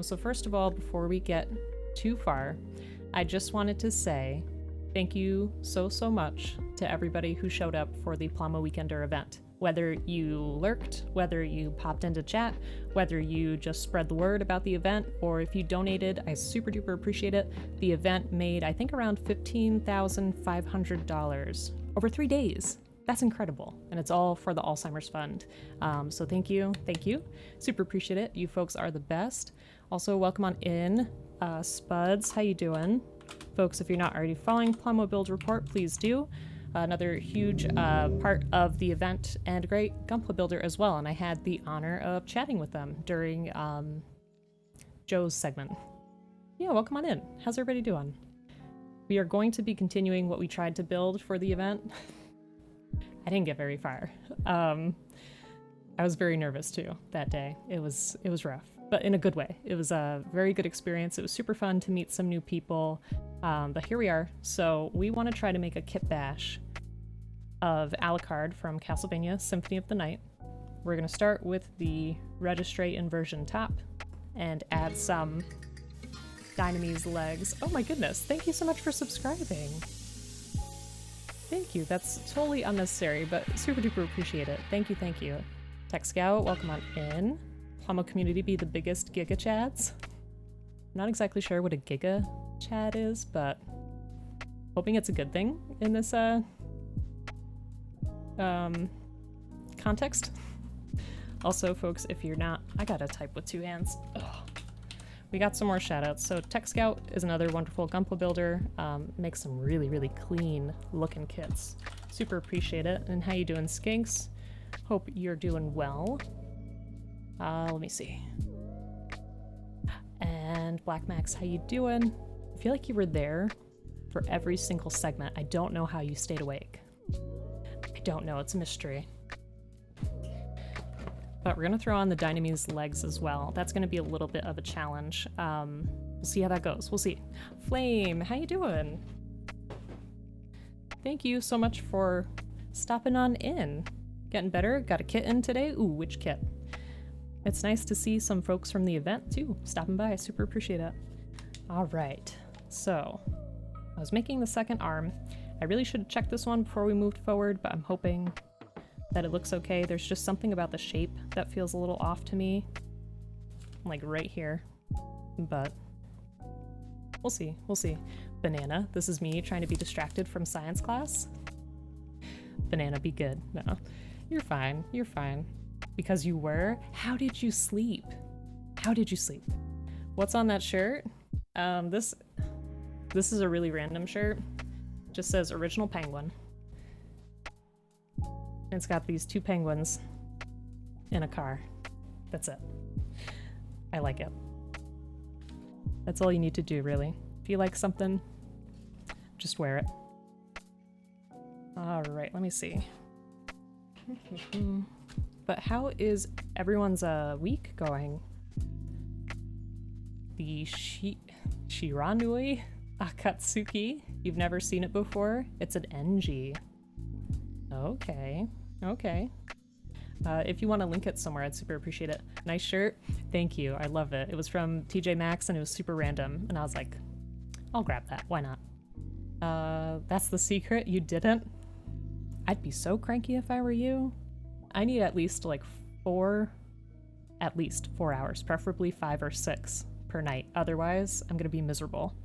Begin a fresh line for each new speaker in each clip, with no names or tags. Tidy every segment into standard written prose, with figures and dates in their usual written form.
So first of all, before we get too far, I just wanted to say thank you so much to everybody who showed up for the Plama Weekender event. Whether you lurked, whether you popped into chat, whether you just spread the word about the event, or if you donated, I super duper appreciate it. The event made, I think, around $15,500 over 3 days. That's incredible, and it's all for the Alzheimer's Fund. So thank you, super appreciate it. You folks are the best. Also, welcome on in, Spuds. How you doing, folks? If you're not already following Plamo Build Report, please do. Another huge part of the event and a great Gunpla builder as well, and I had the honor of chatting with them during Joe's segment. Yeah, welcome on in. How's everybody doing? We are going to be continuing what we tried to build for the event. I didn't get very far. I was very nervous too that day. It was rough, but in a good way. It was a very good experience. It was super fun to meet some new people, but here we are. So we want to try to make a Kitbash of Alucard from Castlevania Symphony of the Night. We're going to start with the Astray Inversion top and add some Dynamist legs. Oh my goodness, thank you so much for subscribing. Thank you, that's totally unnecessary, but super duper appreciate it. Thank you. Tech Scout, welcome on in. Plamo community be the biggest Giga Chads. I'm not exactly sure what a Giga Chad is, but hoping it's a good thing in this context. Also, folks, if you're not, I gotta type with 2 hands. Ugh. We got some more shoutouts. So Tech Scout is another wonderful Gunpla builder. Makes some really clean looking kits. Super appreciate it. And how you doing, Skinks? Hope you're doing well. Let me see. And Black Max, how you doing? I feel like you were there for every single segment. I don't know how you stayed awake. I don't know, it's a mystery. But we're gonna throw on the Dynamist legs as well. That's gonna be a little bit of a challenge. We'll see how that goes. We'll see. Flame, how you doing? Thank you so much for stopping on in. Getting better. Got a kit in today. Ooh, which kit? It's nice to see some folks from the event too stopping by. I super appreciate it. All right. So I was making the second arm. I really should have checked this one before we moved forward, but I'm hoping that it looks okay. There's just something about the shape that feels a little off to me. Like right here. But we'll see. Banana, this is me trying to be distracted from science class. Banana, be good. No, you're fine. Because you were? How did you sleep? What's on that shirt? This is a really random shirt. It just says Original Penguin. It's got these 2 penguins in a car. That's it. I like it. That's all you need to do, really. If you like something, just wear it. All right, let me see. But how is everyone's week going? The Shiranui Akatsuki. You've never seen it before? It's an NG. Okay. If you want to link it somewhere, I'd super appreciate it. Nice shirt. Thank you. I love it. It was from TJ Maxx and it was super random. And I was like, I'll grab that. Why not? That's the secret? You didn't? I'd be so cranky if I were you. I need at least like 4 hours, preferably 5 or 6 per night. Otherwise, I'm gonna be miserable.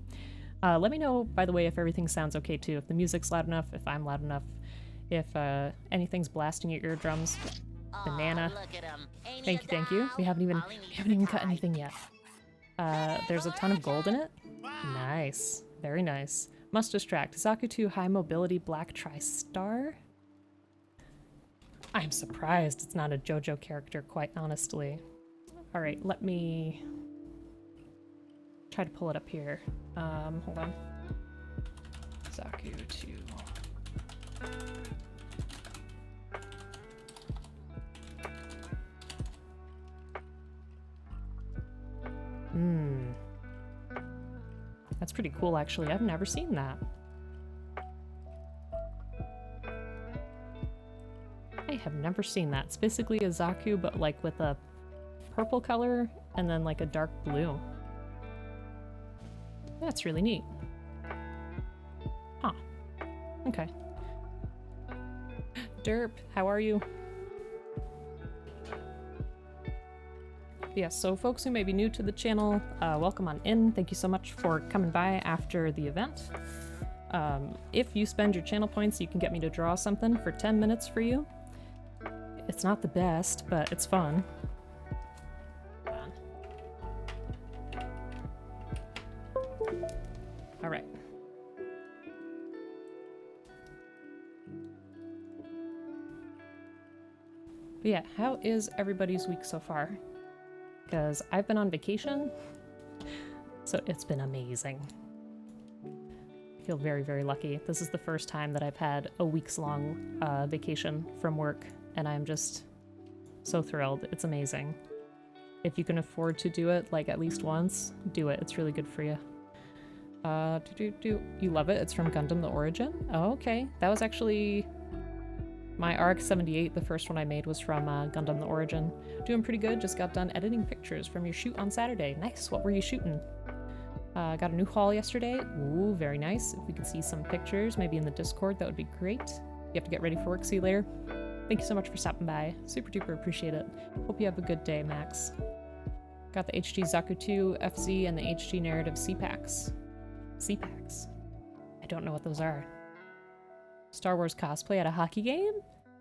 Let me know, by the way, if everything sounds okay too. If the music's loud enough, if I'm loud enough, if anything's blasting your eardrums. Banana. Thank you. We haven't even cut anything yet. There's a ton of gold in it. Nice. Very nice. Must distract. Zaku 2 high mobility black tri-star. I'm surprised it's not a JoJo character, quite honestly. Alright, let me try to pull it up here. Hold on. Zaku 2. That's pretty cool, actually. I've never seen that. I have never seen that. It's basically a Zaku, but like with a purple color and then like a dark blue. That's really neat. Huh. Okay. Derp, how are you? Yeah, so folks who may be new to the channel, welcome on in. Thank you so much for coming by after the event. If you spend your channel points, you can get me to draw something for 10 minutes for you. It's not the best, but it's fun. All right. But yeah, how is everybody's week so far? Because I've been on vacation, so it's been amazing. I feel very, very lucky. This is the first time that I've had a weeks-long vacation from work, and I'm just so thrilled. It's amazing. If you can afford to do it, like, at least once, do it. It's really good for you. You love it? It's from Gundam The Origin? Oh, okay. That was actually... my RX-78, the first one I made, was from Gundam The Origin. Doing pretty good, just got done editing pictures from your shoot on Saturday. Nice, what were you shooting? Got a new haul yesterday. Ooh, very nice. If we could see some pictures, maybe in the Discord, that would be great. You have to get ready for work, see you later. Thank you so much for stopping by. Super duper appreciate it. Hope you have a good day, Max. Got the HG Zaku 2 FZ and the HG Narrative C-Packs. C-Packs? I don't know what those are. Star Wars cosplay at a hockey game?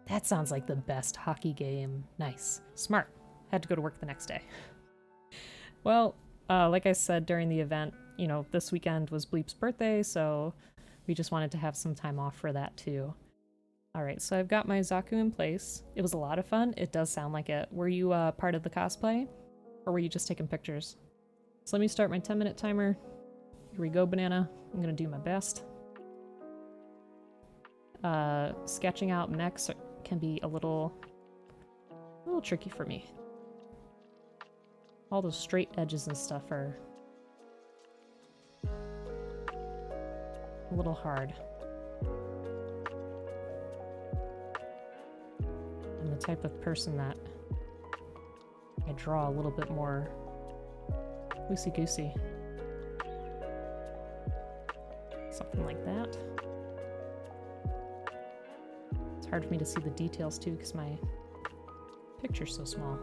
That sounds like the best hockey game. Nice. Smart. Had to go to work the next day. Well, like I said during the event, you know, this weekend was Bleep's birthday, so we just wanted to have some time off for that too. Alright, so I've got my Zaku in place. It was a lot of fun. It does sound like it. Were you part of the cosplay? Or were you just taking pictures? So let me start my 10-minute timer. Here we go, Banana. I'm gonna do my best. Sketching out mechs can be a little tricky for me. All those straight edges and stuff are a little hard. I'm the type of person that I draw a little bit more loosey-goosey. Something like that. It's hard for me to see the details too because my picture's so small.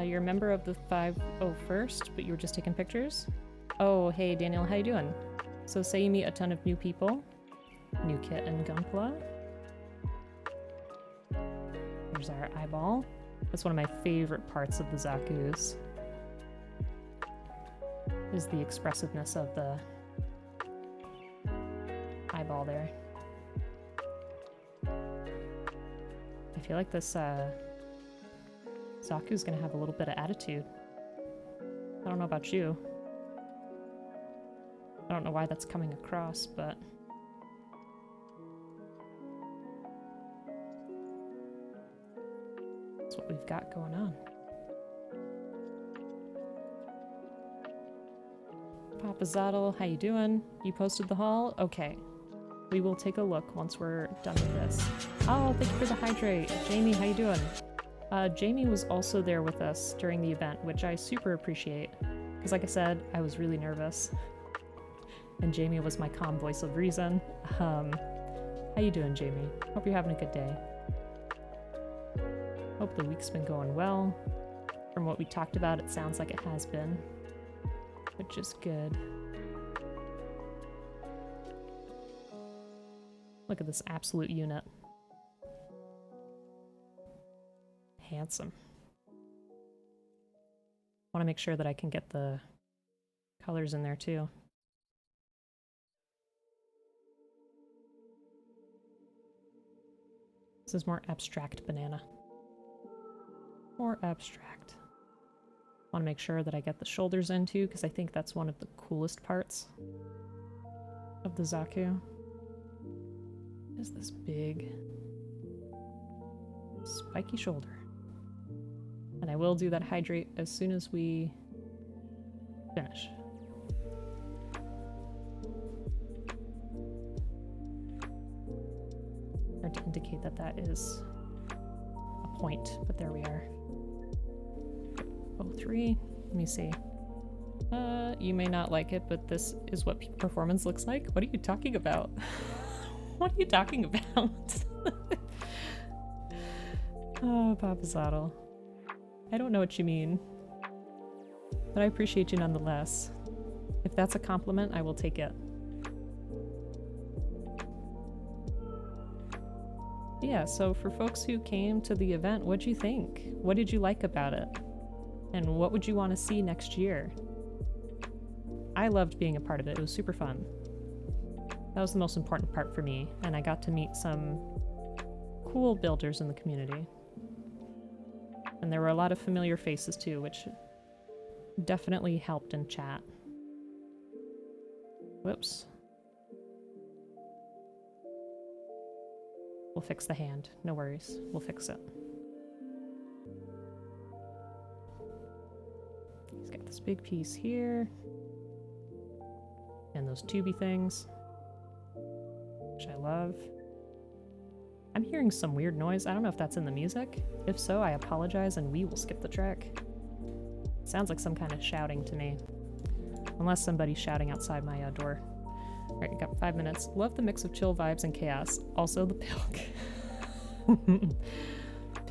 You're a member of the 501st, but you were just taking pictures? Oh, hey Daniel, how you doing? So say you meet a ton of new people. New kit and Gunpla. There's our eyeball. That's one of my favorite parts of the Zakus. Is the expressiveness of the eyeball there. I feel like this Zaku's gonna have a little bit of attitude. I don't know about you. I don't know why that's coming across, but... that's what we've got going on. Papa Zoddle, how you doing? You posted the haul? Okay. We will take a look once we're done with this. Oh, thank you for the hydrate. Jamie, how you doing? Jamie was also there with us during the event, which I super appreciate. Because like I said, I was really nervous. And Jamie was my calm voice of reason. How you doing, Jamie? Hope you're having a good day. Hope the week's been going well. From what we talked about, it sounds like it has been. Which is good. Look at this absolute unit. Handsome. Want to make sure that I can get the colors in there too. This is more abstract Banana. More abstract. Want to make sure that I get the shoulders in too, because I think that's one of the coolest parts of the Zaku. Is this big spiky shoulder. And I will do that hydrate as soon as we finish. Hard to indicate that that is a point, but there we are. 03. Let me see. You may not like it, but this is what peak performance looks like. What are you talking about? What are you talking about? Oh, Papasaddle. I don't know what you mean, but I appreciate you nonetheless. If that's a compliment, I will take it. Yeah, so for folks who came to the event, what'd you think? What did you like about it? And what would you want to see next year? I loved being a part of it. It was super fun. That was the most important part for me, and I got to meet some cool builders in the community. And there were a lot of familiar faces too, which definitely helped in chat. Whoops. We'll fix the hand. No worries. We'll fix it. He's got this big piece here. And those tubey things, which I love. I'm hearing some weird noise. I don't know if that's in the music. If so, I apologize and we will skip the track. It sounds like some kind of shouting to me. Unless somebody's shouting outside my door. Alright, got 5 minutes. Love the mix of chill vibes and chaos. Also the pilk.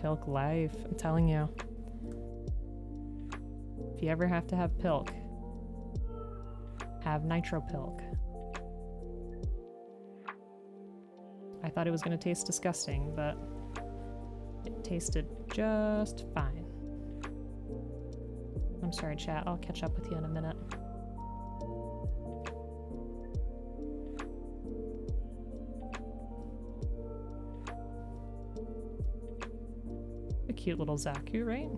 Pilk life, I'm telling you. If you ever have to have pilk, have nitro pilk. I thought it was going to taste disgusting, but it tasted just fine. I'm sorry, chat. I'll catch up with you in a minute. A cute little Zaku, right?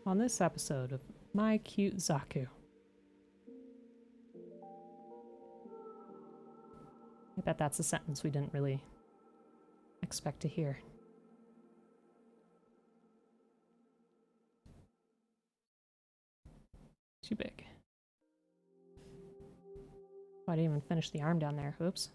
On this episode of My Cute Zaku. I bet that's a sentence we didn't really expect to hear. Too big. Oh, I didn't even finish the arm down there. Oops.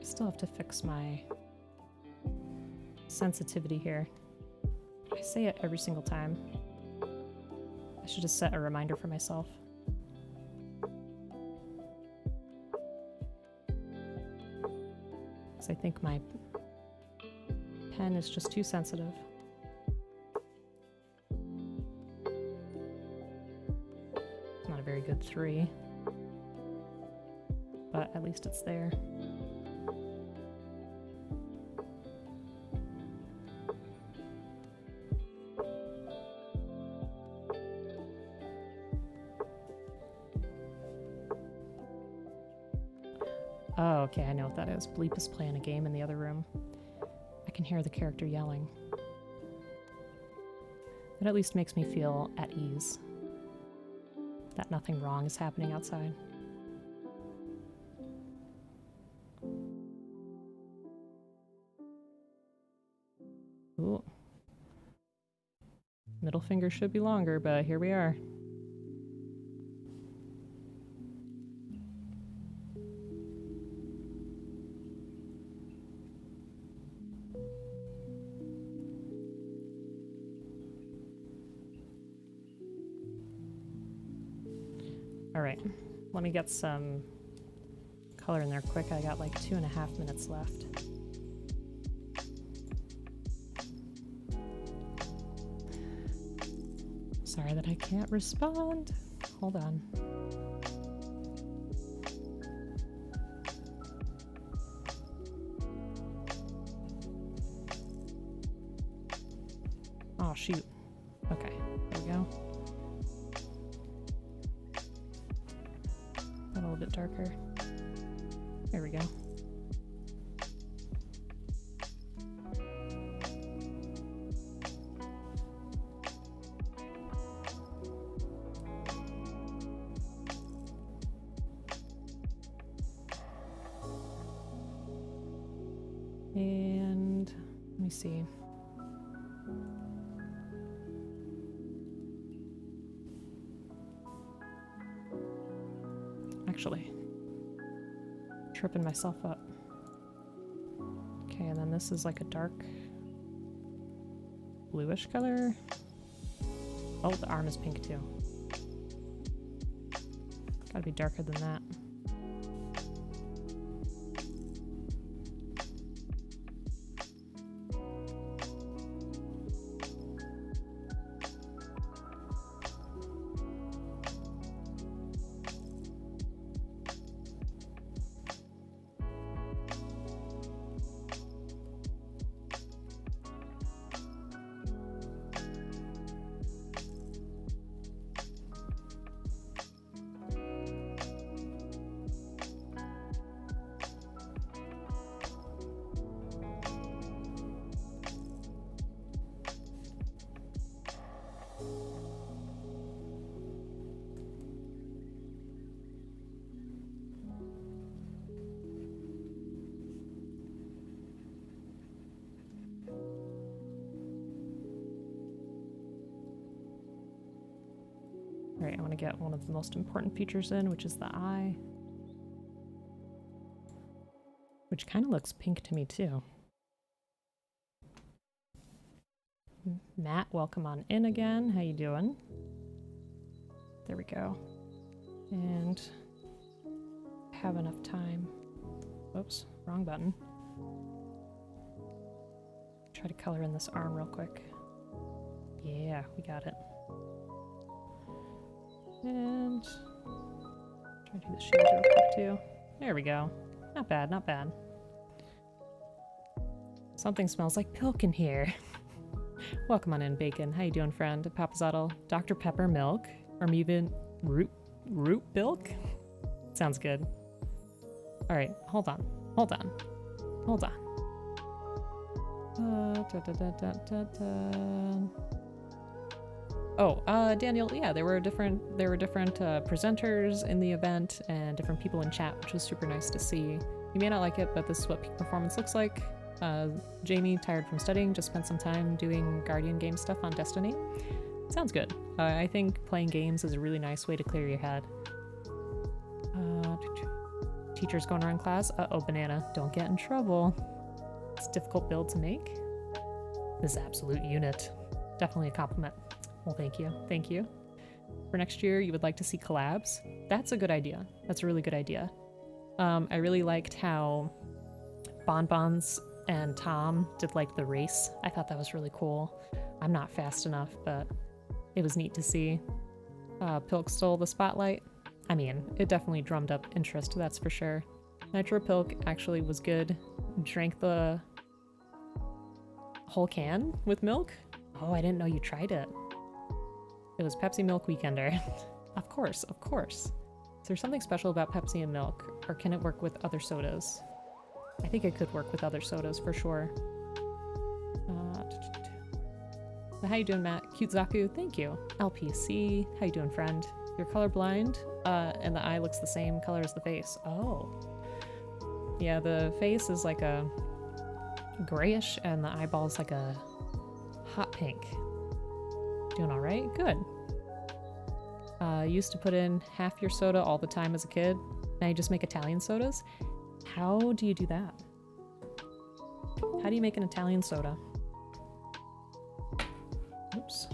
Still have to fix my sensitivity here. I say it every single time. I should just set a reminder for myself. Because I think my pen is just too sensitive. It's not a very good 3. But at least it's there. Oh, okay, I know what that is. Bleep is playing a game in the other room. I can hear the character yelling. That at least makes me feel at ease. That nothing wrong is happening outside. Ooh. Middle finger should be longer, but here we are. Alright, let me get some color in there quick. I got like 2.5 minutes left. Sorry that I can't respond. Hold on. Oh, shoot. Okay, there we go. A little bit darker. There we go. see. Actually, tripping myself up. Okay, and then this is like a dark bluish color. Oh, the arm is pink too. Gotta be darker than that. Alright, I want to get one of the most important features in, which is the eye. Which kind of looks pink to me too. Matt, welcome on in again. How you doing? There we go. And have enough time. Oops, wrong button. Try to color in this arm real quick. Yeah, we got it. And try to do the shades real quick too. There we go. Not bad, not bad. Something smells like pilk in here. Welcome on in, Bacon. How you doing, friend? Papazaddle, Dr. Pepper milk, or even root milk? Sounds good. All right, hold on. Daniel, yeah, there were different presenters in the event and different people in chat, which was super nice to see. You may not like it, but this is what peak performance looks like. Jamie, tired from studying, just spent some time doing Guardian game stuff on Destiny. Sounds good. I think playing games is a really nice way to clear your head. Teachers going around class. Uh-oh, Banana, don't get in trouble. It's a difficult build to make. This is absolute unit. Definitely a compliment. Well, thank you. Thank you. For next year, you would like to see collabs? That's a good idea. That's a really good idea. I really liked how Bonbons and Tom did like the race. I thought that was really cool. I'm not fast enough, but it was neat to see. Pilk stole the spotlight. I mean, it definitely drummed up interest, that's for sure. Nitro Pilk actually was good. Drank the whole can with milk? Oh, I didn't know you tried it. It was Pepsi Milk Weekender. Of course, of course. Is there something special about Pepsi and milk, or can it work with other sodas? I think it could work with other sodas for sure. How you doing, Matt? Cute Zaku, thank you. LPC, how you doing, friend? You're colorblind, and the eye looks the same color as the face. Oh. Yeah, the face is like a grayish, and the eyeball's like a hot pink. Doing all right? Good. Used to put in half your soda all the time as a kid. Now you just make Italian sodas? How do you do that? How do you make an Italian soda? Oops.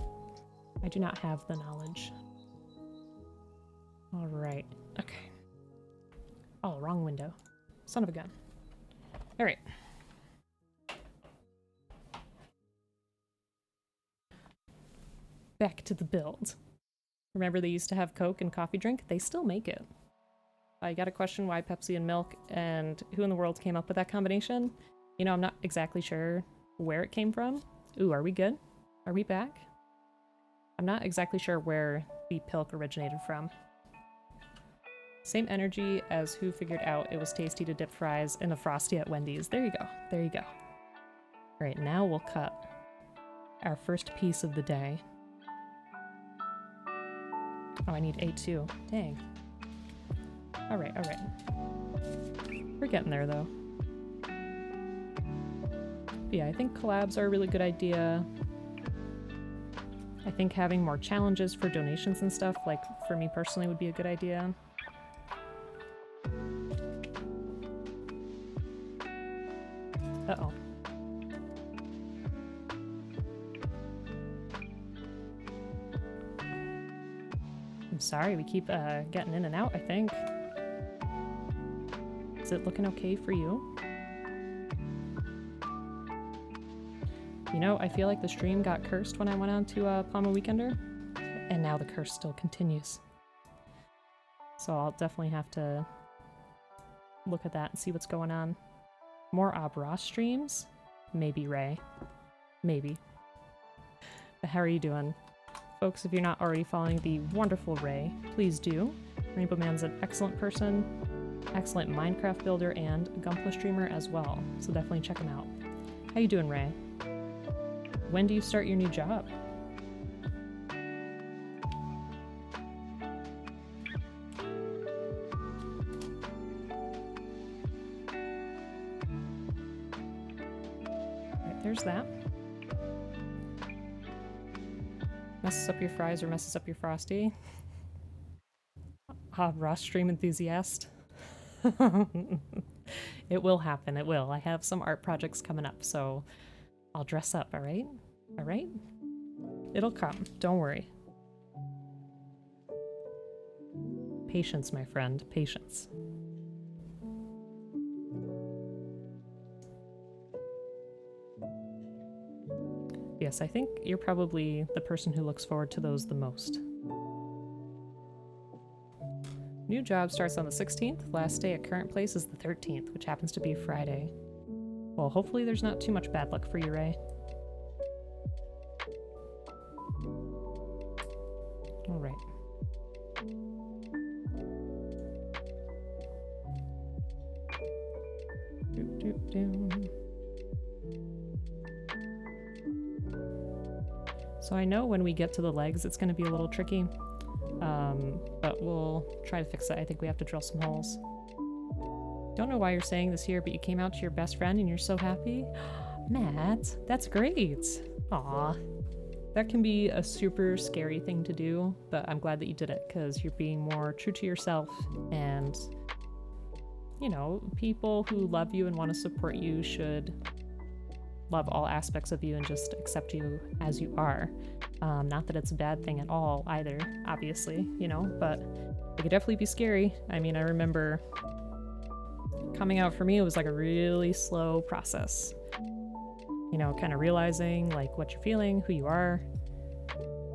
I do not have the knowledge. All right. Okay. Oh, wrong window. Son of a gun. All right. Back to the build. Remember they used to have Coke and coffee drink? They still make it. I got a question why Pepsi and milk, and who in the world came up with that combination? You know, I'm not exactly sure where it came from. Ooh, are we good? Are we back? I'm not exactly sure where the Pilk originated from. Same energy as who figured out it was tasty to dip fries in a Frosty at Wendy's. There you go. There you go. All right, now we'll cut our first piece of the day. Oh, I need 8 too. Dang. All right, all right. We're getting there though. Yeah, I think collabs are a really good idea. I think having more challenges for donations and stuff, like for me personally, would be a good idea. Uh-oh. I'm sorry, we keep getting in and out, I think. Is it looking okay for you? You know, I feel like the stream got cursed when I went on to Palma Weekender, and now the curse still continues. So I'll definitely have to look at that and see what's going on. More Abra streams? Maybe, Ray. Maybe. But how are you doing? Folks, if you're not already following the wonderful Ray, please do. Rainbow Man's an excellent person, excellent Minecraft builder, and Gunpla streamer as well, so definitely check him out. How you doing, Ray? When do you start your new job? Right, there's that. Messes up your fries or messes up your frosty. Ah, raw stream enthusiast. It will happen, it will. I have some art projects coming up, so I'll dress up, alright? Alright? It'll come, don't worry. Patience, my friend, patience. Yes, I think you're probably the person who looks forward to those the most. New job starts on the 16th. Last day at current place is the 13th, which happens to be Friday. Well, hopefully there's not too much bad luck for you, Ray. Alright. So I know when we get to the legs it's going to be a little tricky, but we'll try to fix it. I think we have to drill some holes. Don't know why you're saying this here, but you came out to your best friend and you're so happy. Matt, that's great. Aw. That can be a super scary thing to do, but I'm glad that you did it because you're being more true to yourself, and you know, people who love you and want to support you should love all aspects of you and just accept you as you are. Not that it's a bad thing at all either, obviously, you know, but it could definitely be scary. I mean, I remember coming out for me, it was like a really slow process. You know, kind of realizing like what you're feeling, who you are,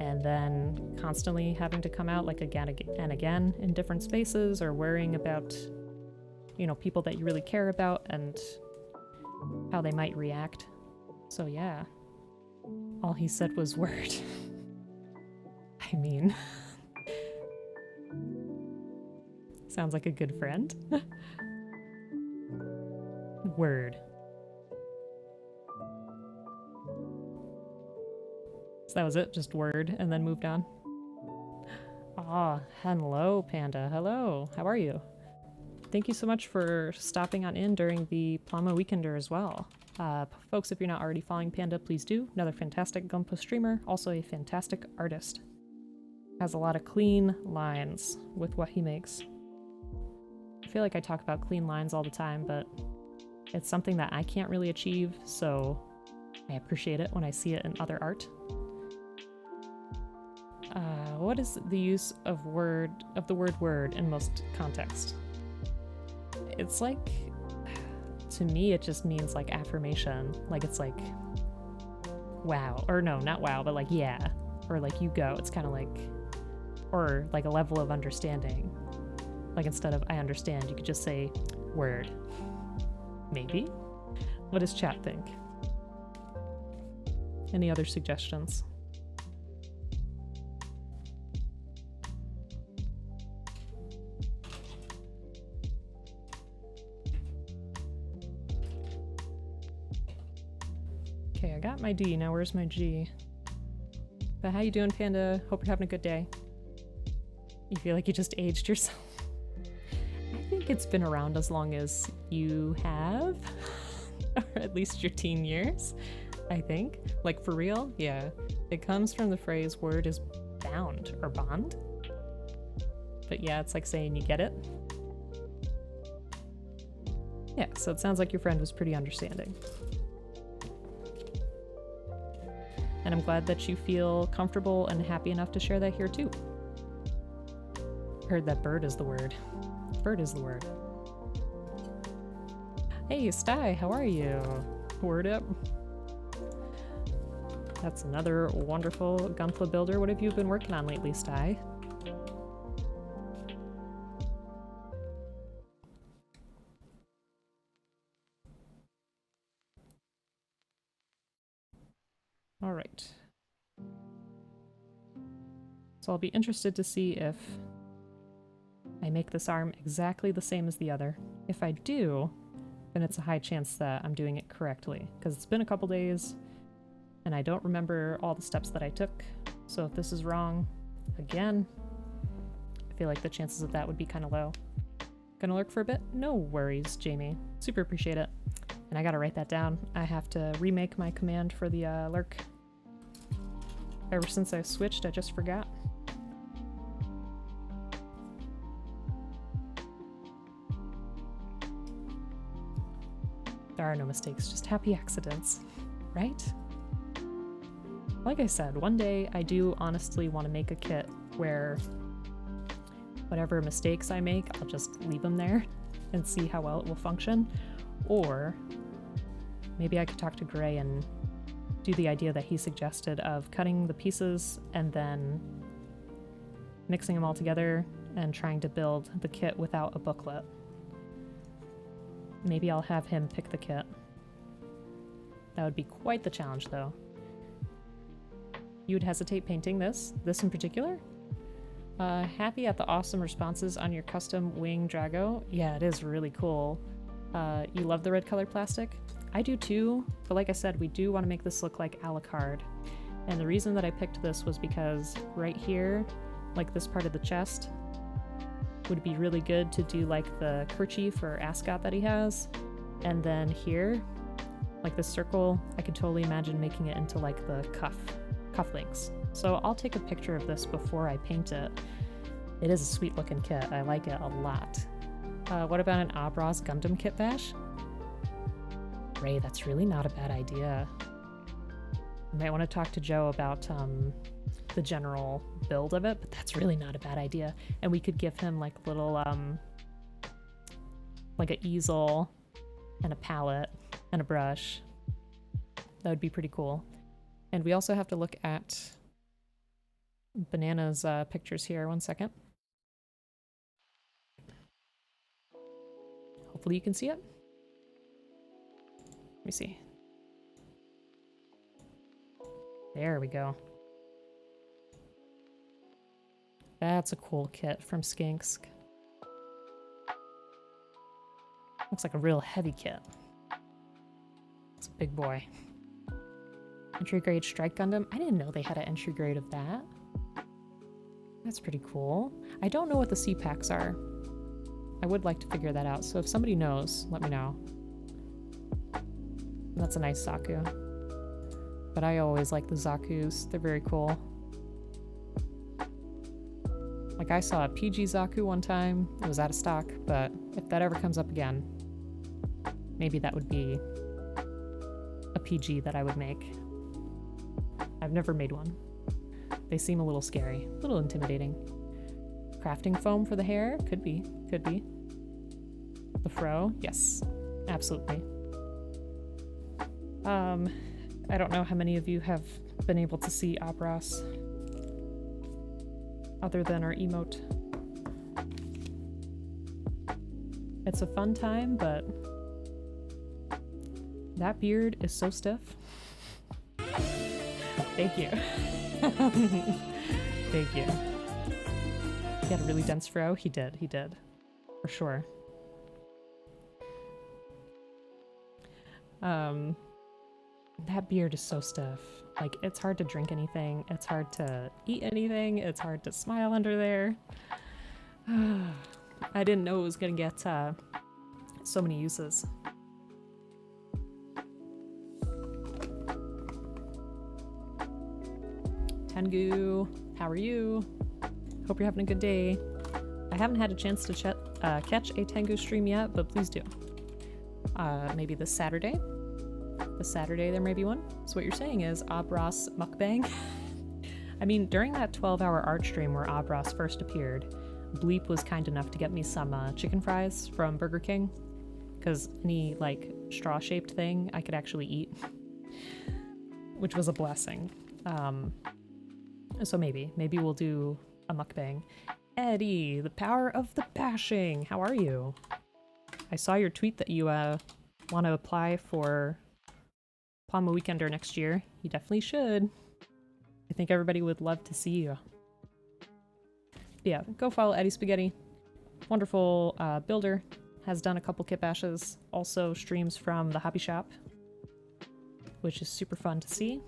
and then constantly having to come out like again and again in different spaces, or worrying about, you know, people that you really care about and how they might react. So yeah, all he said was word. I mean, sounds like a good friend. Word. So that was it, just word, and then moved on. Ah, hello, Panda. Hello, how are you? Thank you so much for stopping on in during the Plama Weekender as well. Folks, if you're not already following Panda, please do. Another fantastic Gunpla streamer, also a fantastic artist. Has a lot of clean lines with what he makes. I feel like I talk about clean lines all the time, but it's something that I can't really achieve, so I appreciate it when I see it in other art. What is the use of the word word in most contexts? It's like, to me, it just means like affirmation. Like it's like, wow, or no, not wow, but like yeah, or like you go. It's kind of like, or like a level of understanding. Like instead of I understand, you could just say word. Maybe? What does chat think? Any other suggestions? Okay, I got my D, now where's my G? But how you doing, Panda? Hope you're having a good day. You feel like you just aged yourself? I think it's been around as long as you have. or at least your teen years, I think. Like, for real? Yeah. It comes from the phrase word is bound or bond. But yeah, it's like saying you get it. Yeah, so it sounds like your friend was pretty understanding. And I'm glad that you feel comfortable and happy enough to share that here too. Heard that bird is the word. Bird is the word. Hey, Sty, how are you? Word up. That's another wonderful Gunpla builder. What have you been working on lately, Sty? All right. So I'll be interested to see if I make this arm exactly the same as the other. If I do, then it's a high chance that I'm doing it correctly, because it's been a couple days and I don't remember all the steps that I took. So if this is wrong, again, I feel like the chances of that would be kind of low. Gonna lurk for a bit? No worries, Jamie. Super appreciate it. And I gotta write that down. I have to remake my command for the lurk. Ever since I switched, I just forgot. There are no mistakes, just happy accidents, right? Like I said, one day I do honestly want to make a kit where whatever mistakes I make, I'll just leave them there and see how well it will function. Or maybe I could talk to Gray and do the idea that he suggested of cutting the pieces and then mixing them all together and trying to build the kit without a booklet. Maybe I'll have him pick the kit. That would be quite the challenge, though. You would hesitate painting this in particular? Happy at the awesome responses on your custom wing Drago. Yeah, it is really cool. You love the red color plastic? I do too, but like I said, we do want to make this look like Alucard. And the reason that I picked this was because right here, like this part of the chest, would be really good to do like the kerchief or ascot that he has. And then here, like this circle, I could totally imagine making it into like the cufflinks. So I'll take a picture of this before I paint it. It is a sweet looking kit. I like it a lot. What about an Abras Gundam Kitbash? Ray, that's really not a bad idea. I might want to talk to Joe about the general build of it, but that's really not a bad idea. And we could give him like a little, like an easel and a palette and a brush. That would be pretty cool. And we also have to look at Banana's pictures here. One second. Hopefully you can see it. Let me see. There we go. That's a cool kit from Skinks. Looks like a real heavy kit. It's a big boy. Entry grade Strike Gundam. I didn't know they had an entry grade of that. That's pretty cool. I don't know what the C-packs are. I would like to figure that out, so if somebody knows, let me know. That's a nice Zaku. But I always like the Zakus. They're very cool. Like, I saw a PG Zaku one time. It was out of stock, but if that ever comes up again, maybe that would be a PG that I would make. I've never made one. They seem a little scary, a little intimidating. Crafting foam for the hair? Could be, could be. The fro? Yes, absolutely. I don't know how many of you have been able to see Abras other than our emote. It's a fun time, but that beard is so stiff. Thank you. Thank you. He had a really dense fro. He did, for sure. That beard is so stiff. Like, it's hard to drink anything. It's hard to eat anything. It's hard to smile under there. I didn't know it was gonna get so many uses. Tengu, how are you? Hope you're having a good day. I haven't had a chance to catch a Tengu stream yet, but please do. Maybe this Saturday. This Saturday there may be one. So what you're saying is Abras mukbang? I mean, during that 12-hour art stream where Abras first appeared, Bleep was kind enough to get me some chicken fries from Burger King, because any, like, straw-shaped thing I could actually eat, which was a blessing. So maybe we'll do a mukbang. Eddie, the power of the bashing, how are you? I saw your tweet that you want to apply for Palma Weekender next year. You definitely should. I think everybody would love to see you. Yeah, go follow Eddie Spaghetti. Wonderful builder. Has done a couple kitbashes. Also streams from the hobby shop, which is super fun to see.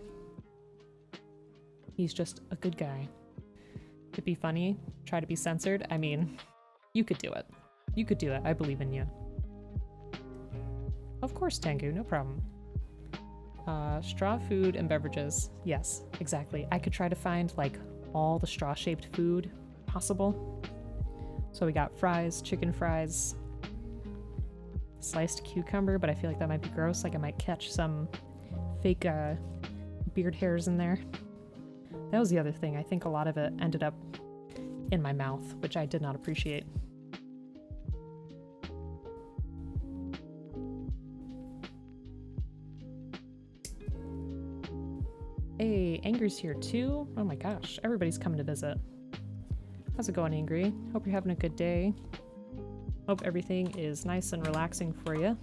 He's just a good guy. Could be funny, try to be censored. I mean, you could do it. You could do it. I believe in you. Of course, Tengu, no problem. Straw food and beverages. Yes, exactly. I could try to find, like, all the straw-shaped food possible. So we got fries, chicken fries, sliced cucumber, but I feel like that might be gross. Like, I might catch some fake beard hairs in there. That was the other thing. I think a lot of it ended up in my mouth, which I did not appreciate. Hey, Angry's here too. Oh my gosh, everybody's coming to visit. How's it going, Angry? Hope you're having a good day. Hope everything is nice and relaxing for you.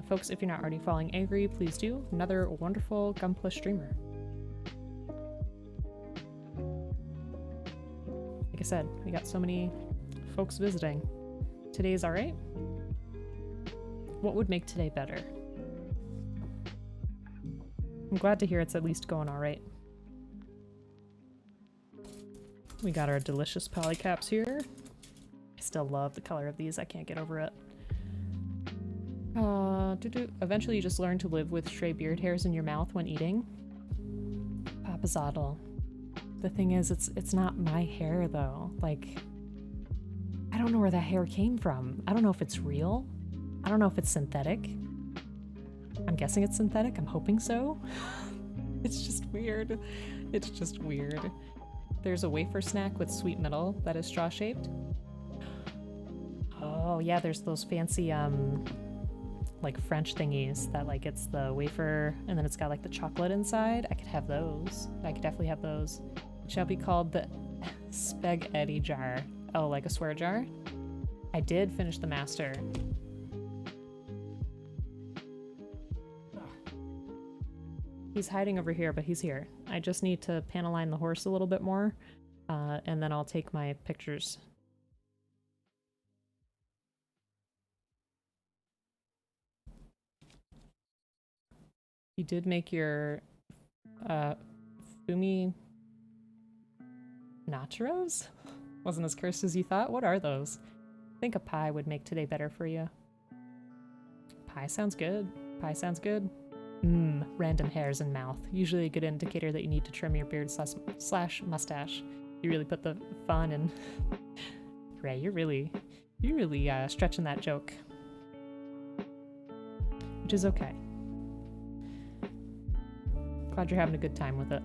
Folks, if you're not already following Angry, please do. Another wonderful Gunpla streamer. Like I said, we got so many folks visiting. Today's alright? What would make today better? I'm glad to hear it's at least going alright. We got our delicious polycaps here. I still love the color of these, I can't get over it. Eventually you just learn to live with stray beard hairs in your mouth when eating. Papazaddle. The thing is, it's not my hair though. Like, I don't know where that hair came from. I don't know if it's real. I don't know if it's synthetic. I'm guessing it's synthetic, I'm hoping so. It's just weird. It's just weird. There's a wafer snack with sweet middle that is straw-shaped. Oh yeah, there's those fancy like French thingies that, like, it's the wafer and then it's got like the chocolate inside. I could have those. I could definitely have those. It shall be called the spaghetti jar. Oh, like a swear jar? I did finish the master. He's hiding over here, but he's here. I just need to pan align the horse a little bit more, and then I'll take my pictures. You did make your Fumi nachos? Wasn't as cursed as you thought? What are those? I think a pie would make today better for you. Pie sounds good. Pie sounds good. Random hairs in mouth. Usually a good indicator that you need to trim your beard slash mustache. You really put the fun in. Ray, you're really stretching that joke. Which is okay. Glad you're having a good time with it.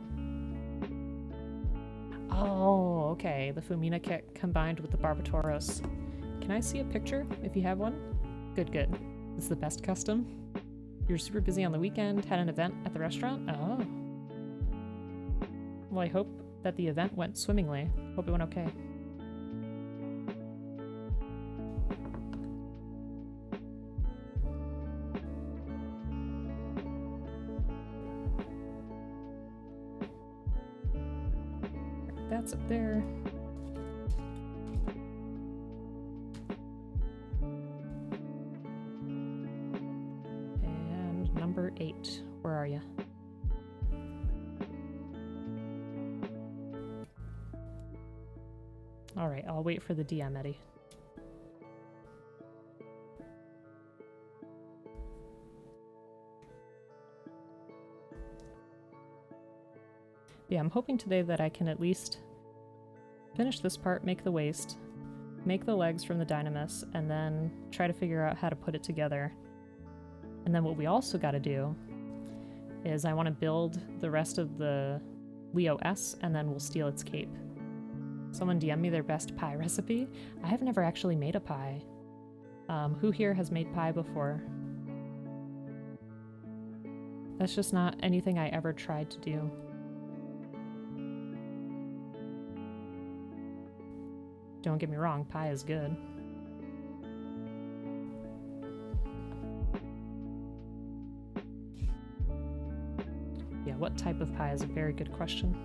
Oh, okay. The Fumina kit combined with the Barbatoros. Can I see a picture if you have one? Good, good. It's the best custom. You were super busy on the weekend, had an event at the restaurant? Oh. Well, I hope that the event went swimmingly. Hope it went okay. That's up there. And number 8. Where are you? All right, I'll wait for the DM, Eddie. Yeah, I'm hoping today that I can at least finish this part, make the waist, make the legs from the Dynamist, and then try to figure out how to put it together. And then what we also got to do is I want to build the rest of the Leo S, and then we'll steal its cape. Someone DM me their best pie recipe. I have never actually made a pie. Who here has made pie before? That's just not anything I ever tried to do. Don't get me wrong, pie is good. Yeah, what type of pie is a very good question.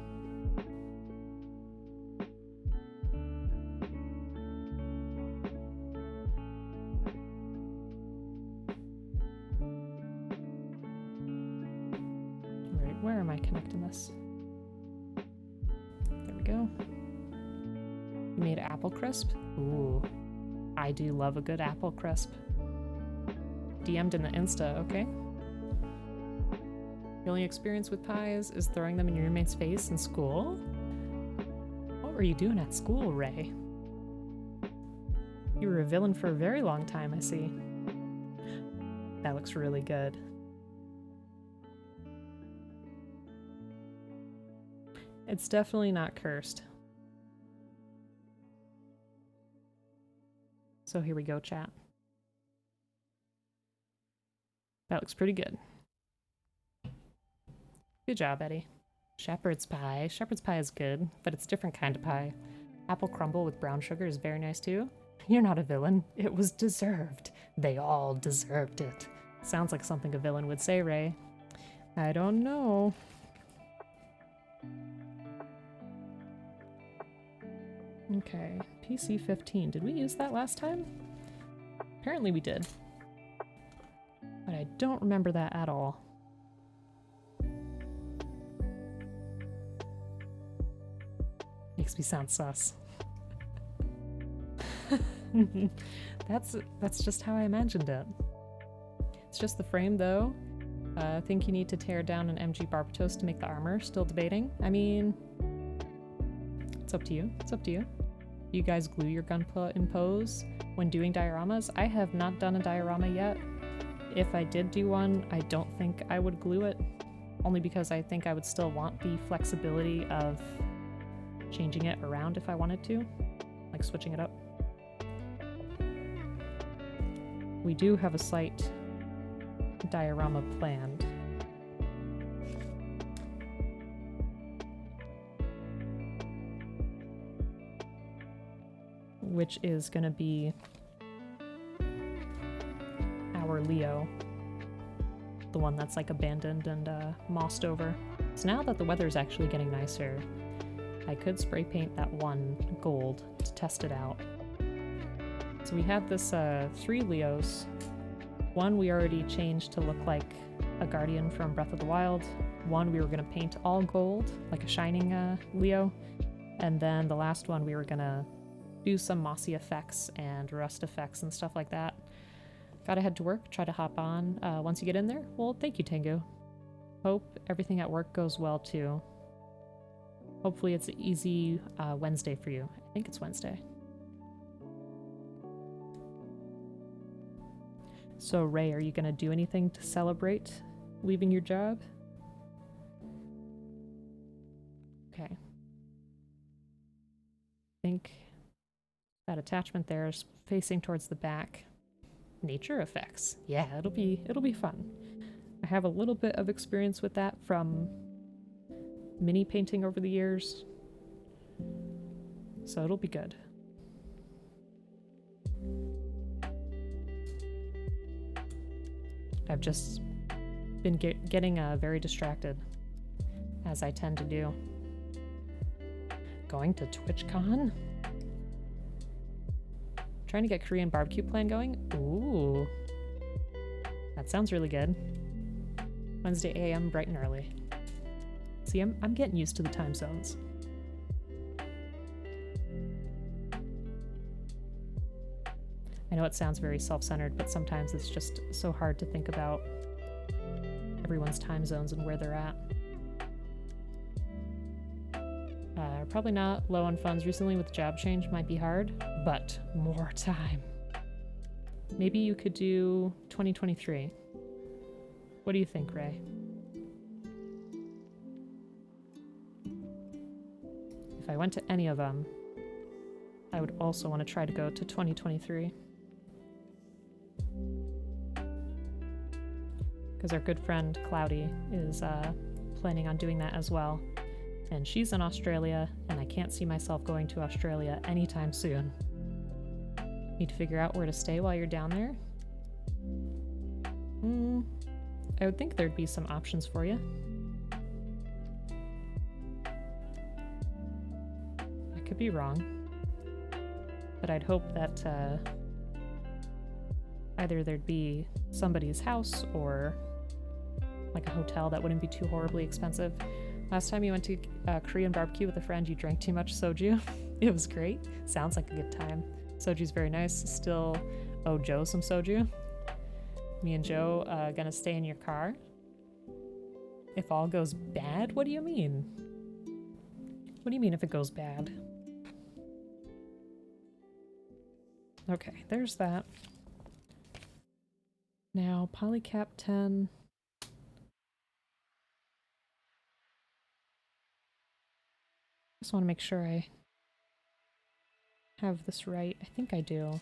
Right, where am I connecting this? There we go. Made apple crisp? Ooh, I do love a good apple crisp. DM'd in the Insta, okay. Your only experience with pies is throwing them in your roommate's face in school? What were you doing at school, Ray? You were a villain for a very long time, I see. That looks really good. It's definitely not cursed. So here we go, chat. That looks pretty good. Good job, Eddie. Shepherd's pie. Shepherd's pie is good, but it's a different kind of pie. Apple crumble with brown sugar is very nice too. You're not a villain. It was deserved. They all deserved it. Sounds like something a villain would say, Ray. I don't know. Okay, PC 15. Did we use that last time? Apparently we did. But I don't remember that at all. Makes me sound sus. That's just how I imagined it. It's just the frame though. I think you need to tear down an MG Barbatos to make the armor. Still debating. I mean, it's up to you. It's up to you. You guys glue your Gunpla in pose when doing dioramas? I have not done a diorama yet. If I did do one, I don't think I would glue it. Only because I think I would still want the flexibility of changing it around if I wanted to. Like switching it up. We do have a slight diorama planned. Which is gonna be our Leo. The one that's like abandoned and mossed over. So now that the weather is actually getting nicer, I could spray paint that one gold to test it out. So we have this 3 Leos. One we already changed to look like a Guardian from Breath of the Wild. One we were gonna paint all gold, like a shining Leo. And then the last one we were gonna do some mossy effects and rust effects and stuff like that. Gotta head to work, try to hop on once you get in there. Well, thank you, Tengu. Hope everything at work goes well too. Hopefully it's an easy Wednesday for you. I think it's Wednesday. So Ray, are you gonna do anything to celebrate leaving your job? Okay. I think that attachment there is facing towards the back. Nature effects. Yeah, it'll be fun. I have a little bit of experience with that from mini painting over the years. So it'll be good. I've just been getting very distracted, as I tend to do. Going to TwitchCon? Trying to get Korean barbecue plan going? Ooh. That sounds really good. Wednesday AM, bright and early. See, I'm getting used to the time zones. I know it sounds very self-centered, but sometimes it's just so hard to think about everyone's time zones and where they're at. Probably not low on funds recently with the job change, might be hard, but more time. Maybe you could do 2023. What do you think, Ray? If I went to any of them, I would also want to try to go to 2023. Because our good friend Cloudy is planning on doing that as well. And she's in Australia, and I can't see myself going to Australia anytime soon. Need to figure out where to stay while you're down there? I would think there'd be some options for you. I could be wrong. But I'd hope that either there'd be somebody's house or like a hotel that wouldn't be too horribly expensive. Last time you went to Korean barbecue with a friend, you drank too much soju. It was great. Sounds like a good time. Soju's very nice. Still owe Joe some soju. Me and Joe gonna stay in your car. If all goes bad? What do you mean? What do you mean if it goes bad? Okay, there's that. Now, Polycap 10. Just want to make sure I have this right. I think I do.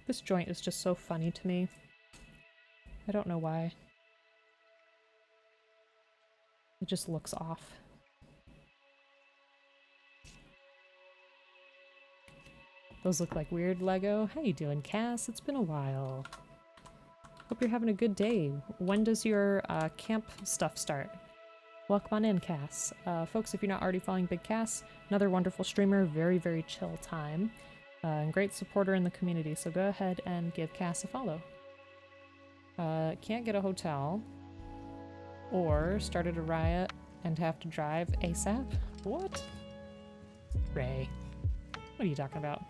This joint is just so funny to me. I don't know why. It just looks off. Those look like weird Lego. How you doing, Cass? It's been a while. Hope you're having a good day. When does your camp stuff start? Welcome on in, Cass. Folks, if you're not already following Big Cass, another wonderful streamer, very, very chill time, and great supporter in the community, so go ahead and give Cass a follow. Can't get a hotel, or started a riot and have to drive ASAP? What? Ray, what are you talking about?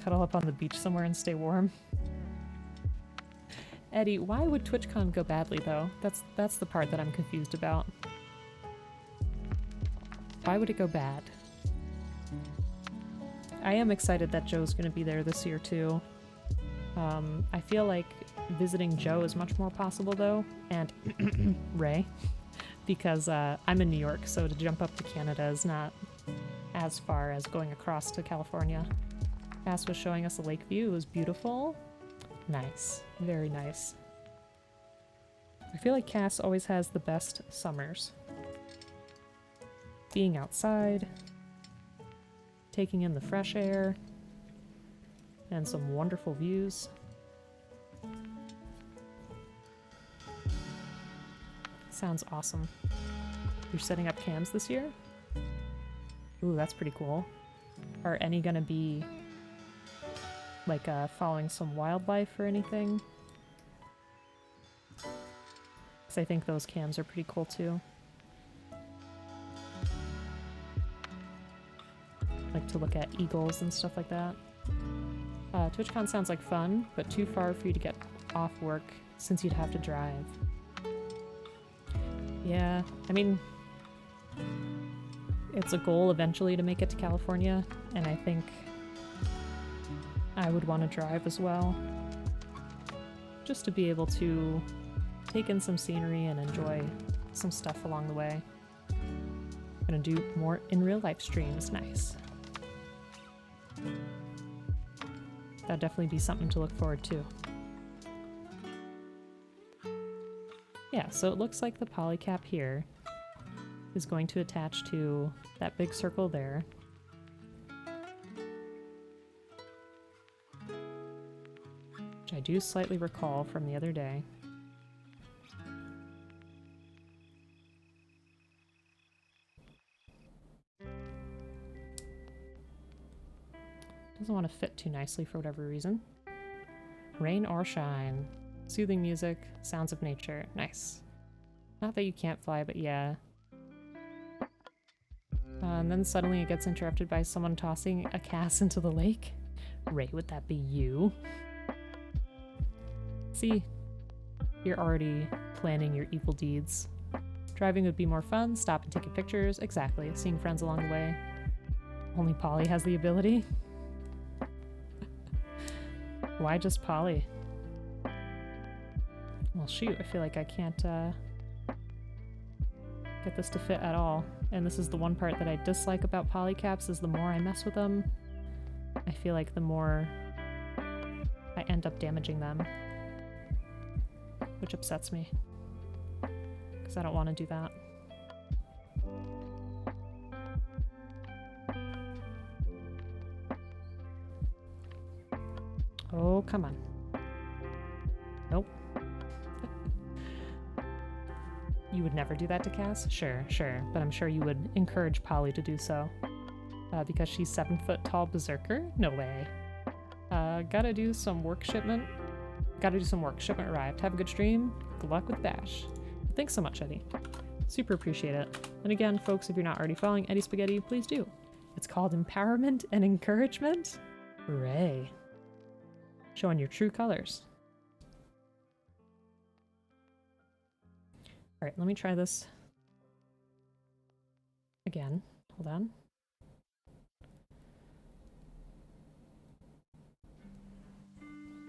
Cuddle up on the beach somewhere and stay warm? Eddie, why would TwitchCon go badly, though? That's the part that I'm confused about. Why would it go bad? I am excited that Joe's going to be there this year, too. I feel like visiting Joe is much more possible, though, and Ray, because I'm in New York, so to jump up to Canada is not as far as going across to California. Cass was showing us a lake view. It was beautiful. Nice. Very nice. I feel like Cass always has the best summers. Being outside, taking in the fresh air, and some wonderful views. Sounds awesome. You're setting up cams this year? Ooh, that's pretty cool. Are any gonna be like following some wildlife or anything? Because I think those cams are pretty cool too. Like to look at eagles and stuff like that. TwitchCon sounds like fun, but too far for you to get off work since you'd have to drive. Yeah, I mean, it's a goal eventually to make it to California, and I think I would want to drive as well. Just to be able to take in some scenery and enjoy some stuff along the way. Gonna do more in real life streams, nice. That'd definitely be something to look forward to. Yeah, so it looks like the polycap here is going to attach to that big circle there. Which I do slightly recall from the other day. Doesn't want to fit too nicely for whatever reason. Rain or shine. Soothing music, sounds of nature. Nice. Not that you can't fly, but yeah. And then suddenly it gets interrupted by someone tossing a Cass into the lake. Ray, would that be you? See? You're already planning your evil deeds. Driving would be more fun, stop and taking pictures. Exactly. Seeing friends along the way. Only Polly has the ability? Why just Polly? Well, shoot, I feel like I can't get this to fit at all. And this is the one part that I dislike about polycaps, is the more I mess with them, I feel like the more I end up damaging them. Which upsets me. Because I don't want to do that. Oh, come on. Nope. You would never do that to Cass? Sure, sure. But I'm sure you would encourage Polly to do so. Because she's 7-foot tall berserker? No way. Gotta do some work shipment. Gotta do some work. Shipment arrived. Have a good stream. Good luck with Bash. Thanks so much, Eddie. Super appreciate it. And again, folks, if you're not already following Eddie Spaghetti, please do. It's called Empowerment and Encouragement. Hooray. Showing your true colors. Alright, let me try this again. Hold on.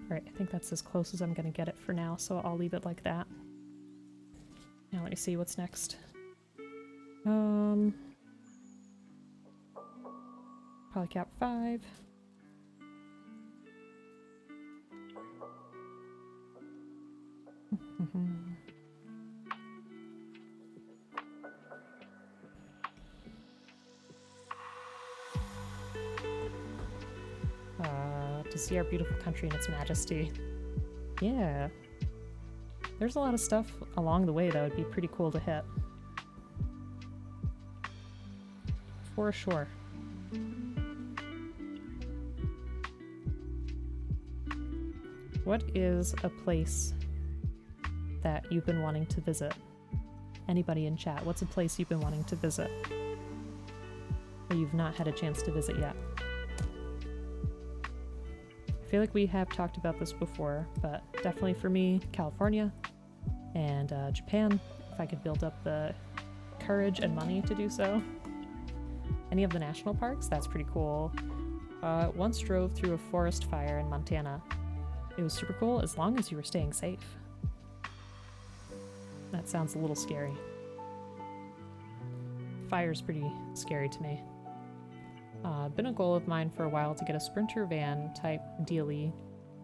Alright, I think that's as close as I'm gonna get it for now, so I'll leave it like that. Now let me see what's next. Polycap 5. To see our beautiful country in its majesty. Yeah. There's a lot of stuff along the way that would be pretty cool to hit. For sure. What is a place that you've been wanting to visit? Anybody in chat, what's a place you've been wanting to visit or you've not had a chance to visit yet? I feel like we have talked about this before, but definitely for me, California and Japan, if I could build up the courage and money to do so. Any of the national parks, that's pretty cool. Once drove through a forest fire in Montana. It was super cool as long as you were staying safe. That sounds a little scary. Fire's pretty scary to me. Been a goal of mine for a while to get a Sprinter van type dealie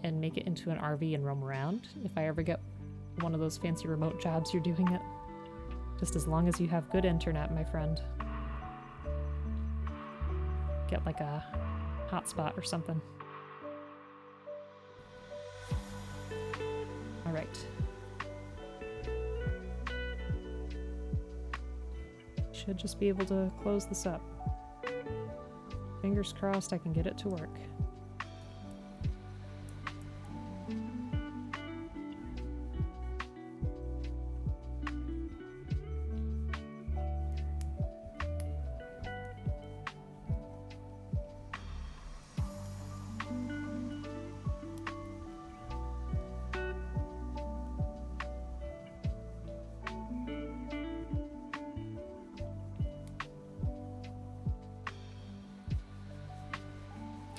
and make it into an RV and roam around. If I ever get one of those fancy remote jobs, you're doing it. Just as long as you have good internet, my friend. Get like a hotspot or something. Alright. Should just be able to close this up. Fingers crossed I can get it to work.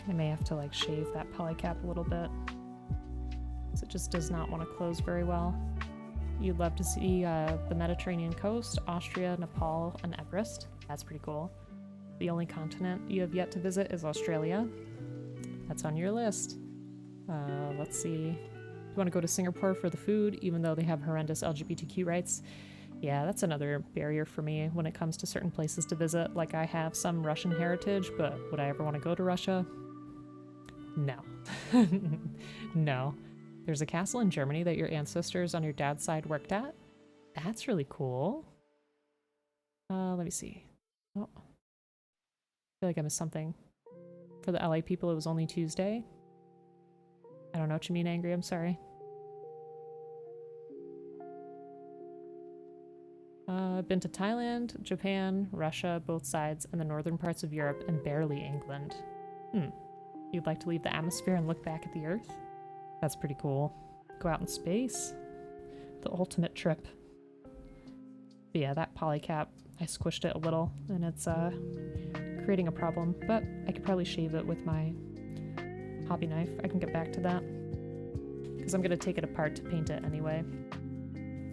I may have to like shave that polycap a little bit, because it just does not want to close very well. You'd love to see the Mediterranean coast, Austria, Nepal, and Everest. That's pretty cool. The only continent you have yet to visit is Australia. That's on your list. Let's see. You want to go to Singapore for the food, even though they have horrendous LGBTQ rights? Yeah, that's another barrier for me when it comes to certain places to visit. Like, I have some Russian heritage, but would I ever want to go to Russia? No. No. There's a castle in Germany that your ancestors on your dad's side worked at. That's really cool. Let me see. Oh. I feel like I missed something. For the LA people, it was only Tuesday. I don't know what you mean, Angry. I'm sorry. I've been to Thailand, Japan, Russia, both sides, and the northern parts of Europe, and barely England. You'd like to leave the atmosphere and look back at the Earth? That's pretty cool. Go out in space? The ultimate trip. But yeah, that polycap, I squished it a little, and it's creating a problem, but I could probably shave it with my hobby knife. I can get back to that because I'm going to take it apart to paint it anyway.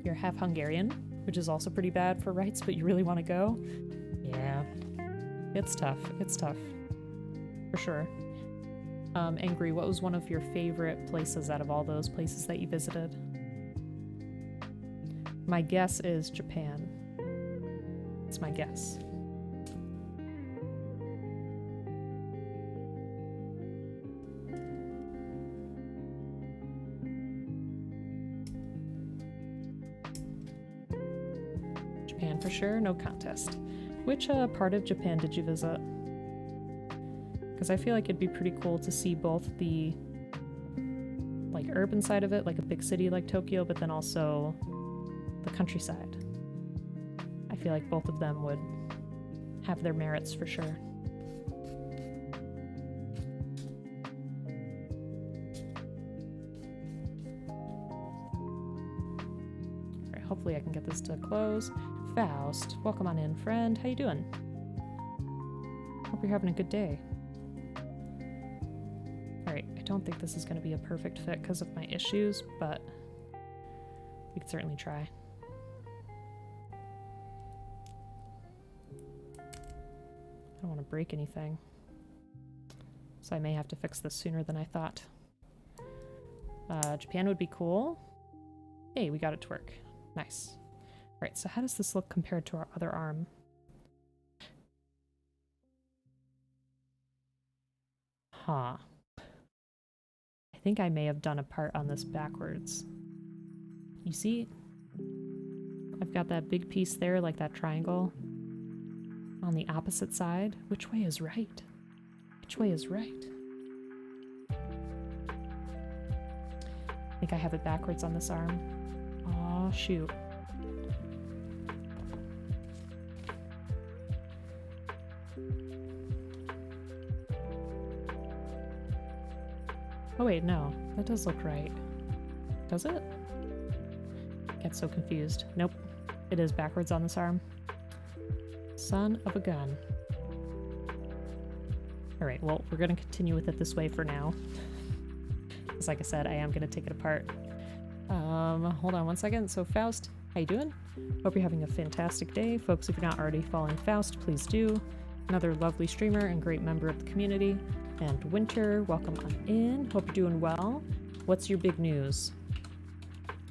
You're half Hungarian, which is also pretty bad for rights, but you really want to go? Yeah. It's tough. It's tough. For sure. Angry, what was one of your favorite places out of all those places that you visited? My guess is Japan. It's my guess. Japan for sure, no contest. Which part of Japan did you visit? Because I feel like it'd be pretty cool to see both the like urban side of it, like a big city like Tokyo, but then also the countryside. I feel like both of them would have their merits for sure. Alright, hopefully I can get this to close. Faust, welcome on in, friend. How you doing? Hope you're having a good day. Alright, I don't think this is going to be a perfect fit because of my issues, but we could certainly try. I don't want to break anything, so I may have to fix this sooner than I thought. Japan would be cool. Hey, we got it to work. Nice. Alright, so how does this look compared to our other arm? Huh. I think I may have done a part on this backwards. You see? I've got that big piece there, like that triangle. On the opposite side. Which way is right? Which way is right? I think I have it backwards on this arm. Aw, shoot. Oh wait, no. That does look right. Does it? Get so confused. Nope. It is backwards on this arm. Son of a gun. Alright, well, we're going to continue with it this way for now. Because like I said, I am going to take it apart. Hold on one second. So Faust, how you doing? Hope you're having a fantastic day. Folks, if you're not already following Faust, please do. Another lovely streamer and great member of the community. And Winter, welcome on in. Hope you're doing well. What's your big news?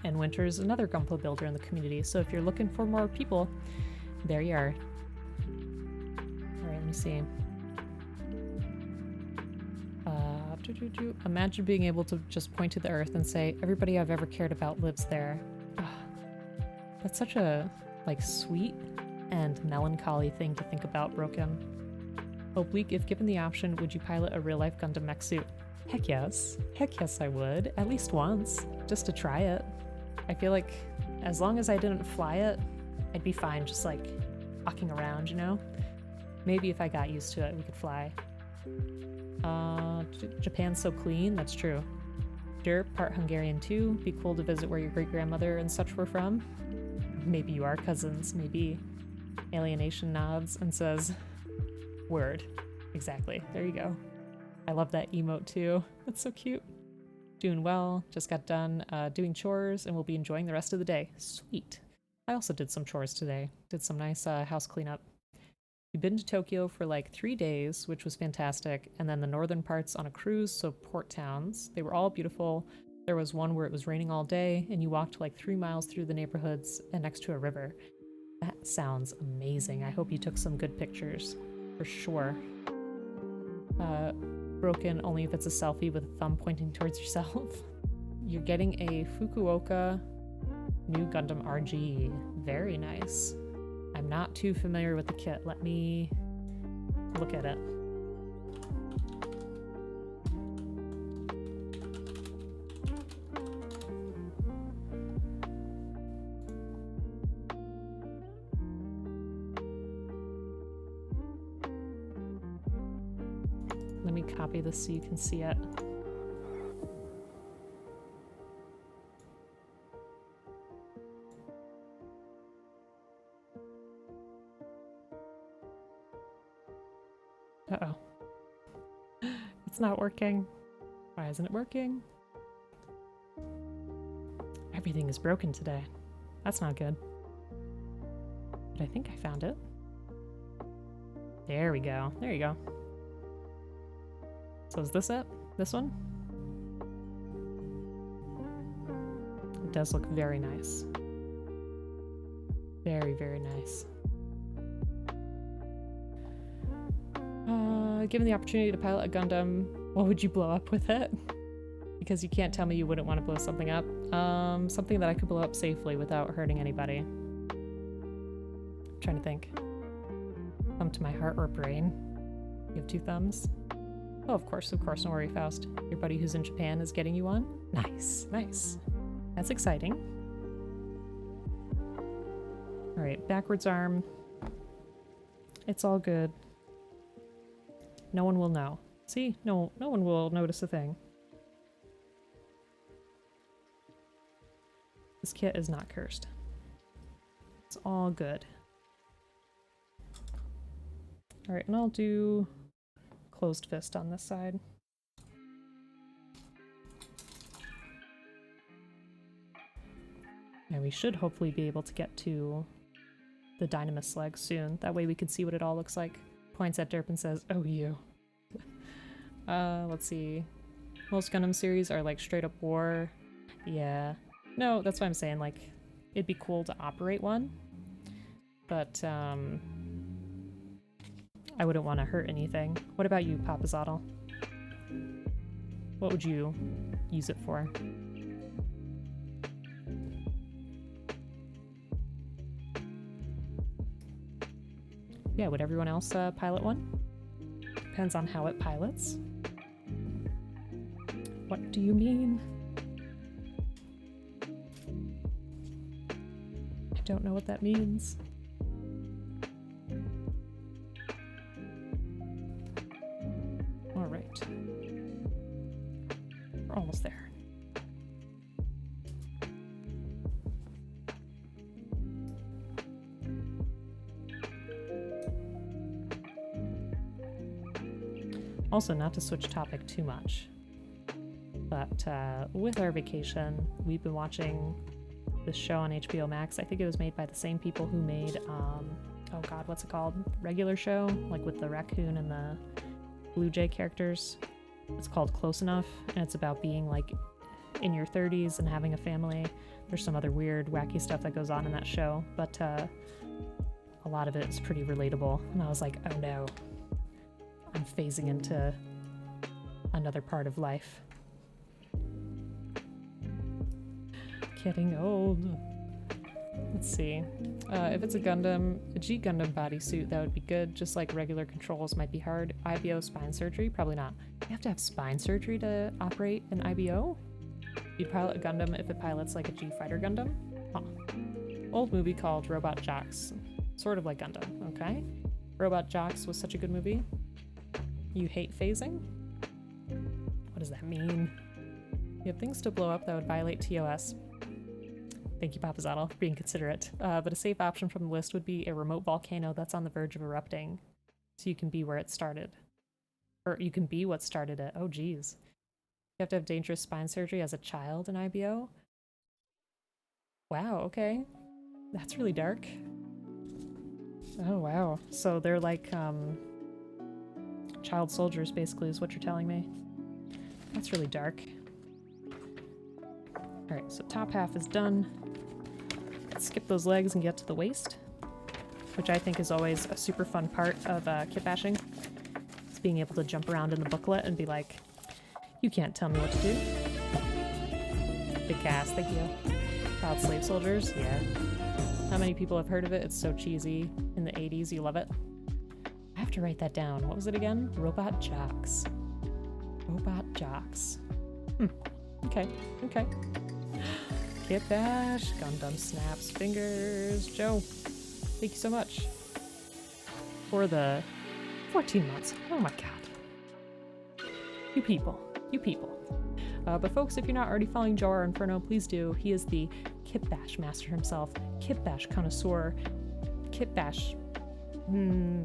And Winter is another Gunpla builder in the community, so if you're looking for more people, there you are. Alright, let me see. Imagine being able to just point to the earth and say, everybody I've ever cared about lives there. Ugh. That's such a, like, sweet and melancholy thing to think about, Broken. Oblique, if given the option, would you pilot a real-life Gundam mech suit? Heck yes. Heck yes I would. At least once. Just to try it. I feel like as long as I didn't fly it, I'd be fine just like walking around, you know? Maybe if I got used to it, we could fly. Japan's so clean, that's true. Derp, part Hungarian too. Be cool to visit where your great-grandmother and such were from. Maybe you are cousins, maybe. Alienation nods and says, word. Exactly, there you go. I love that emote too. That's so cute. Doing well, just got done doing chores and will be enjoying the rest of the day. Sweet. I also did some chores today. Did some nice house cleanup. We've been to Tokyo for like 3 days, which was fantastic, and then the northern parts on a cruise, so port towns. They were all beautiful. There was one where it was raining all day, and you walked like 3 miles through the neighborhoods and next to a river. That sounds amazing. I hope you took some good pictures. For sure. Broken only if it's a selfie with a thumb pointing towards yourself. You're getting a Fukuoka new Gundam RG. Very nice. I'm not too familiar with the kit. Let me look at it. Let me copy this so you can see it. It's not working. Why isn't it working? Everything is broken today. That's not good. But I think I found it. There we go. There you go. So is this it? This one? It does look very nice. Very, very nice. Given the opportunity to pilot a Gundam, what would you blow up with it? Because you can't tell me you wouldn't want to blow something up. Something that I could blow up safely without hurting anybody. I'm trying to think. Thumb to my heart or brain. You have 2 thumbs? Oh, of course, no worry, Faust. Your buddy who's in Japan is getting you one? Nice, nice. That's exciting. Alright, backwards arm. It's all good. No one will know. See? No one will notice a thing. This kit is not cursed. It's all good. Alright, and I'll do closed fist on this side. And we should hopefully be able to get to the Dynamist leg soon. That way we can see what it all looks like. Points at Derp and says, oh, you. Let's see. Most Gundam series are like straight up war. Yeah. No, that's what I'm saying. Like, it'd be cool to operate one. But, I wouldn't want to hurt anything. What about you, Papa Zottle? What would you use it for? Yeah, would everyone else pilot one? Depends on how it pilots. What do you mean? I don't know what that means. All right. We're almost there. Also, not to switch topic too much, but with our vacation, we've been watching this show on HBO Max. I think it was made by the same people who made, oh god, what's it called? Regular show, like with the raccoon and the Blue Jay characters. It's called Close Enough, and it's about being like in your 30s and having a family. There's some other weird, wacky stuff that goes on in that show, but a lot of it is pretty relatable. And I was like, oh no. I'm phasing into another part of life. Getting old. Let's see. If it's a Gundam, a G Gundam bodysuit, that would be good. Just like regular controls might be hard. IBO spine surgery? Probably not. You have to have spine surgery to operate an IBO? You'd pilot a Gundam if it pilots like a G Fighter Gundam? Huh. Old movie called Robot Jocks. Sort of like Gundam, okay? Robot Jocks was such a good movie. You hate phasing? What does that mean? You have things to blow up that would violate TOS. Thank you, Papa Zottle, for being considerate. But a safe option from the list would be a remote volcano that's on the verge of erupting. So you can be where it started. Or you can be what started it. Oh, geez. You have to have dangerous spine surgery as a child in IBO? Wow, okay. That's really dark. Oh, wow. So they're like, child soldiers, basically, is what you're telling me. That's really dark. Alright, so top half is done. Let's skip those legs and get to the waist, which I think is always a super fun part of kit bashing. It's being able to jump around in the booklet and be like, you can't tell me what to do. Big cast, thank you. Child slave soldiers, yeah. How many people have heard of it? It's so cheesy. In the 80s, you love it. I have to write that down. What was it again? Robot Jocks. Robot Jocks. Okay, okay. Kitbash, Gundam snaps fingers. Joe, thank you so much for the 14 months. Oh my god. You people. You people. But folks, if you're not already following Joe R. Inferno, please do. He is the Kitbash master himself. Kitbash connoisseur. Kitbash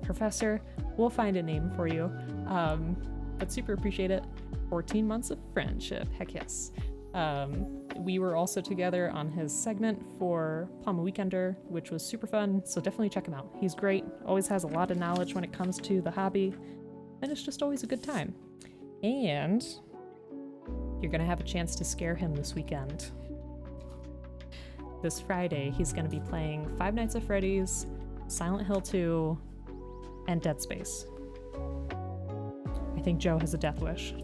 professor. We'll find a name for you. but super appreciate it. 14 months of friendship, heck yes. We were also together on his segment for Palma Weekender, which was super fun, so definitely check him out. He's great, always has a lot of knowledge when it comes to the hobby, and it's just always a good time. And you're gonna have a chance to scare him this weekend. This Friday, he's gonna be playing Five Nights at Freddy's, Silent Hill 2, and Dead Space. I think Joe has a death wish.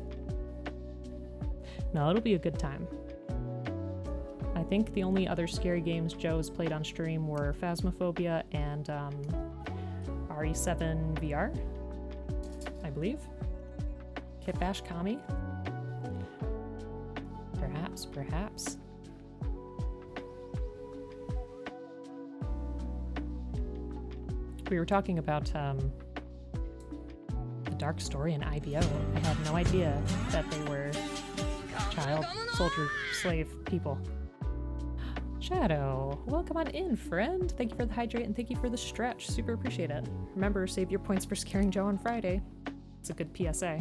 No, it'll be a good time. I think the only other scary games Joe has played on stream were Phasmophobia and RE7 VR, I believe. Kitbash Kami? Perhaps. We were talking about the dark story in IBO. I had no idea that they were child, soldier, slave people. Shadow, welcome on in, friend. Thank you for the hydrate and thank you for the stretch. Super appreciate it. Remember, save your points for scaring Joe on Friday. It's a good PSA.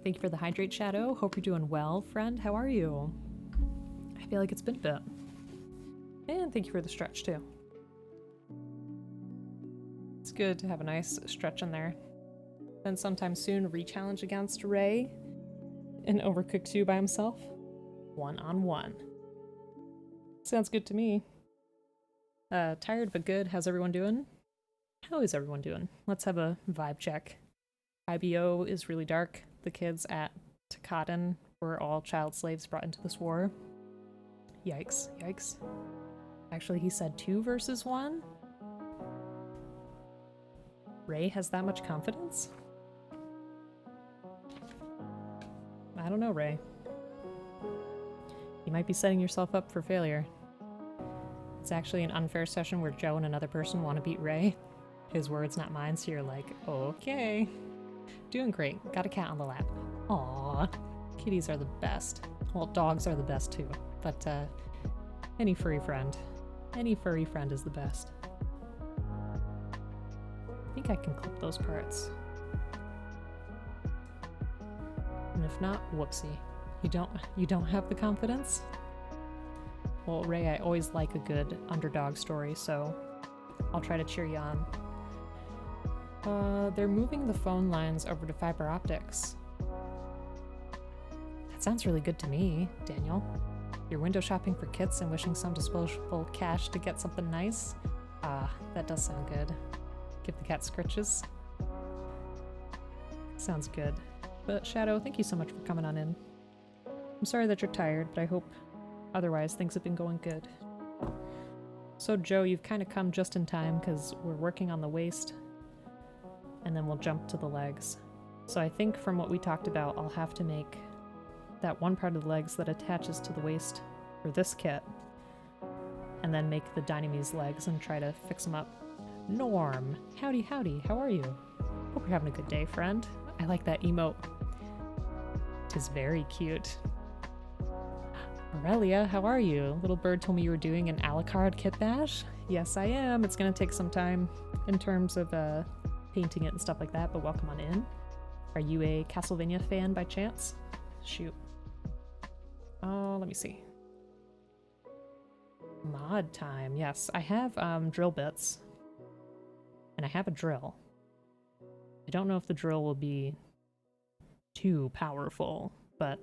Thank you for the hydrate, Shadow. Hope you're doing well, friend. How are you? I feel like it's been a bit. And thank you for the stretch, too. It's good to have a nice stretch in there. Then sometime soon, re-challenge against Ray in Overcooked 2 by himself. 1-on-1. Sounds good to me. Tired but good. How's everyone doing? How is everyone doing? Let's have a vibe check. IBO is really dark. The kids at Takaten were all child slaves brought into this war. Yikes. Actually, he said 2 versus 1? Ray has that much confidence? I don't know, Ray. You might be setting yourself up for failure. It's actually an unfair session where Joe and another person want to beat Ray. His words, not mine, so you're like, okay. Doing great. Got a cat on the lap. Aww. Kitties are the best. Well, dogs are the best too. But, any furry friend is the best. I think I can clip those parts. And if not, whoopsie. You don't have the confidence? Well, Ray, I always like a good underdog story, so I'll try to cheer you on. They're moving the phone lines over to fiber optics. That sounds really good to me, Daniel. You're window shopping for kits and wishing some disposable cash to get something nice? Ah, that does sound good. Give the cat scritches. Sounds good. But Shadow, thank you so much for coming on in. I'm sorry that you're tired, but I hope otherwise things have been going good. So Joe, you've kind of come just in time because we're working on the waist and then we'll jump to the legs. So I think from what we talked about, I'll have to make that one part of the legs that attaches to the waist for this kit and then make the Dynamist legs and try to fix them up. Norm, howdy, how are you? Hope you're having a good day, friend. I like that emote. It is very cute. Aurelia, how are you? Little bird told me you were doing an Alucard Kitbash. Yes, I am. It's gonna take some time in terms of painting it and stuff like that, but welcome on in. Are you a Castlevania fan by chance? Shoot. Oh, let me see. Mod time. Yes, I have drill bits. And I have a drill. I don't know if the drill will be too powerful, but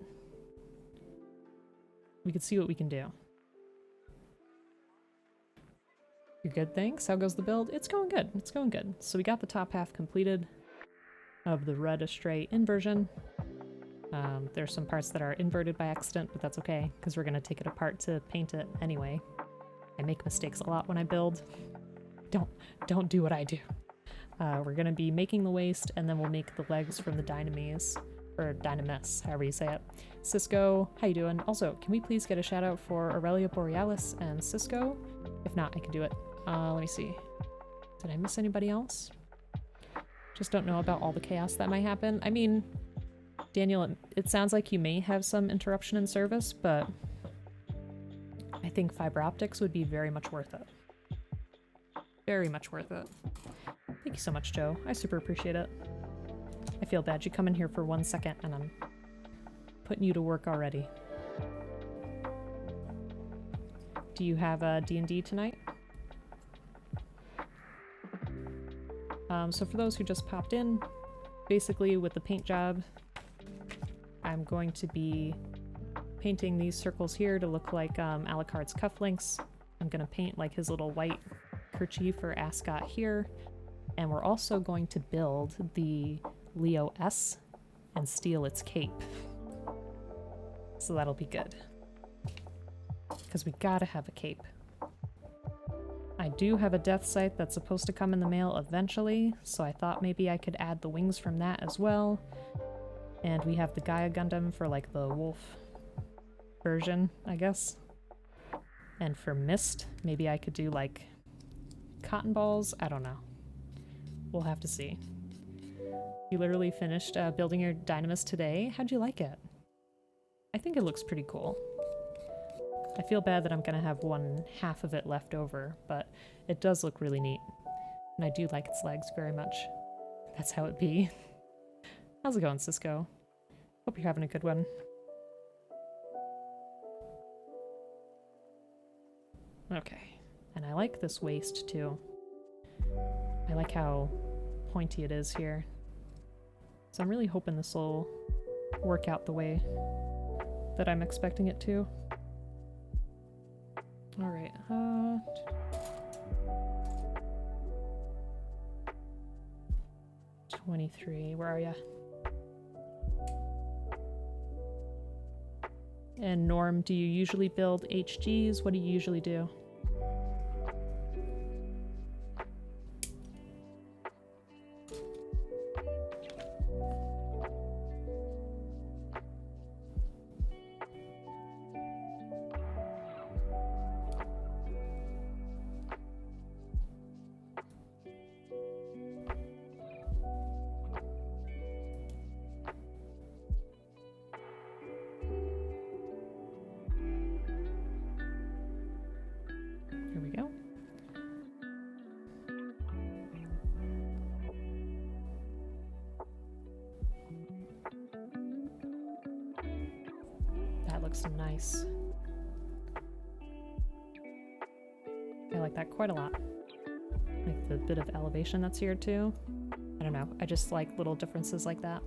we could see what we can do. You're good, thanks. How goes the build? It's going good. It's going good. So we got the top half completed of the red Astray inversion. There's some parts that are inverted by accident, but that's okay, because we're going to take it apart to paint it anyway. I make mistakes a lot when I build. Don't do what I do. We're going to be making the waist, and then we'll make the legs from the Dynames, or Dynamist, however you say it. Cisco, how you doing? Also, can we please get a shout out for Aurelia Borealis and Cisco? If not, I can do it. Let me see. Did I miss anybody else? Just don't know about all the chaos that might happen. I mean, Daniel, it sounds like you may have some interruption in service, but I think fiber optics would be very much worth it. Very much worth it. Thank you so much, Joe. I super appreciate it. I feel bad. You come in here for 1 second and I'm putting you to work already. Do you have a D&D tonight? So for those who just popped in, basically with the paint job, I'm going to be painting these circles here to look like Alucard's cufflinks. I'm going to paint like his little white kerchief or ascot here. And we're also going to build the Leo S and steal its cape. So that'll be good. Because we gotta have a cape. I do have a death sight that's supposed to come in the mail eventually, so I thought maybe I could add the wings from that as well. And we have the Gaia Gundam for like the wolf version, I guess. And for Mist, maybe I could do like cotton balls? I don't know. We'll have to see. You literally finished building your Dynamist today. How'd you like it? I think it looks pretty cool. I feel bad that I'm gonna have 1/2 of it left over, but it does look really neat. And I do like its legs very much. That's how it be. How's it going, Cisco? Hope you're having a good one. Okay. And I like this waist too. I like how pointy it is here. So I'm really hoping this will work out the way that I'm expecting it to. Alright, 23, where are ya? And Norm, do you usually build HGs? What do you usually do? Here we go. That looks nice. I like that quite a lot. Like the bit of elevation that's here too. I don't know, I just like little differences like that.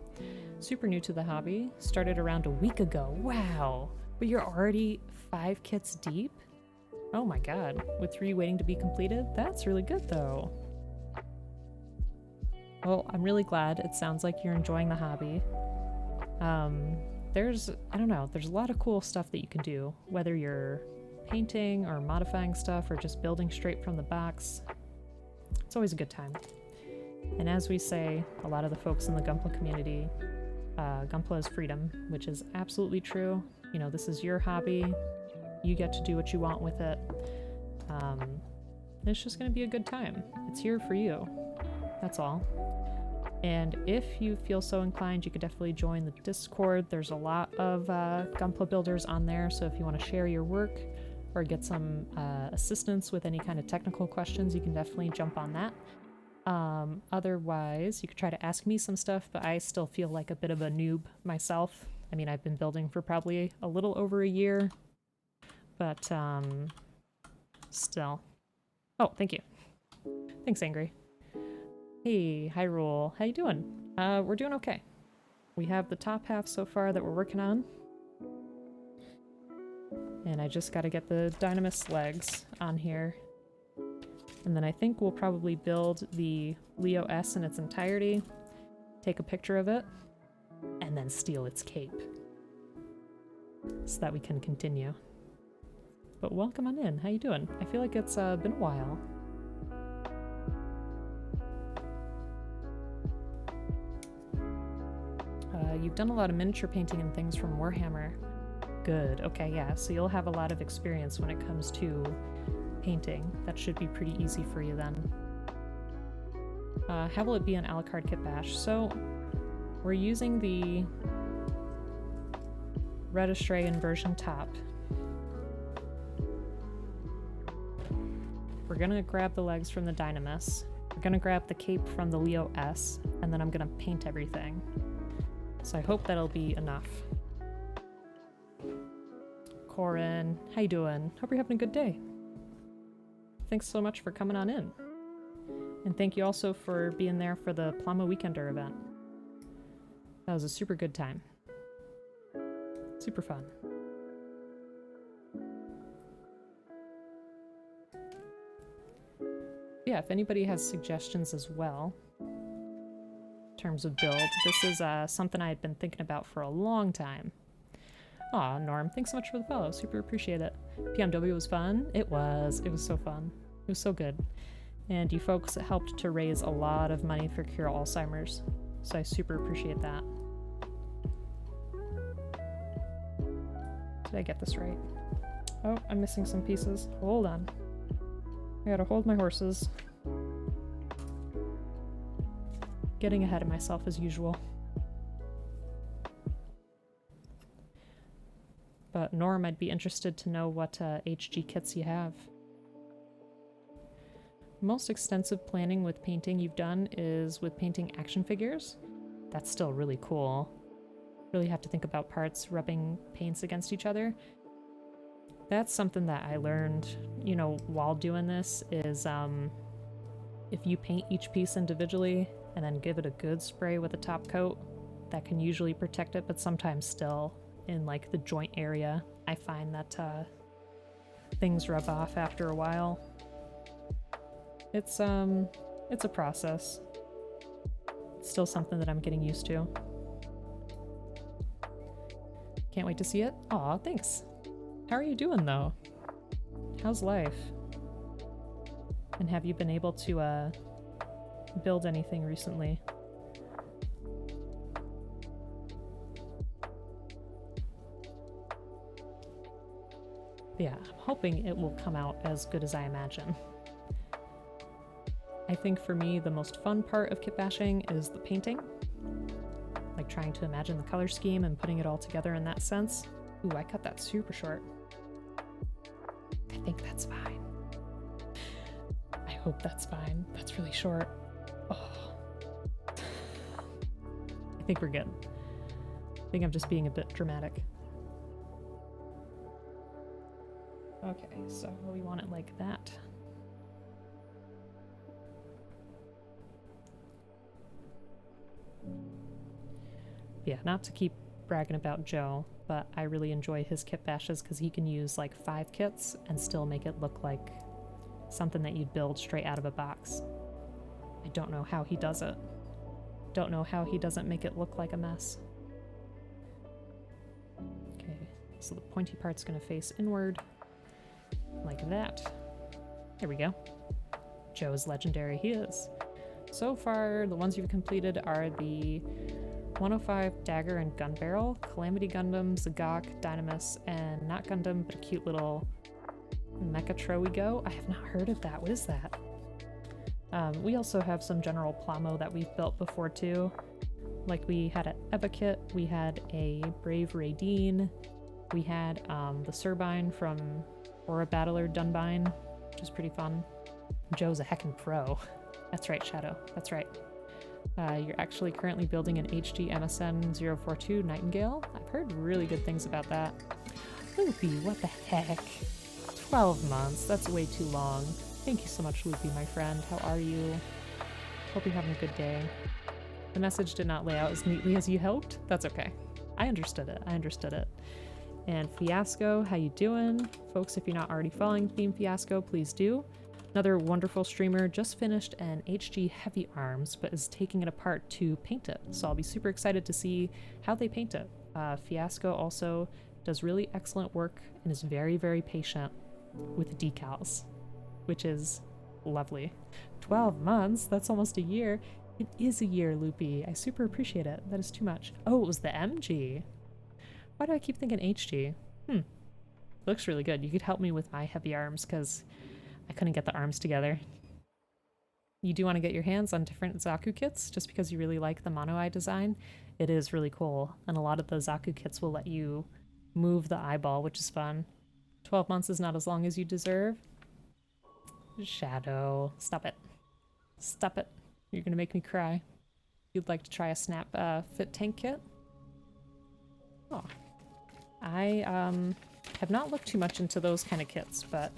Super new to the hobby. Started around a week ago. Wow! But you're already 5 kits deep? Oh my god. With 3 waiting to be completed? That's really good though. Well, I'm really glad. It sounds like you're enjoying the hobby. I don't know, there's a lot of cool stuff that you can do, whether you're painting or modifying stuff or just building straight from the box. It's always a good time. And as we say, a lot of the folks in the Gunpla community, Gunpla is freedom, which is absolutely true. You know, this is your hobby. You get to do what you want with it. It's just going to be a good time. It's here for you. That's all. And if you feel so inclined, you could definitely join the Discord. There's a lot of Gunpla builders on there, so if you want to share your work or get some assistance with any kind of technical questions, you can definitely jump on that. Otherwise, you could try to ask me some stuff, but I still feel like a bit of a noob myself. I mean, I've been building for probably a little over a year, but still. Oh, thank you. Thanks, Angry. Hey, Hyrule, how you doing? We're doing okay. We have the top half so far that we're working on. And I just gotta get the Dynamist legs on here. And then I think we'll probably build the Leo S in its entirety, take a picture of it, and then steal its cape. So that we can continue. But welcome on in, how you doing? I feel like it's been a while. You've done a lot of miniature painting and things from Warhammer. Good, okay, yeah, so you'll have a lot of experience when it comes to painting. That should be pretty easy for you then. How will it be on Alucard Kitbash? So, we're using the red Astray Inversion top. We're gonna grab the legs from the Dynamist. We're gonna grab the cape from the Leo S, and then I'm gonna paint everything. So I hope that'll be enough. Corin, how you doing? Hope you're having a good day. Thanks so much for coming on in. And thank you also for being there for the Plama Weekender event. That was a super good time. Super fun. Yeah, if anybody has suggestions as well, in terms of build, this is something I had been thinking about for a long time. Aw, Norm, thanks so much for the follow. Super appreciate it. PMW was fun. It was so fun. It was so good. And you folks helped to raise a lot of money for Cure Alzheimer's. So I super appreciate that. Did I get this right? Oh, I'm missing some pieces. Hold on. I gotta hold my horses. Getting ahead of myself as usual. But Norm, I'd be interested to know what HG kits you have. Most extensive planning with painting you've done is with painting action figures. That's still really cool. Really have to think about parts rubbing paints against each other. That's something that I learned, you know, while doing this is if you paint each piece individually and then give it a good spray with a top coat, that can usually protect it, but sometimes still in like the joint area, I find that things rub off after a while. It's a process. It's still something that I'm getting used to. Can't wait to see it. Aw, thanks. How are you doing though? How's life? And have you been able to build anything recently? Yeah, I'm hoping it will come out as good as I imagine. I think for me, the most fun part of kit bashing is the painting. Like trying to imagine the color scheme and putting it all together in that sense. Ooh, I cut that super short. I think that's fine. I hope that's fine. That's really short. Oh. I think we're good. I think I'm just being a bit dramatic. Okay, so we want it like that. Yeah, not to keep bragging about Joe, but I really enjoy his kit bashes because he can use like 5 kits and still make it look like something that you'd build straight out of a box. I don't know how he does it. Don't know how he doesn't make it look like a mess. Okay, so the pointy part's gonna face inward like that. There we go. Joe is legendary, he is. So far, the ones you've completed are the 105 Dagger and Gun Barrel, Calamity Gundam, Zagok, Dynamist, and not Gundam, but a cute little Mecha Go. I have not heard of that. What is that? We also have some general Plamo that we've built before too. Like we had an Eva kit, we had a Brave Raideen, we had the Surbine from Aura Battler Dunbine, which is pretty fun. Joe's a heckin' pro. That's right, Shadow. That's right. You're actually currently building an HG MSN 042 Nightingale. I've heard really good things about that. Loopy, what the heck? 12 months. That's way too long. Thank you so much, Loopy, my friend. How are you? Hope you're having a good day. The message did not lay out as neatly as you hoped. That's okay. I understood it. I understood it. And Fiasco, how you doing? Folks, if you're not already following Team Fiasco, please do. Another wonderful streamer just finished an HG Heavy Arms, but is taking it apart to paint it. So I'll be super excited to see how they paint it. Fiasco also does really excellent work and is very, very patient with decals, which is lovely. 12 months? That's almost a year. It is a year, Loopy. I super appreciate it. That is too much. Oh, it was the MG. Why do I keep thinking HG? Looks really good. You could help me with my heavy arms because I couldn't get the arms together. You do want to get your hands on different Zaku kits just because you really like the Mono Eye design. It is really cool, and a lot of the Zaku kits will let you move the eyeball, which is fun. 12 months is not as long as you deserve. Shadow. Stop it. Stop it. You're gonna make me cry. You'd like to try a snap fit tank kit? Oh. I have not looked too much into those kind of kits, but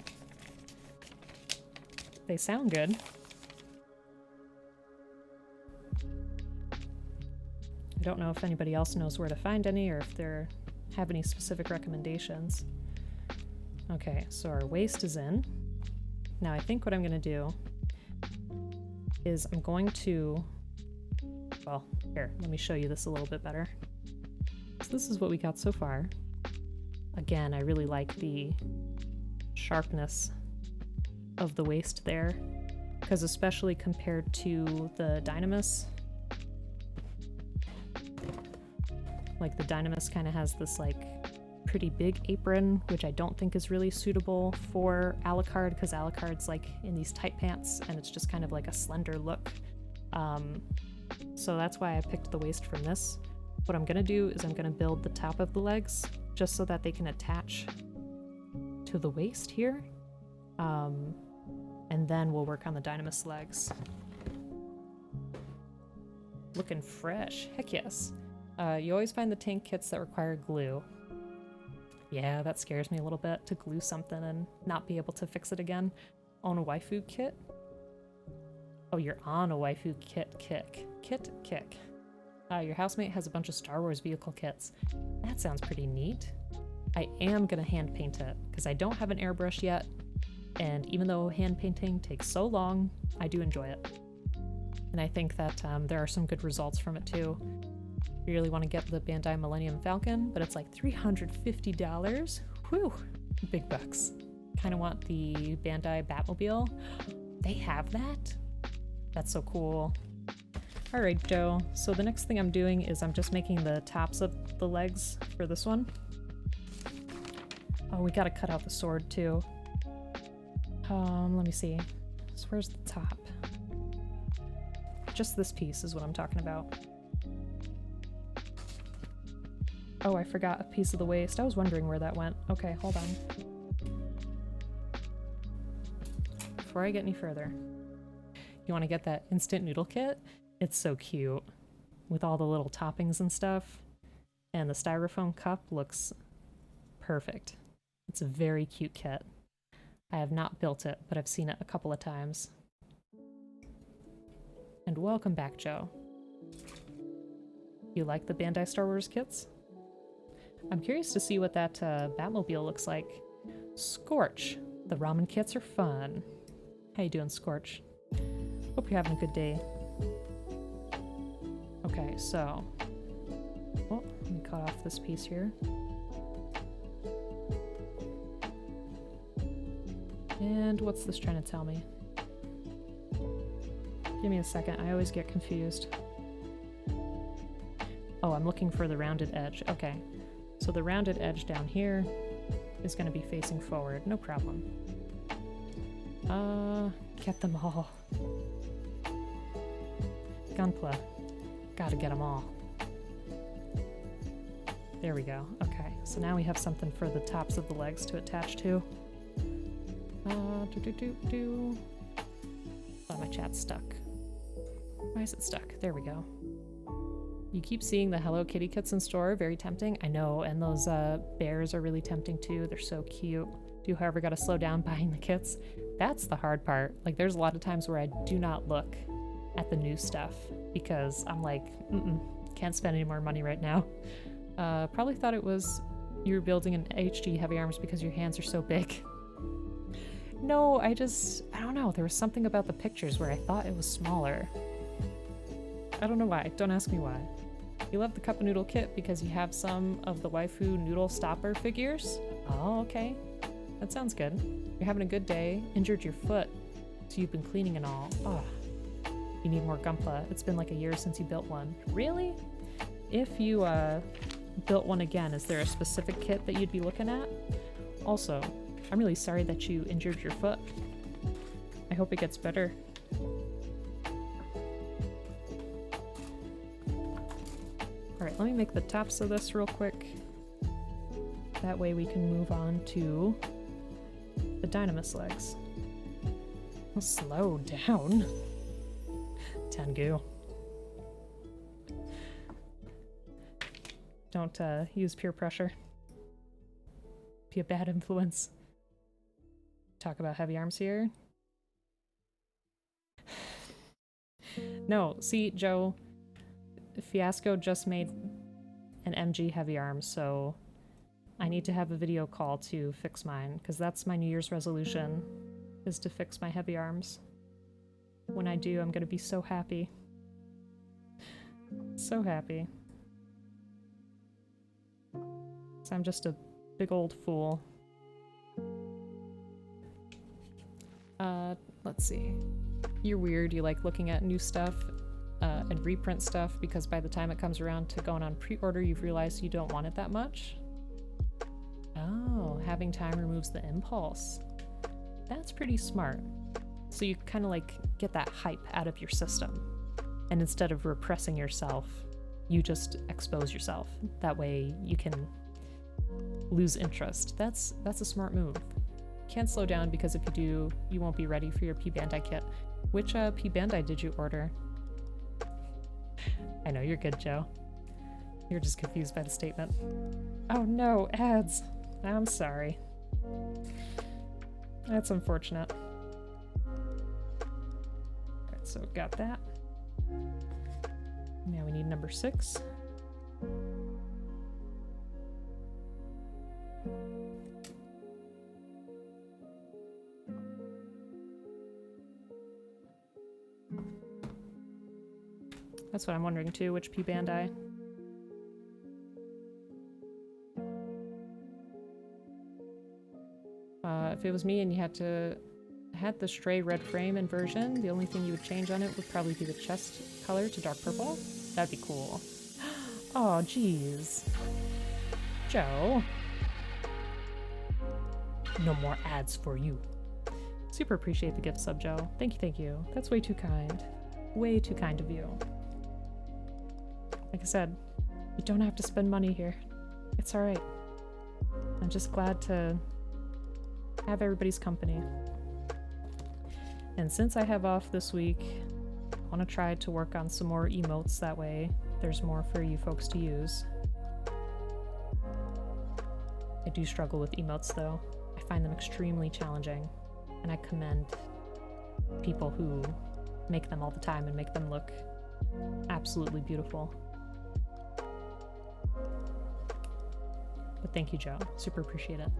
they sound good. I don't know if anybody else knows where to find any or if they have any specific recommendations. Okay, so our waist is in. Now I think what I'm going to do is I'm going to, well, here, let me show you this a little bit better. So this is what we got so far. Again, I really like the sharpness of the waist there, because especially compared to the Dynamist, like the Dynamist kind of has this like pretty big apron, which I don't think is really suitable for Alucard, because Alucard's like in these tight pants and it's just kind of like a slender look. So that's why I picked the waist from this. What I'm gonna do is I'm gonna build the top of the legs just so that they can attach to the waist here. And then we'll work on the Dynamist legs. Looking fresh, heck yes. You always find the tank kits that require glue. Yeah, that scares me a little bit, to glue something and not be able to fix it again. Own a waifu kit? Oh, you're on a waifu kit kick. Kit kick. Your housemate has a bunch of Star Wars vehicle kits. That sounds pretty neat. I am gonna hand paint it, because I don't have an airbrush yet, and even though hand painting takes so long, I do enjoy it. And I think that there are some good results from it too. You really want to get the Bandai Millennium Falcon, but it's like $350. Whew, big bucks. Kind of want the Bandai Batmobile. They have that? That's so cool. All right, Joe. So the next thing I'm doing is I'm just making the tops of the legs for this one. Oh, we gotta cut out the sword too. Let me see. So where's the top? Just this piece is what I'm talking about. Oh, I forgot a piece of the waist. I was wondering where that went. Okay, hold on. Before I get any further, you want to get that instant noodle kit? It's so cute with all the little toppings and stuff. And the styrofoam cup looks perfect. It's a very cute kit. I have not built it, but I've seen it a couple of times. And welcome back, Joe. You like the Bandai Star Wars kits? I'm curious to see what that Batmobile looks like. Scorch. The ramen kits are fun. How you doing, Scorch? Hope you're having a good day. Okay, so... oh, let me cut off this piece here. And what's this trying to tell me? Give me a second, I always get confused. Oh, I'm looking for the rounded edge. Okay. So the rounded edge down here is going to be facing forward. No problem. Get them all. Gunpla. Gotta get them all. There we go. Okay, so now we have something for the tops of the legs to attach to. Oh, my chat's stuck. Why is it stuck? There we go. You keep seeing the Hello Kitty kits in store. Very tempting. I know, and those bears are really tempting too. They're so cute. Do you, however, gotta slow down buying the kits? That's the hard part. Like, there's a lot of times where I do not look at the new stuff because I'm like, can't spend any more money right now. Probably thought it was you were building an HG heavy arms because your hands are so big. No, I don't know. There was something about the pictures where I thought it was smaller. I don't know why. Don't ask me why. You love the cup noodle kit because you have some of the waifu noodle stopper figures? Oh, okay. That sounds good. You're having a good day. Injured your foot, so you've been cleaning and all. Oh, you need more Gunpla. It's been like a year since you built one. Really? If you built one again, is there a specific kit that you'd be looking at? Also, I'm really sorry that you injured your foot. I hope it gets better. Alright, let me make the tops of this real quick. That way we can move on to the Dynamist legs. Slow down. Tengu. Don't use peer pressure. Be a bad influence. Talk about heavy arms here. No, see, Joe, Fiasco just made an MG heavy arms, so I need to have a video call to fix mine, because that's my New Year's resolution, is to fix my heavy arms. When I do, I'm gonna be so happy. So happy. So I'm just a big old fool. Let's see. You're weird, you like looking at new stuff and reprint stuff because by the time it comes around to going on pre-order, you've realized you don't want it that much. Oh, having time removes the impulse. That's pretty smart. So you kind of like get that hype out of your system. And instead of repressing yourself, you just expose yourself. That way you can lose interest. That's a smart move. Can't slow down because if you do, you won't be ready for your P Bandai kit. Which P Bandai did you order? I know you're good, Joe. You're just confused by the statement. Oh no, ads. I'm sorry. That's unfortunate. Alright, so got that. Now we need number 6. That's what I'm wondering too, which P Bandai. If it was me and you had the Stray red frame Inversion, the only thing you would change on it would probably be the chest color to dark purple. That'd be cool. Oh, jeez. Joe. No more ads for you. Super appreciate the gift sub, Joe. Thank you, thank you. That's way too kind. Way too kind of you. Like I said, you don't have to spend money here. It's alright. I'm just glad to have everybody's company. And since I have off this week, I want to try to work on some more emotes, that way there's more for you folks to use. I do struggle with emotes though. I find them extremely challenging, and I commend people who make them all the time and make them look absolutely beautiful. But thank you, Joe. Super appreciate it.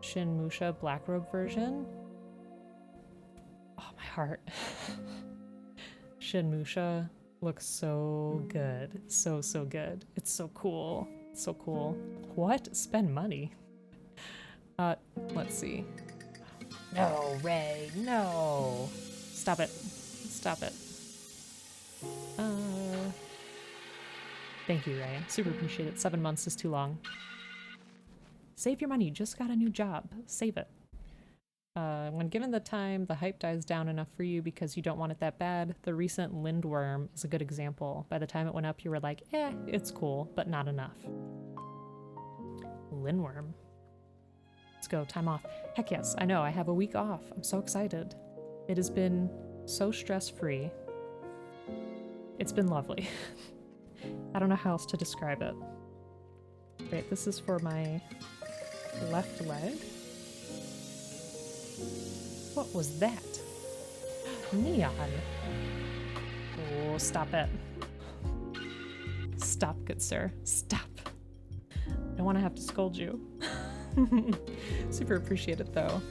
Shinmusha Black Robe version. Oh, my heart. Shinmusha looks so good. So good. It's so cool. So cool. What? Spend money? Let's see. No, Ray, no. Stop it. Stop it. Thank you, Ray. Super appreciate it. 7 months is too long. Save your money. You just got a new job. Save it. When given the time, the hype dies down enough for you because you don't want it that bad. The recent Lindworm is a good example. By the time it went up, you were like, it's cool, but not enough. Lindworm. Let's go. Time off. Heck yes. I know. I have a week off. I'm so excited. It has been so stress-free. It's been lovely. I don't know how else to describe it. Wait, this is for my left leg. What was that? Neon. Oh, stop it. Stop, good sir. Stop. I don't want to have to scold you. Super appreciate it though.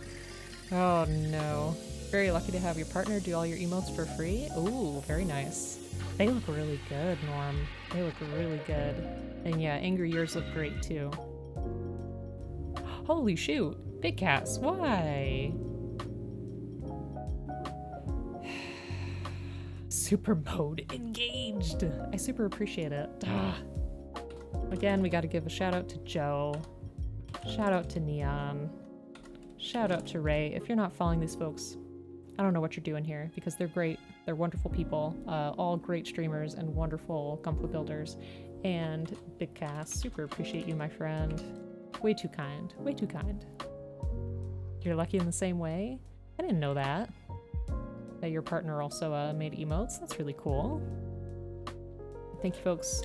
Oh no. Very lucky to have your partner do all your emotes for free. Ooh, very nice. They look really good, Norm. They look really good. And yeah, Angry Years look great too. Holy shoot. Big Cass, why? Super mode engaged. I super appreciate it. Again, we gotta give a shout out to Joe. Shout out to Neon. Shout out to Ray. If you're not following these folks, I don't know what you're doing here because they're great. They're wonderful people, all great streamers and wonderful Gunpla builders. And Big Cass, super appreciate you, my friend. Way too kind. Way too kind. You're lucky in the same way? I didn't know that. That your partner also made emotes. That's really cool. Thank you, folks.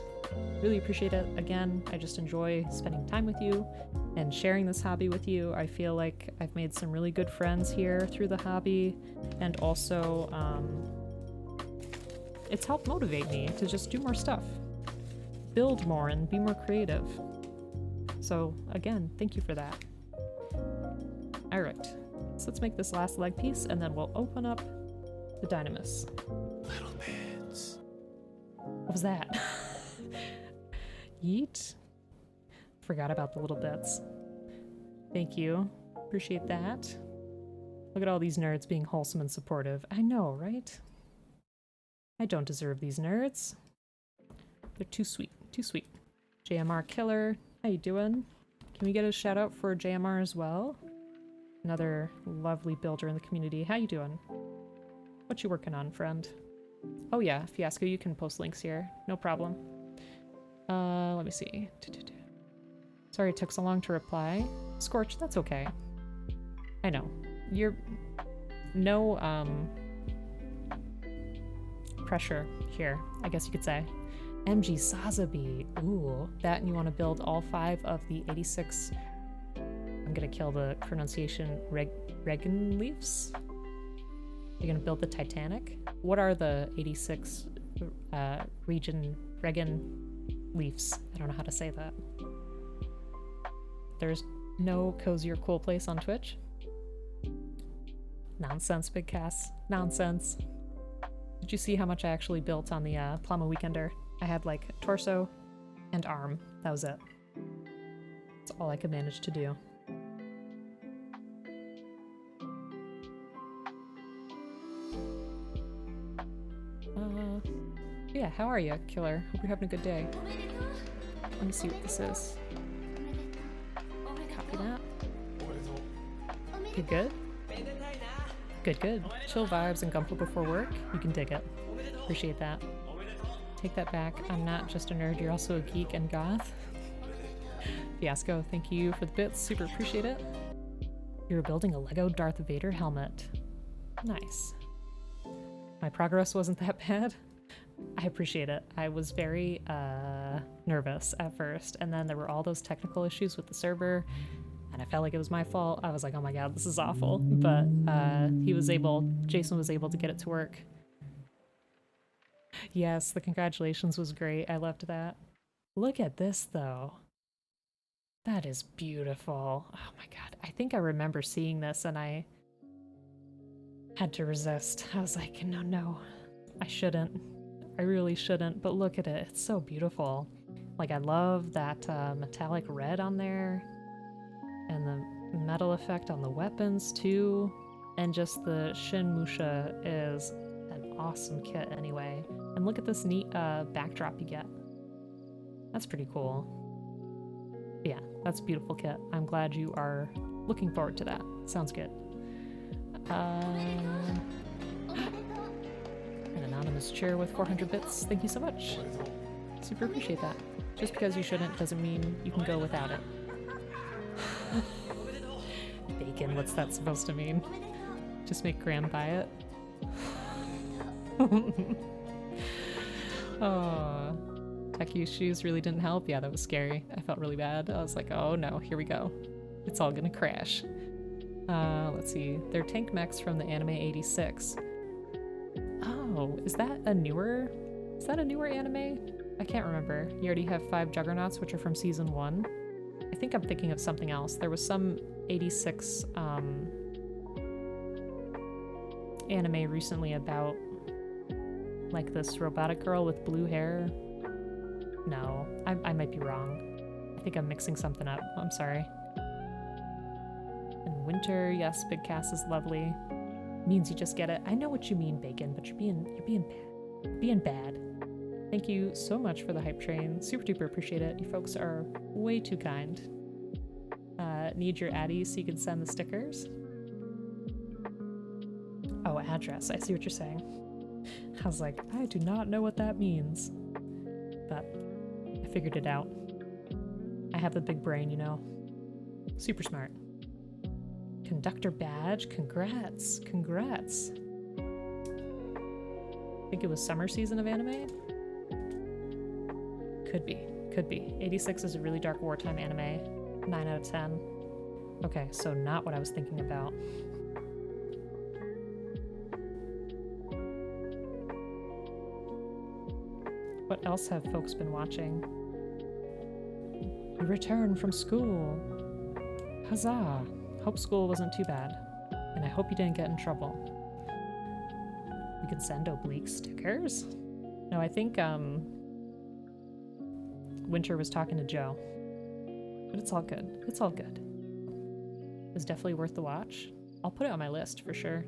Really appreciate it. Again, I just enjoy spending time with you and sharing this hobby with you. I feel like I've made some really good friends here through the hobby, and also it's helped motivate me to just do more stuff, build more, and be more creative. So again, thank you for that. All right, so let's make this last leg piece, and then we'll open up the Dynamist.
Little bits.
What was that? Yeet. Forgot about the little bits. Thank you. Appreciate that. Look at all these nerds being wholesome and supportive. I know, right? I don't deserve these nerds. They're too sweet. Too sweet. JMR Killer. How you doing? Can we get a shout out for JMR as well? Another lovely builder in the community. How you doing? What you working on, friend? Oh yeah, Fiasco, you can post links here. No problem. Let me see. Sorry it took so long to reply. Scorch, that's okay. I know. You're... No, pressure here, I guess you could say. MG Sazabi. Ooh, that, and you want to build all 5 of the 86... I'm gonna kill the pronunciation. Regan leaves? You're gonna build the Titanic? What are the 86 region Regan leaves? I don't know how to say that. There's no cozy or cool place on Twitch? Nonsense, Big Cass. Nonsense. Did you see how much I actually built on the Plama Weekender? I had like torso and arm. That was it. That's all I could manage to do. Yeah, how are you, Killer? Hope you're having a good day. Let me see what this is. Copy that. Good, good? Good, good. Chill vibes and Gunpla before work. You can dig it. Appreciate that. Take that back. I'm not just a nerd, you're also a geek and goth. Fiasco, thank you for the bits. Super appreciate it. You're building a Lego Darth Vader helmet. Nice. My progress wasn't that bad. I appreciate it. I was very nervous at first, and then there were all those technical issues with the server, and I felt like it was my fault. I was like, oh my god, this is awful. But Jason was able to get it to work. Yes, the congratulations was great. I loved that. Look at this, though. That is beautiful. Oh my god. I think I remember seeing this, and I had to resist. I was like, no, I shouldn't. I really shouldn't, but look at it. It's so beautiful. Like, I love that metallic red on there, and the metal effect on the weapons, too. And just the Shin Musha is an awesome kit anyway. And look at this neat backdrop you get. That's pretty cool. Yeah, that's a beautiful kit. I'm glad you are looking forward to that. Sounds good. An anonymous cheer with 400 bits. Thank you so much. Super appreciate that. Just because you shouldn't doesn't mean you can go without it. Bacon, what's that supposed to mean? Just make Graham buy it? Oh, Techie's shoes really didn't help. Yeah, that was scary. I felt really bad. I was like, oh no, here we go. It's all gonna crash. Let's see. They're tank mechs from the anime 86. Oh, is that a newer anime? I can't remember. You already have 5 Juggernauts, which are from season 1. I think I'm thinking of something else. There was some 86 anime recently about like this robotic girl with blue hair. No, I might be wrong. I think I'm mixing something up. I'm sorry. And winter, yes, Big Cass is lovely. Means you just get it. I know what you mean, Bacon, but you're being bad. You're being bad. Thank you so much for the hype train. Super duper appreciate it. You folks are way too kind. Need your addies so you can send the stickers. Oh, address. I see what you're saying. I was like, I do not know what that means. But I figured it out. I have the big brain, you know. Super smart. Conductor badge. Congrats. Congrats. I think it was summer season of anime? Could be. Could be. 86 is a really dark wartime anime. 9 out of 10. Okay, so not what I was thinking about. What else have folks been watching? You returned from school. Huzzah! Hope school wasn't too bad. And I hope you didn't get in trouble. We could send oblique stickers? No, I think, Winter was talking to Joe. But it's all good. It's all good. It's definitely worth the watch. I'll put it on my list for sure.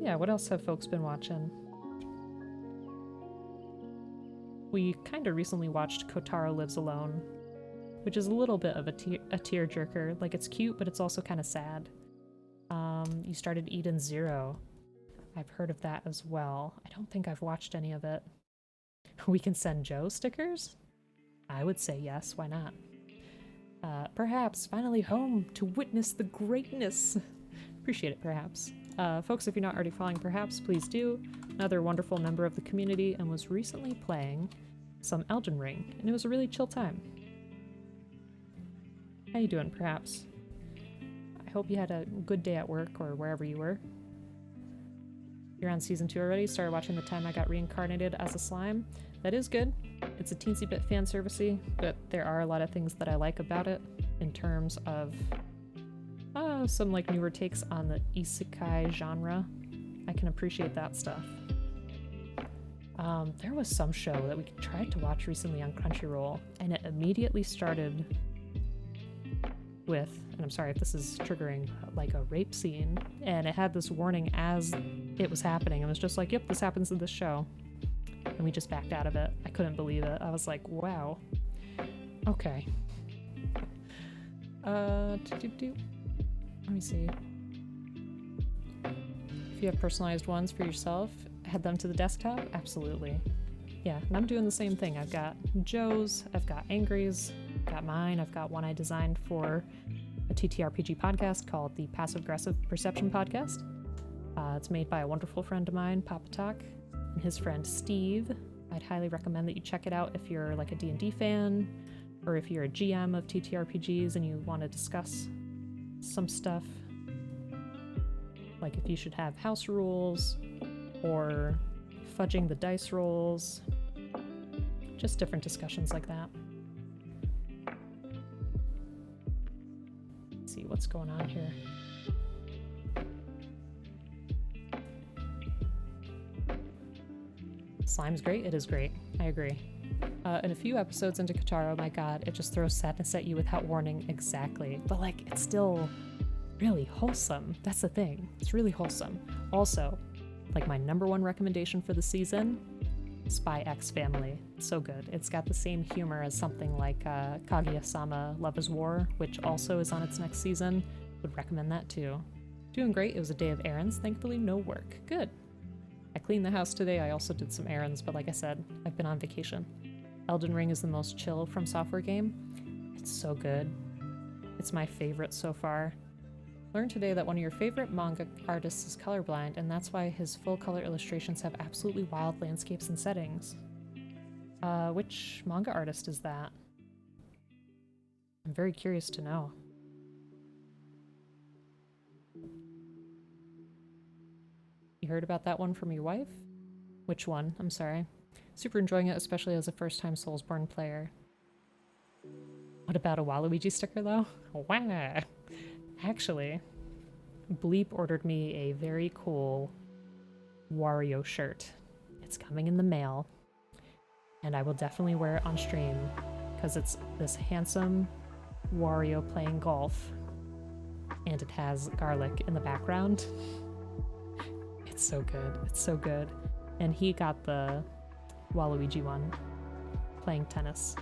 Yeah, what else have folks been watching? We kind of recently watched Kotaro Lives Alone, which is a little bit of a tearjerker. Like, it's cute, but it's also kind of sad. You started Eden Zero. I've heard of that as well. I don't think I've watched any of it. We can send Joe stickers? I would say yes, why not? Perhaps finally home to witness the greatness. Appreciate it, Perhaps. Folks, if you're not already following Perhaps, please do. Another wonderful member of the community, and was recently playing some Elden Ring, and it was a really chill time. How you doing, Perhaps? I hope you had a good day at work or wherever you were. You're on season 2 already. Started watching the time I got reincarnated as a slime. That is good. It's a teensy bit fan servicey, but there are a lot of things that I like about it in terms of some like newer takes on the isekai genre. I can appreciate that stuff. There was some show that we tried to watch recently on Crunchyroll, and it immediately started with, and I'm sorry if this is triggering, like a rape scene, and it had this warning as it was happening. It was just like, yep, this happens in this show. And we just backed out of it. I couldn't believe it. I was like, wow. Okay. Let me see. If you have personalized ones for yourself, head them to the desktop? Absolutely. Yeah, and I'm doing the same thing. I've got Joe's, I've got Angry's, I've got mine, I've got one I designed for a TTRPG podcast called the Passive Aggressive Perception Podcast. It's made by a wonderful friend of mine, Papa Talk, and his friend Steve. I'd highly recommend that you check it out if you're like a D&D fan, or if you're a GM of TTRPGs and you want to discuss some stuff. Like if you should have house rules, or fudging the dice rolls. Just different discussions like that. Let's see what's going on here. Slime's great. It is great. I agree. In a few episodes into Kotaro, my god, it just throws sadness at you without warning. Exactly. But like, it's still really wholesome. That's the thing. It's really wholesome. Also, like my #1 recommendation for the season, Spy X Family. It's so good. It's got the same humor as something like Kaguya-sama Love is War, which also is on its next season. Would recommend that too. Doing great. It was a day of errands. Thankfully, no work. Good. I cleaned the house today. I also did some errands, but like I said, I've been on vacation. Elden Ring is the most chill From Software game. It's so good. It's my favorite so far. Learned today that one of your favorite manga artists is colorblind, and that's why his full color illustrations have absolutely wild landscapes and settings. Which manga artist is that? I'm very curious to know. You heard about that one from your wife? Which one? I'm sorry. Super enjoying it, especially as a first-time Soulsborne player. What about a Waluigi sticker, though? Wow! Actually, Bleep ordered me a very cool Wario shirt. It's coming in the mail, and I will definitely wear it on stream, because it's this handsome Wario playing golf, and it has garlic in the background. It's so good. It's so good. And he got the Waluigi one, playing tennis.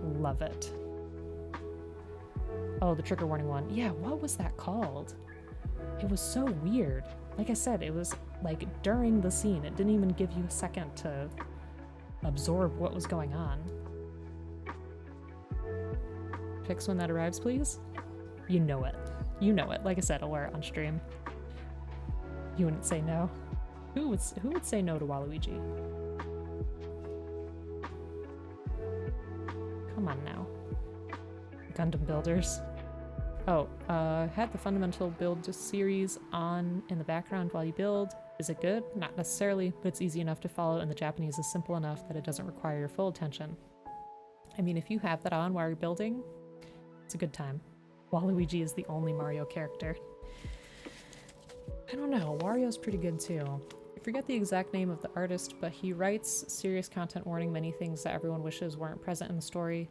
Love it. Oh, the trigger warning one. Yeah, what was that called? It was so weird. Like I said, it was like during the scene. It didn't even give you a second to absorb what was going on. pics when that arrives, please? You know it. You know it. Like I said, I'll wear it on stream. You wouldn't say no. Who would say no to Waluigi? Come on now. Gundam builders. Oh, had the fundamental build series on in the background while you build. Is it good? Not necessarily, but it's easy enough to follow, and the Japanese is simple enough that it doesn't require your full attention. I mean, if you have that on while you're building, it's a good time. Waluigi is the only Mario character. I don't know, Wario's pretty good too. I forget the exact name of the artist, but he writes serious content warning many things that everyone wishes weren't present in the story.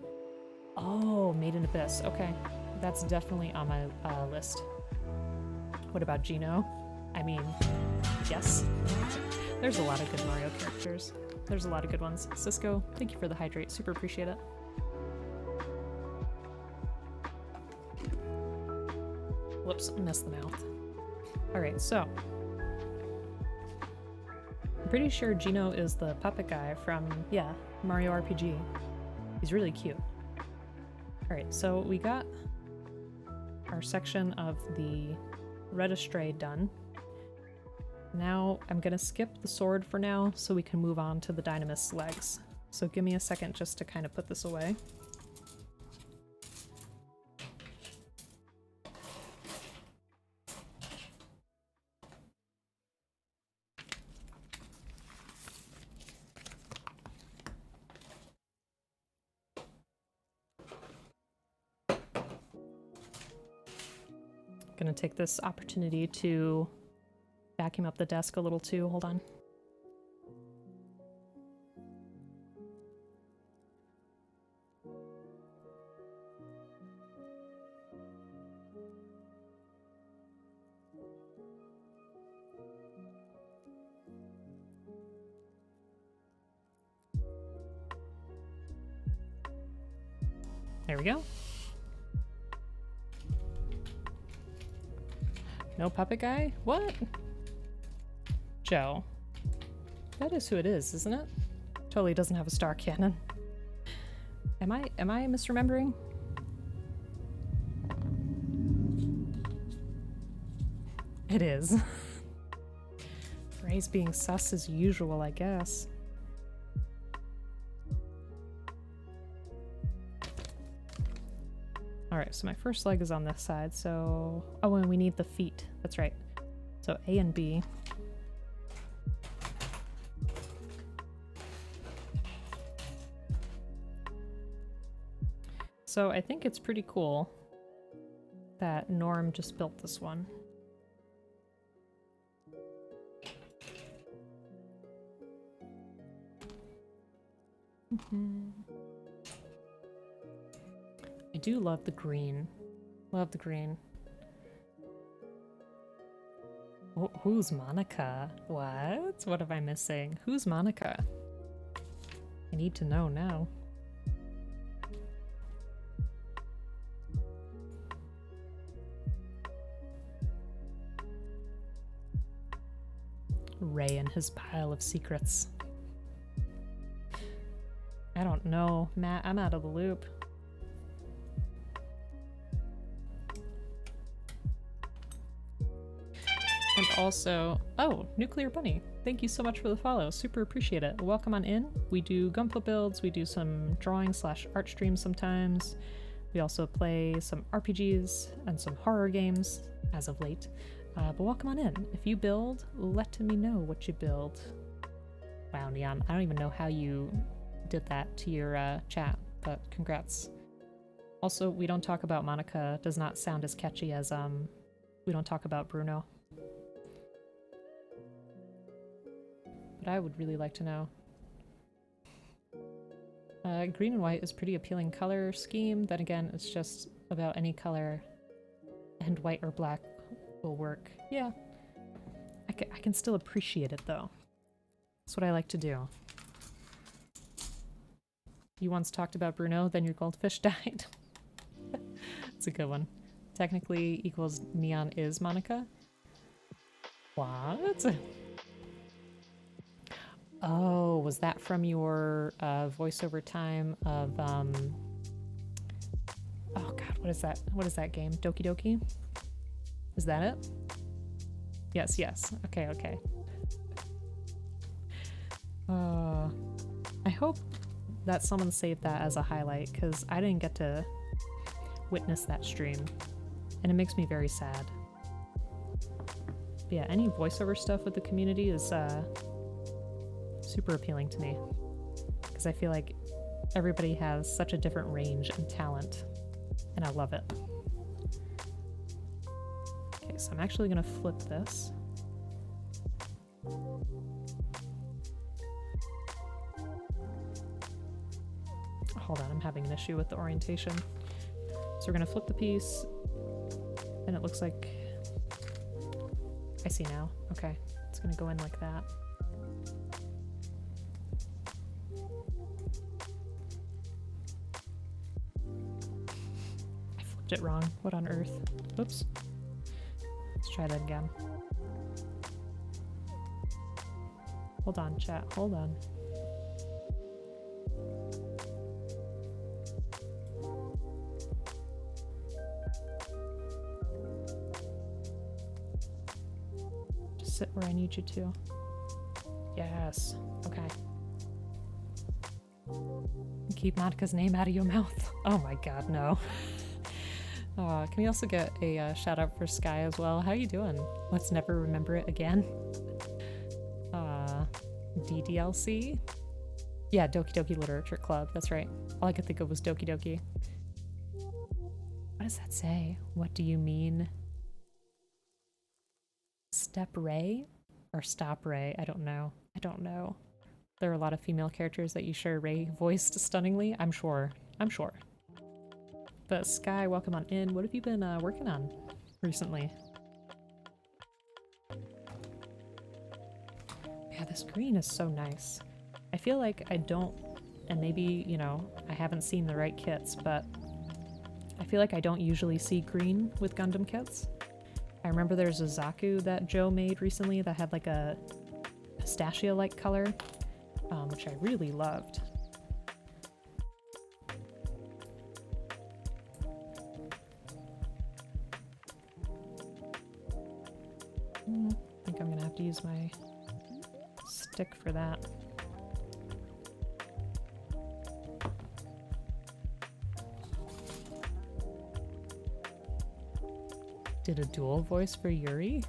Oh, Made in Abyss. Okay, that's definitely on my list. What about Gino? I mean, yes. There's a lot of good Mario characters. There's a lot of good ones. Cisco, thank you for the hydrate. Super appreciate it. Whoops, missed the mouth. Alright, so. I'm pretty sure Gino is the puppet guy from, yeah, Mario RPG. He's really cute. Alright, so we got our section of the Red Astray done. Now I'm gonna skip the sword for now so we can move on to the Dynamist's legs. So give me a second just to kind of put this away. Gonna take this opportunity to vacuum up the desk a little too. Hold on. There we go. No puppet guy? What? Joe. That is who it is, isn't it? Totally doesn't have a star cannon. Am I misremembering? It is. Ray's being sus as usual, I guess. Alright, so my first leg is on this side, so... Oh, and we need the feet. That's right. So A and B. So I think it's pretty cool that Norm just built this one. I do love the green. Love the green. Who's Monica? What? What am I missing? Who's Monica? I need to know now. Ray and his pile of secrets. I don't know, Matt. I'm out of the loop. And also, oh, Nuclear Bunny. Thank you so much for the follow. Super appreciate it. Welcome on in. We do Gunpla builds. We do some drawing / art streams sometimes. We also play some RPGs and some horror games as of late. But welcome on in. If you build, let me know what you build. Wow, Neon. I don't even know how you did that to your chat, but congrats. Also, we don't talk about Monica. Does not sound as catchy as we don't talk about Bruno. But I would really like to know. Green and white is pretty appealing color scheme. Then again, it's just about any color, and white or black will work. Yeah. I can still appreciate it though. That's what I like to do. You once talked about Bruno, then your goldfish died. That's a good one. Technically equals Neon is Monica. What? Oh, was that from your voiceover time of oh What is that? What is that game? Doki Doki? Is that it? Yes, yes. Okay, okay. I hope that someone saved that as a highlight, because I didn't get to witness that stream, and it makes me very sad. But yeah, any voiceover stuff with the community is super appealing to me, because I feel like everybody has such a different range and talent, and I love it. Okay, so I'm actually gonna flip this. Hold on, I'm having an issue with the orientation. So we're gonna flip the piece, and it looks like, I see now. Okay, it's gonna go in like that. I flipped it wrong. What on earth? Oops. Let's try that again. Hold on, chat. Hold on. Just sit where I need you to. Yes. Okay. Keep Monica's name out of your mouth. Oh my god, no. Can we also get a shout out for Sky as well? How you doing? Let's never remember it again. DDLC? Yeah, Doki Doki Literature Club. That's right. All I could think of was Doki Doki. What does that say? What do you mean? Step Ray? Or Stop Ray? I don't know. I don't know. There are a lot of female characters that you sure Ray voiced stunningly. I'm sure. I'm sure. But Sky, welcome on in. What have you been working on recently? Yeah, this green is so nice. I feel like I don't, and maybe, you know, I haven't seen the right kits, but I feel like I don't usually see green with Gundam kits. I remember there's a Zaku that Joe made recently that had like a pistachio-like color, which I really loved. I think I'm gonna have to use my stick for that. Did a dual voice for Yuri?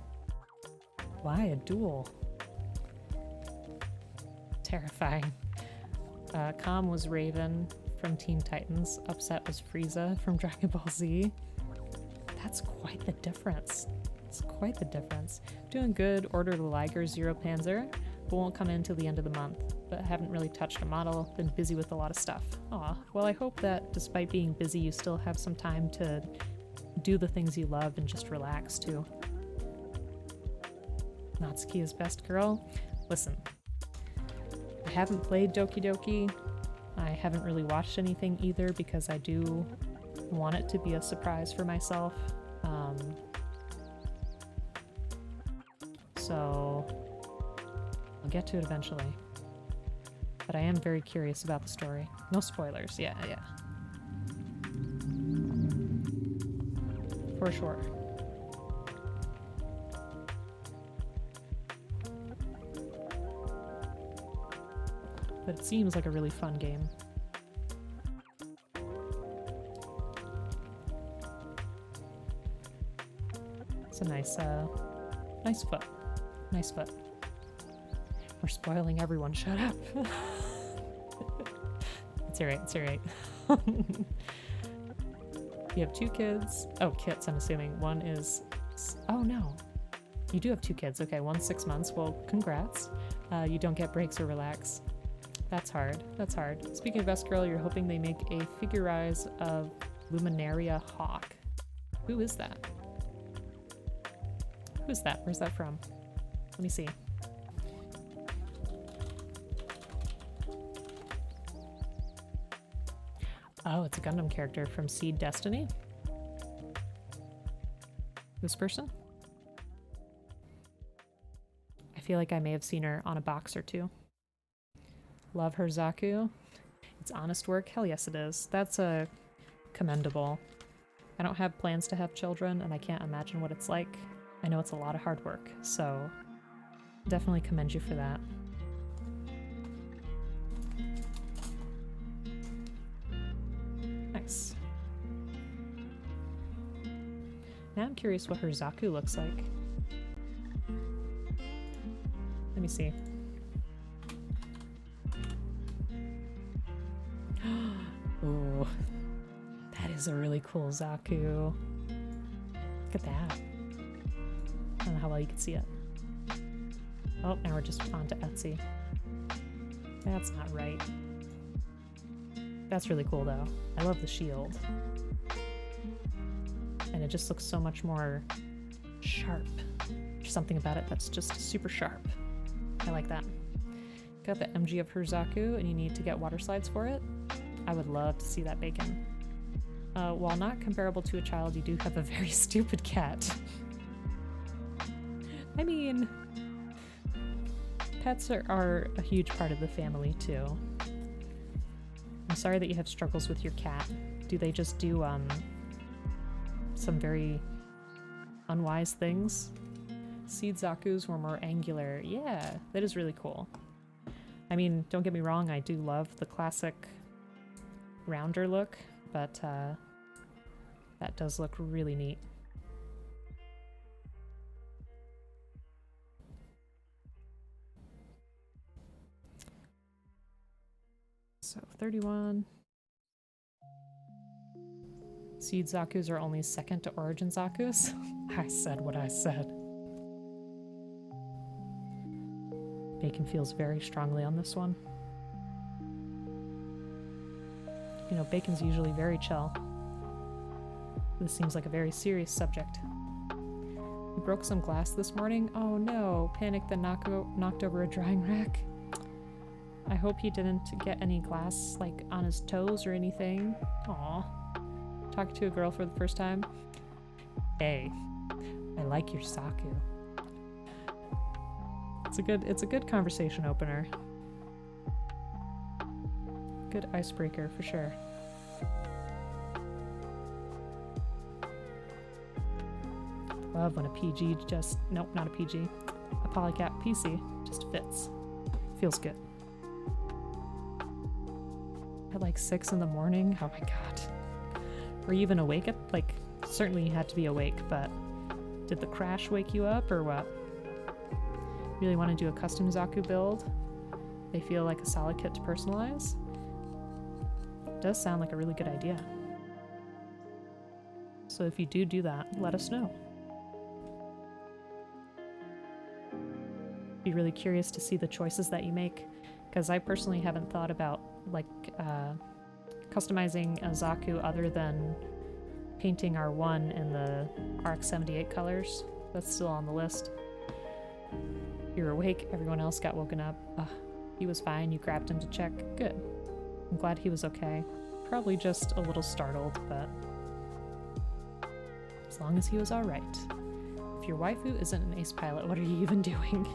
Why a dual? Terrifying. Calm was Raven from Teen Titans. Upset was Frieza from Dragon Ball Z. That's quite the difference. It's quite the difference. Doing good. Ordered a Liger Zero Panzer, but won't come in till the end of the month. But haven't really touched a model. Been busy with a lot of stuff. Aw. Well, I hope that despite being busy, you still have some time to do the things you love and just relax too. Natsuki is best girl. Listen, I haven't played Doki Doki. I haven't really watched anything either because I do want it to be a surprise for myself. So I'll get to it eventually. But I am very curious about the story. No spoilers. Yeah, yeah. For sure. But it seems like a really fun game. It's a nice, nice foot. Nice foot. We're spoiling everyone. Shut up. It's alright. It's alright. You have 2 kids. Oh, kits, I'm assuming. One is... Oh, no. You do have 2 kids. Okay, one's 6 months. Well, congrats. You don't get breaks or relax. That's hard. That's hard. Speaking of Best Girl, you're hoping they make a figurize of Luminaria Hawk. Who is that? Who is that? Where's that from? Let me see. Oh, it's a Gundam character from Seed Destiny? This person? I feel like I may have seen her on a box or 2. Love her Zaku. It's honest work? Hell yes it is. That's commendable. I don't have plans to have children, and I can't imagine what it's like. I know it's a lot of hard work, so definitely commend you for that. Nice. Now I'm curious what her Zaku looks like. Let me see. Ooh, that is a really cool Zaku. Look at that. I don't know how well you can see it. Oh, now we're just onto Etsy. That's not right. That's really cool though. I love the shield. And it just looks so much more sharp. There's something about it that's just super sharp. I like that. Got the MG of her Zaku, and you need to get water slides for it. I would love to see that, Bacon. While not comparable to a child, you do have a very stupid cat. I mean, pets are a huge part of the family, too. I'm sorry that you have struggles with your cat. Do they just do, some very unwise things? Seed Zakus were more angular. Yeah, that is really cool. I mean, don't get me wrong, I do love the classic rounder look, but that does look really neat. So 31. Seed Zakus are only second to Origin Zakus. I said what I said. Bacon feels very strongly on this one. You know, Bacon's usually very chill. This seems like a very serious subject. You broke some glass this morning? Oh no, Panic then knocked over a drying rack. I hope he didn't get any glass, like, on his toes or anything. Aw. Talking to a girl for the first time? Hey, I like your Zaku. It's a good conversation opener. Good icebreaker for sure. Love when a PG just, nope, not a PG. A Polycat PC just fits. Feels good. At like 6 in the morning? Oh my god. Were you even awake at, like, certainly you had to be awake, but did the crash wake you up or what? Really want to do a custom Zaku build? They feel like a solid kit to personalize? It does sound like a really good idea. So if you do that, let us know. Be really curious to see the choices that you make, because I personally haven't thought about, like, customizing a Zaku other than painting R1 in the RX-78 colors. That's still on the list. You're awake, everyone else got woken up. He was fine, you grabbed him to check. Good. I'm glad he was okay. Probably just a little startled, but as long as he was alright. If your waifu isn't an ace pilot, what are you even doing?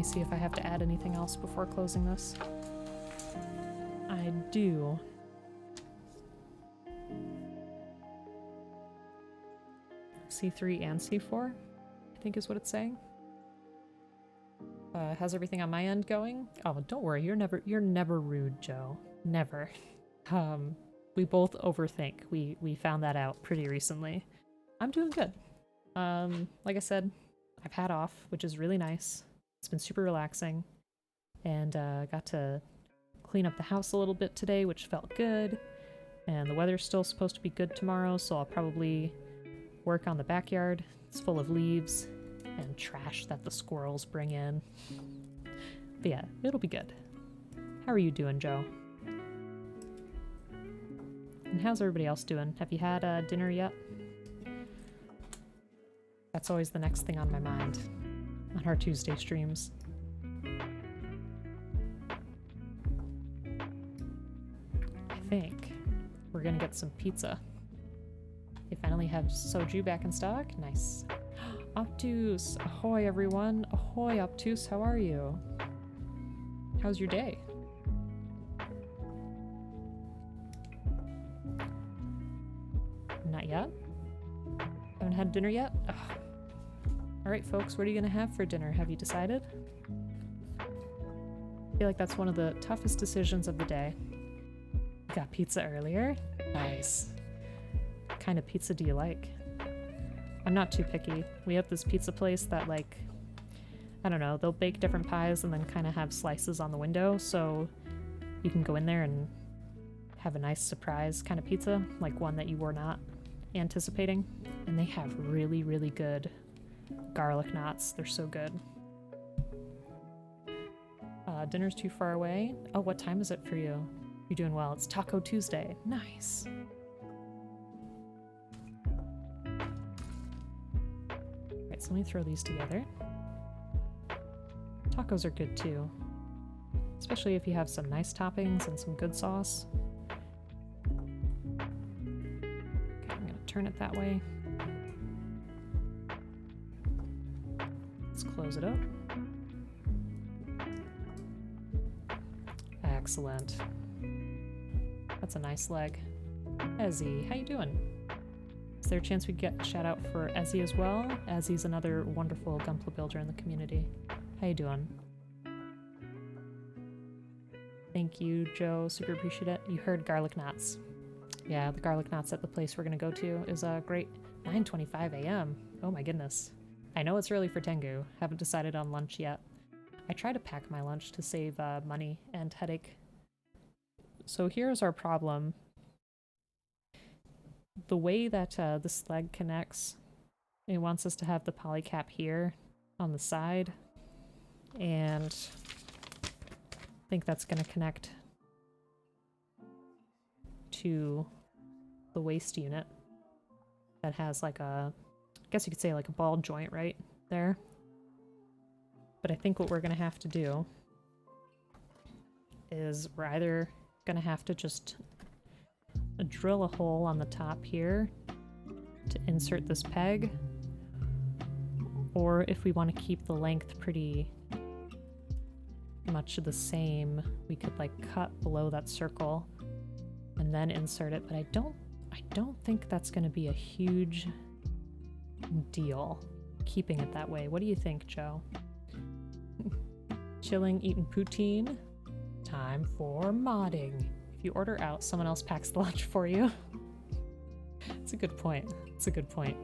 See if I have to add anything else before closing this. I do. C3 and C4, I think is what it's saying. How's everything on my end going? Oh, don't worry, you're never rude, Joe. Never. We both overthink. We found that out pretty recently. I'm doing good. Like I said, I've had off, which is really nice. It's been super relaxing, and got to clean up the house a little bit today, which felt good, and the weather's still supposed to be good tomorrow, so I'll probably work on the backyard. It's full of leaves and trash that the squirrels bring in. But yeah, it'll be good. How are you doing, Joe? And how's everybody else doing? Have you had dinner yet? That's always the next thing on my mind on our Tuesday streams. I think we're gonna get some pizza. They finally have soju back in stock. Nice. Obtuse! Ahoy, everyone! Ahoy, Obtuse, how are you? How's your day? Not yet? Haven't had dinner yet? Ugh. Alright, folks, what are you gonna have for dinner? Have you decided? I feel like that's one of the toughest decisions of the day. Got pizza earlier? Nice. What kind of pizza do you like? I'm not too picky. We have this pizza place that, like, I don't know, they'll bake different pies and then kind of have slices on the window, so you can go in there and have a nice surprise kind of pizza, like one that you were not anticipating. And they have really, really good garlic knots. They're so good. Dinner's too far away. Oh, what time is it for you? You're doing well. It's Taco Tuesday. Nice. Alright, so let me throw these together. Tacos are good too. Especially if you have some nice toppings and some good sauce. Okay, I'm gonna turn it that way. Let's close it up. Excellent. That's a nice leg. Ezzy, how you doing? Is there a chance we get a shout out for Ezzy as well? Ezzy's another wonderful Gunpla builder in the community. How you doing? Thank you, Joe. Super appreciate it. You heard garlic knots. Yeah, the garlic knots at the place we're gonna go to is great. 9:25 a.m. Oh my goodness. I know it's early for Tengu. Haven't decided on lunch yet. I try to pack my lunch to save money and headache. So here's our problem. The way that this leg connects, it wants us to have the polycap here on the side, and I think that's going to connect to the waist unit that has like a, I guess you could say like a ball joint right there. But I think what we're going to have to do is we're either going to have to just drill a hole on the top here to insert this peg, or if we want to keep the length pretty much the same, we could like cut below that circle and then insert it, but I don't think that's going to be a huge deal keeping it that way. What do you think, Joe? Chilling, eating poutine. Time for modding. If you order out, someone else packs the lunch for you. It's a good point. It's a good point.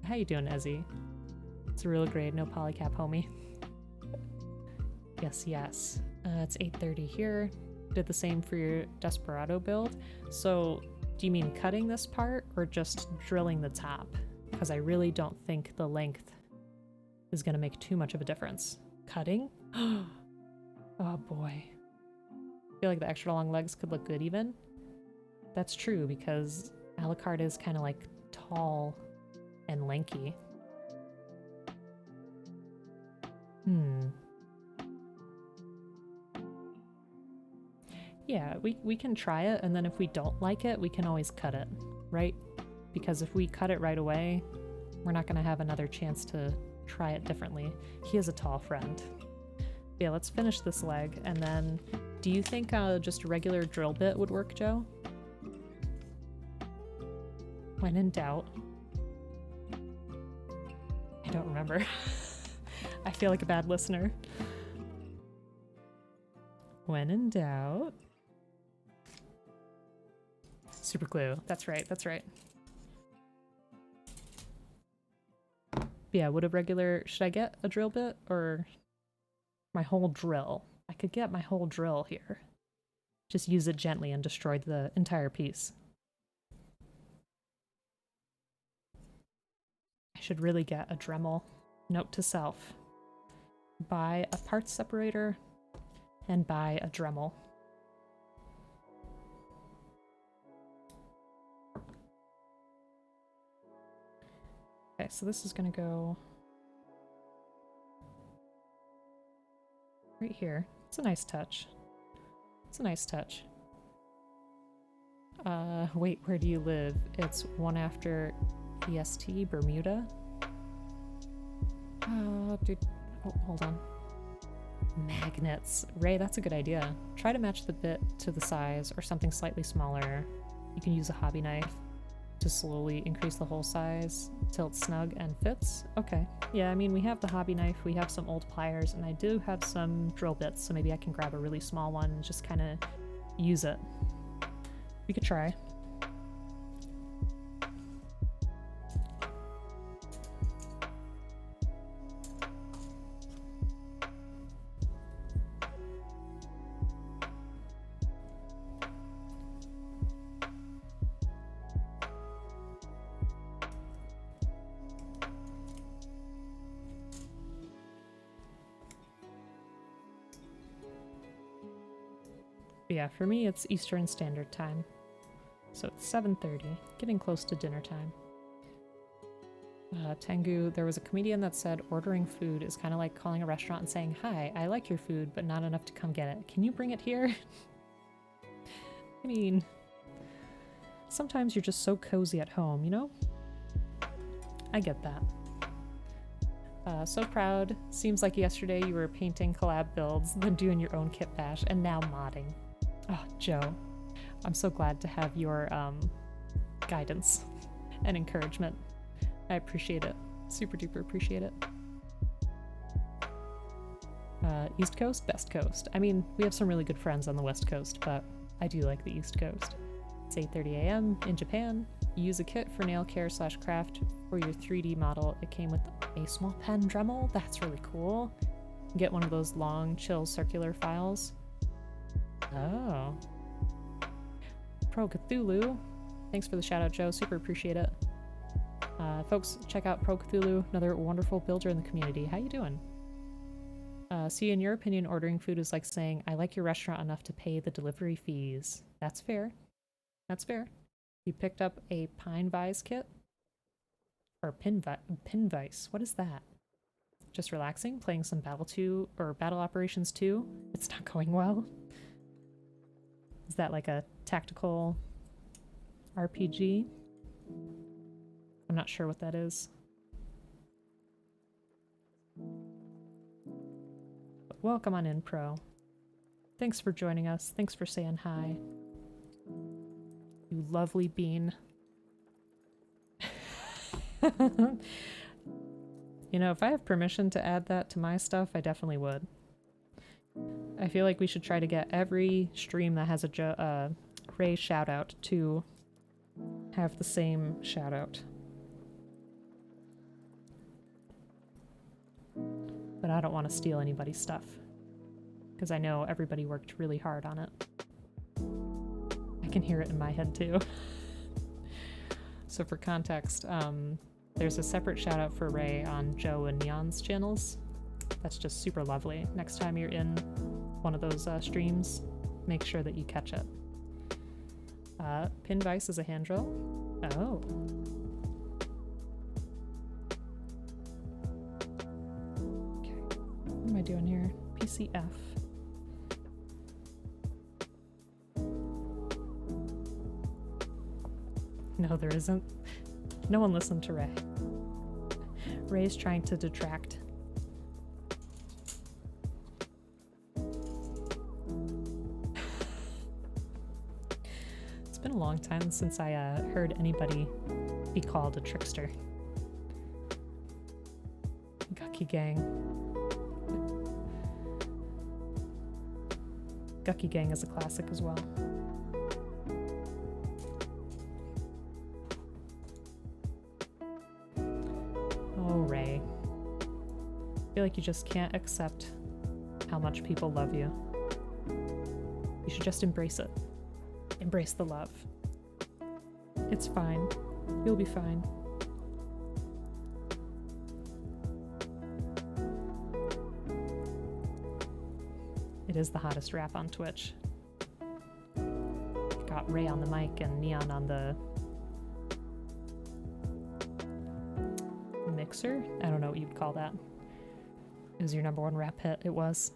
How you doing, Ezzy? It's a real grade, no polycap, homie. Yes, yes. It's 8:30 here. Did the same for your Desperado build. So, do you mean cutting this part or just drilling the top? Because I really don't think the length is going to make too much of a difference. Cutting? Oh boy. I feel like the extra long legs could look good even. That's true because Alucard is kind of like tall and lanky. Yeah, we can try it, and then if we don't like it, we can always cut it, right? Because if we cut it right away, we're not going to have another chance to try it differently. He is a tall friend. Yeah, let's finish this leg, and then do you think just a regular drill bit would work, Joe? When in doubt. I don't remember. I feel like a bad listener. When in doubt. Super glue. That's right, that's right. Yeah, would a regular... Should I get a drill bit, or my whole drill? I could get my whole drill here. Just use it gently and destroy the entire piece. I should really get a Dremel. Note to self. Buy a parts separator and buy a Dremel. Okay, so this is gonna go right here. It's a nice touch. It's a nice touch. Wait, where do you live? It's one after EST, Bermuda? Dude, oh, hold on. Magnets. Ray, that's a good idea. Try to match the bit to the size or something slightly smaller. You can use a hobby knife to slowly increase the hole size till it's snug and fits. Okay. Yeah, I mean, we have the hobby knife, we have some old pliers, and I do have some drill bits, so maybe I can grab a really small one and just kind of use it. We could try. Yeah, for me it's Eastern Standard Time. So it's 7:30, getting close to dinner time. Tengu, there was a comedian that said ordering food is kind of like calling a restaurant and saying, "Hi, I like your food, but not enough to come get it. Can you bring it here?" I mean, sometimes you're just so cozy at home, you know? I get that. So proud. Seems like yesterday you were painting collab builds, then doing your own Kitbash, and now modding. Oh, Joe. I'm so glad to have your guidance and encouragement. I appreciate it. Super duper appreciate it. East Coast, Best Coast. I mean, we have some really good friends on the West Coast, but I do like the East Coast. It's 8:30 a.m. in Japan. You use a kit for nail care / craft for your 3D model. It came with a small pen Dremel. That's really cool. Get one of those long, chill, circular files. Oh. Pro Cthulhu. Thanks for the shout out, Joe. Super appreciate it. Folks, check out Pro Cthulhu, another wonderful builder in the community. How you doing? See, in your opinion, ordering food is like saying, I like your restaurant enough to pay the delivery fees. That's fair. That's fair. You picked up a Pine Vise kit? Or Pin Vise. What is that? Just relaxing? Playing some Battle 2 or Battle Operations 2? It's not going well. Is that like a tactical RPG? I'm not sure what that is. But welcome on in, Pro. Thanks for joining us. Thanks for saying hi. You lovely bean. You know, if I have permission to add that to my stuff, I definitely would. I feel like we should try to get every stream that has a Ray shoutout to have the same shoutout. But I don't want to steal anybody's stuff, because I know everybody worked really hard on it. I can hear it in my head too. So for context, there's a separate shout out for Ray on Joe and Neon's channels. That's just super lovely. Next time you're in one of those streams, make sure that you catch it. Pin Vice is a hand drill. Oh. Okay. What am I doing here? PCF. No, there isn't. No one listened to Ray. Ray's trying to detract. It's been a long time since I heard anybody be called a trickster. Gucky Gang. Gucky Gang is a classic as well. Oh, Ray. I feel like you just can't accept how much people love you. You should just embrace it. Embrace the love. It's fine. You'll be fine. It is the hottest rap on Twitch. Got Ray on the mic and Neon on the mixer? I don't know what you'd call that. It was your #1 rap hit. It was.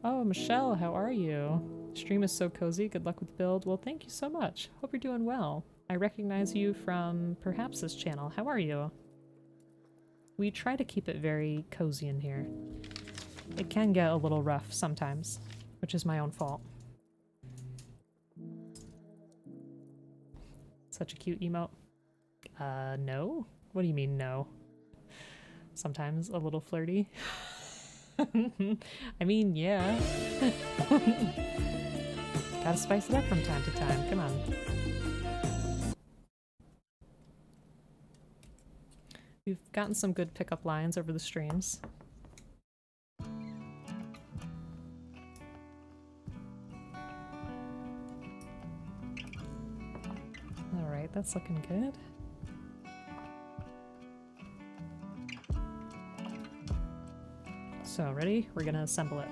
Oh, Michelle, how are you? Stream is so cozy. Good luck with the build. Well, thank you so much. Hope you're doing well. I recognize you from perhaps this channel. How are you? We try to keep it very cozy in here. It can get a little rough sometimes, which is my own fault. Such a cute emote. No? What do you mean, no? Sometimes a little flirty. I mean, yeah. Gotta spice it up from time to time. Come on. We've gotten some good pickup lines over the streams. Alright, that's looking good. So, ready? We're gonna assemble it.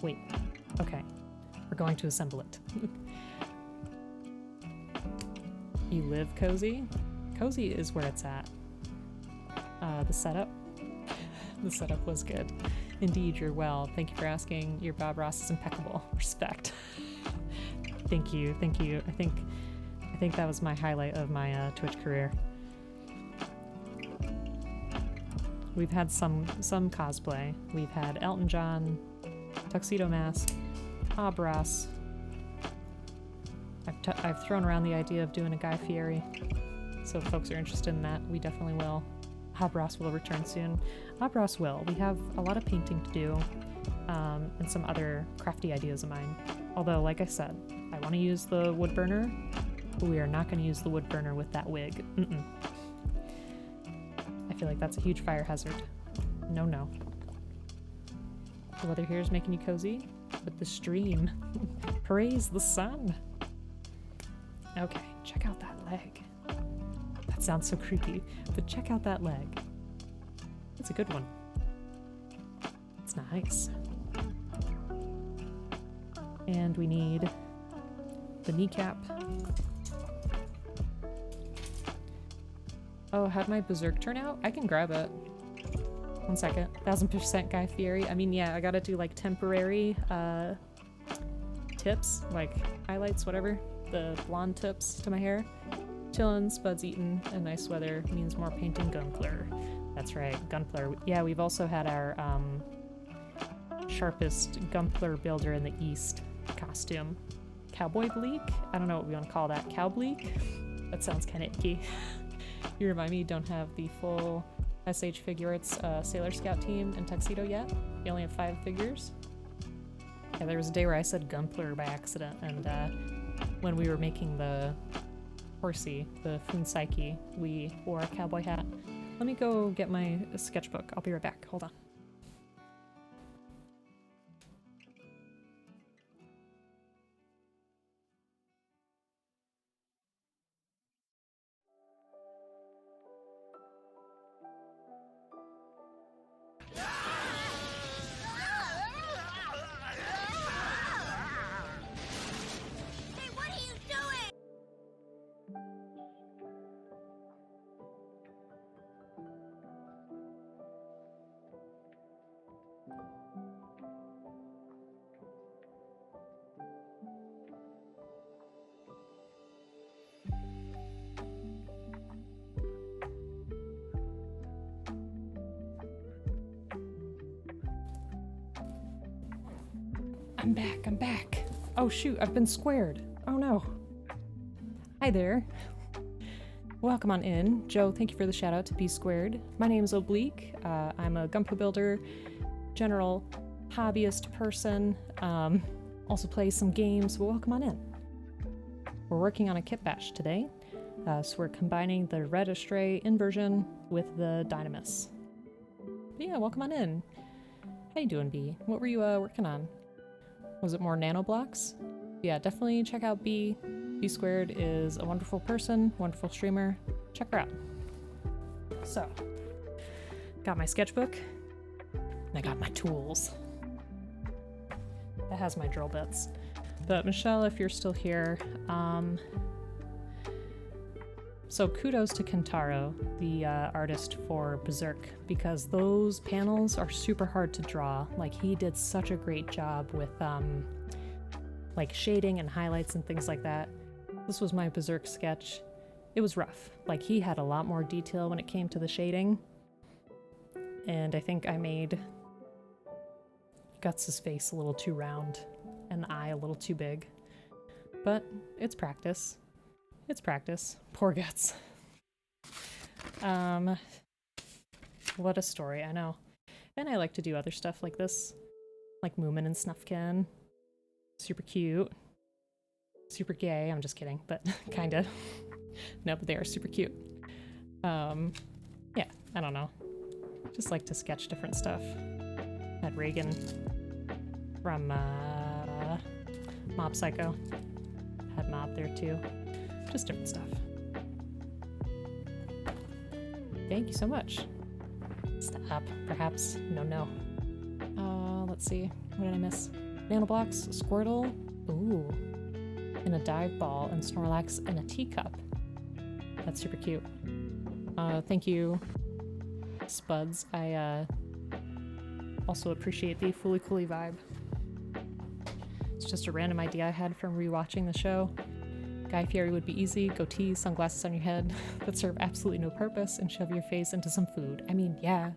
Wait. Okay. We're going to assemble it. You live cozy? Cozy is where it's at. The setup? The setup was good. Indeed, you're well. Thank you for asking. Your Bob Ross is impeccable. Respect. Thank you, thank you. I think that was my highlight of my Twitch career. We've had some cosplay. We've had Elton John, Tuxedo Mask, Bob Ross. I've thrown around the idea of doing a Guy Fieri. So if folks are interested in that, we definitely will. Bob Ross will return soon. Bob Ross will. We have a lot of painting to do, and some other crafty ideas of mine. Although, like I said, I want to use the wood burner, but we are not going to use the wood burner with that wig. I feel like that's a huge fire hazard. No, no. The weather here is making you cozy with the stream. Praise the sun. Okay, check out that leg. That sounds so creepy, but check out that leg. It's a good one. It's nice. And we need the kneecap. Oh, how'd my berserk turn out? I can grab it. 1 second. 1000% Guy Fieri. I mean, yeah, I gotta do like temporary tips, like highlights, whatever. The blonde tips to my hair. Chillin', spuds eatin', and nice weather means more painting Gunpla. That's right, Gunpla. Yeah, we've also had our sharpest Gunpla builder in the East costume. Cowboy Bleak? I don't know what we want to call that. Cow Bleak? That sounds kind of icky. You remind me, you don't have the full SH Figuarts Sailor Scout team and tuxedo yet. You only have 5 figures. Yeah, there was a day where I said Gunpla by accident, and when we were making the horsey, the Funsaki, we wore a cowboy hat. Let me go get my sketchbook. I'll be right back. Hold on. I'm back. Oh shoot, I've been squared. Oh no. Hi there. Welcome on in. Joe, thank you for the shout out to B Squared. My name is Oblique. I'm a Gunpla builder, general hobbyist person. Also play some games, but welcome on in. We're working on a Kitbash today. So we're combining the red Astray Inversion with the Dynamist. But yeah, welcome on in. How you doing, B? What were you working on? Was it more nanoblocks? Yeah, definitely check out B. B Squared is a wonderful person, wonderful streamer. Check her out. So, got my sketchbook, and I got my tools. That has my drill bits. But Michelle, if you're still here, So kudos to Kentaro, the artist for Berserk, because those panels are super hard to draw. Like, he did such a great job with like shading and highlights and things like that. This was my Berserk sketch. It was rough. Like, he had a lot more detail when it came to the shading. And I think I made Guts' face a little too round and the eye a little too big. But it's practice. It's practice. Poor Guts. What a story, I know. And I like to do other stuff like this. Like Moomin and Snufkin. Super cute. Super gay, I'm just kidding, but kinda. No, but they are super cute. Yeah, I don't know. Just like to sketch different stuff. Had Reagan from Mob Psycho. Had Mob there too. Just different stuff. Thank you so much. Stop. Perhaps. No. Let's see. What did I miss? Nanoblocks, Squirtle. Ooh. And a dive ball, and Snorlax in a teacup. That's super cute. Thank you, Spuds. I also appreciate the Fooly Cooly vibe. It's just a random idea I had from rewatching the show. Guy Fieri would be easy, goatee, sunglasses on your head that serve absolutely no purpose, and shove your face into some food. I mean, yeah,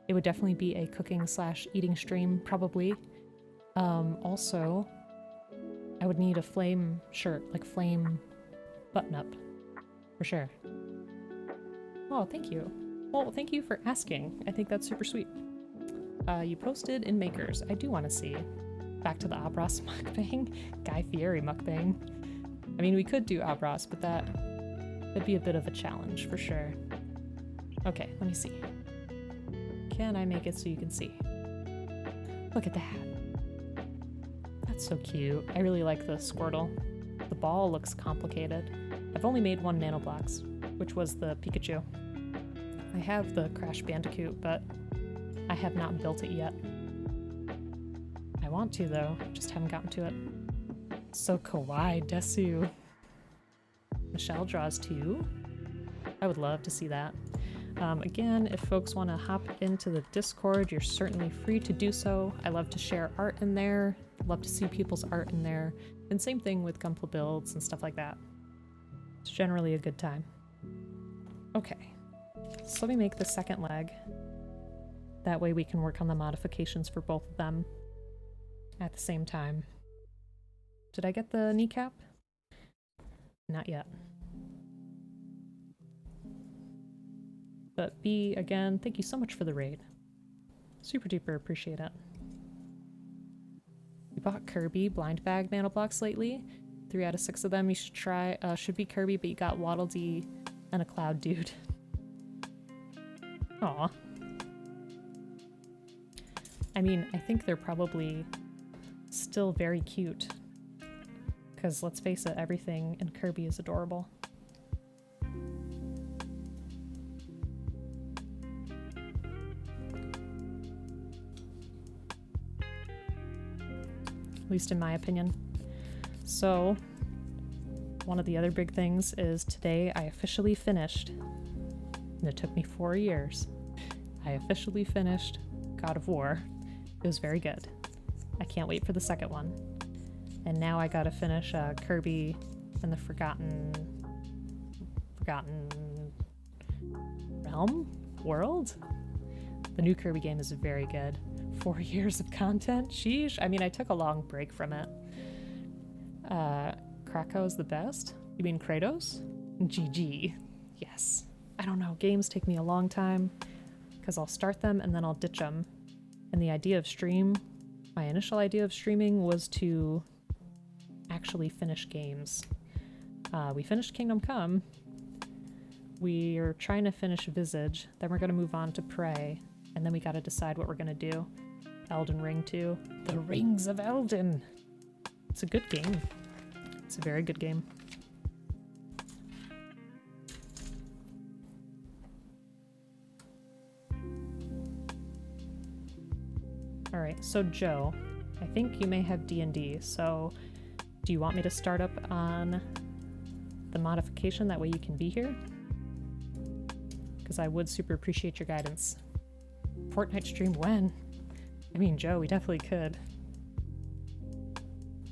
it would definitely be a cooking/eating stream, probably. Also, I would need a flame shirt, like flame button-up, for sure. Oh, thank you. Well, thank you for asking. I think that's super sweet. You posted in Makers. I do want to see. Back to the Abras mukbang. Guy Fieri mukbang. I mean, we could do Abras, but that'd be a bit of a challenge, for sure. Okay, let me see. Can I make it so you can see? Look at that. That's so cute. I really like the Squirtle. The ball looks complicated. I've only made one Nanoblocks, which was the Pikachu. I have the Crash Bandicoot, but I have not built it yet. I want to, though. Just haven't gotten to it. So kawaii, Desu. Michelle draws too. I would love to see that. Again, if folks want to hop into the Discord, you're certainly free to do so. I love to share art in there. Love to see people's art in there. And same thing with Gunpla builds and stuff like that. It's generally a good time. Okay, so let me make the second leg. That way we can work on the modifications for both of them at the same time. Did I get the kneecap? Not yet. But B, again, thank you so much for the raid. Super duper appreciate it. We bought Kirby blind bag nanoblocks lately. 3 out of 6 of them you should try. Should be Kirby, but you got Waddle Dee and a Cloud Dude. Aw. I mean, I think they're probably still very cute. Because let's face it, everything in Kirby is adorable. At least in my opinion. So, one of the other big things is today I officially finished, and it took me 4 years, I officially finished God of War. It was very good. I can't wait for the second one. And now I gotta finish Kirby and the Forgotten Realm? World? The new Kirby game is very good. 4 years of content? Sheesh. I mean, I took a long break from it. Krakow's the best? You mean Kratos? GG. Yes. I don't know. Games take me a long time because I'll start them and then I'll ditch them. And the idea of my initial idea of streaming was to actually finish games. We finished Kingdom Come. We're trying to finish Visage. Then we're going to move on to Prey. And then we got to decide what we're going to do. Elden Ring 2. The Rings of Elden. It's a good game. It's a very good game. Alright, so Joe, I think you may have D&D, so do you want me to start up on the modification? That way you can be here? because I would super appreciate your guidance. Fortnite stream when? I mean, Joe, we definitely could.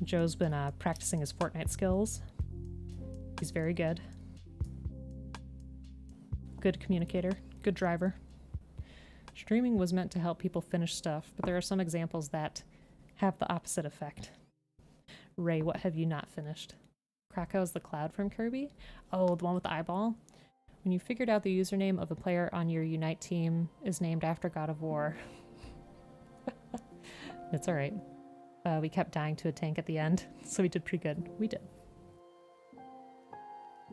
Joe's been practicing his Fortnite skills. He's very good. Good communicator, good driver. Streaming was meant to help people finish stuff, but there are some examples that have the opposite effect. Ray, what have you not finished? Krakow's the cloud from Kirby? Oh, the one with the eyeball? When you figured out the username of a player on your Unite team is named after God of War. It's alright. We kept dying to a tank at the end, so we did pretty good. We did.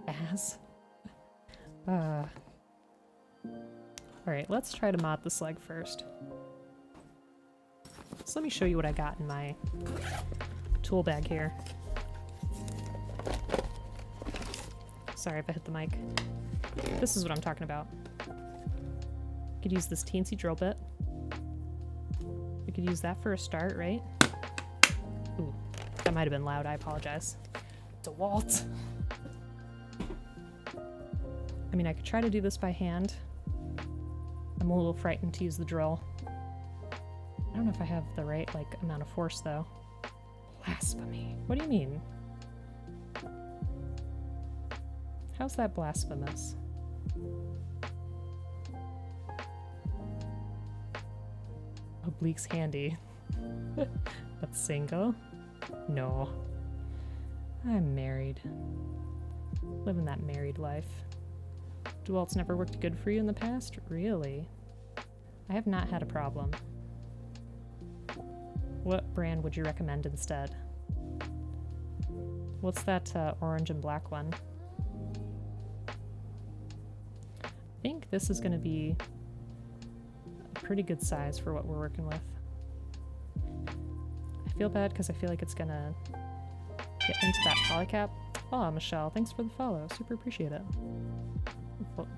Ass. Alright, let's try to mod this leg first. So let me show you what I got in my tool bag here. Sorry if I hit the mic. This is what I'm talking about. Could use this teensy drill bit. We could use that for a start, right? Ooh, that might have been loud, I apologize. DeWalt! I mean, I could try to do this by hand. I'm a little frightened to use the drill. I don't know if I have the right, like, amount of force, though. Blasphemy. What do you mean? How's that blasphemous? Oblique's handy. But single? No. I'm married. Living that married life. DeWalt's never worked good for you in the past? Really? I have not had a problem. What brand would you recommend instead? What's that orange and black one? I think this is going to be a pretty good size for what we're working with. I feel bad because I feel like it's going to get into that polycap. Oh, Michelle, thanks for the follow. Super appreciate it.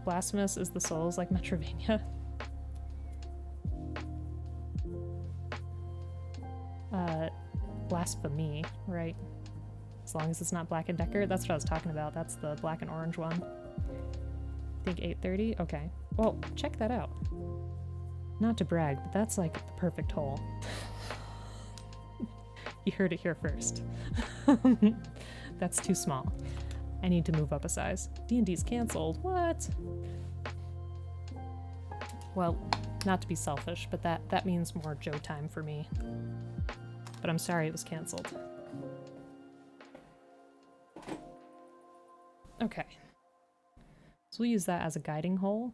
Blasphemous is the souls like Metrovania. Blasphemy, right? As long as it's not Black & Decker. That's what I was talking about. That's the black and orange one. I think 830? Okay. Well, check that out. Not to brag, but that's like the perfect hole. You heard it here first. That's too small. I need to move up a size. D&D's canceled. What? Well, not to be selfish, but that means more Joe time for me. But I'm sorry it was canceled. Okay. So we'll use that as a guiding hole.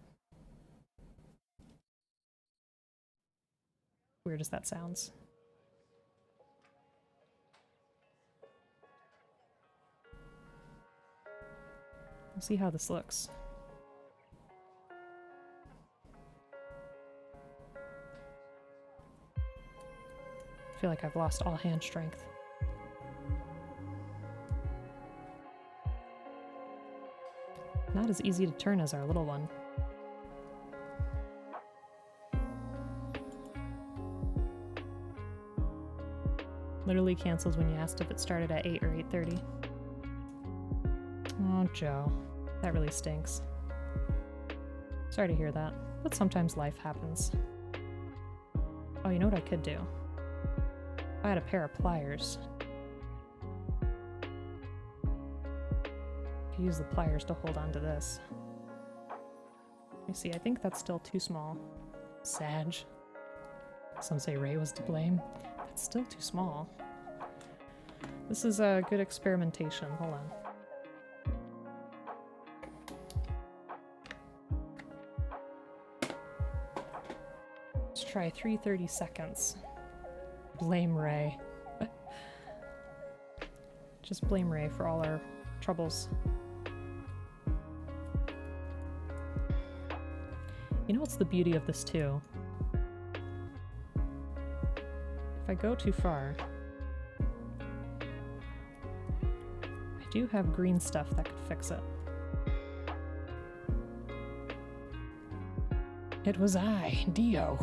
Weird as that sounds. We'll see how this looks. I feel like I've lost all hand strength. Not as easy to turn as our little one. Literally canceled when you asked if it started at 8 or 8:30. Oh, Joe. That really stinks. Sorry to hear that, but sometimes life happens. Oh, you know what I could do? If I had a pair of pliers. I could use the pliers to hold on to this. Let me see, I think that's still too small. Sag. Some say Ray was to blame. That's still too small. This is a good experimentation. Hold on. Let's try 3:30 seconds. Blame Ray. Just blame Ray for all our troubles. You know what's the beauty of this too? If I go too far, I do have green stuff that could fix it. It was I, Dio.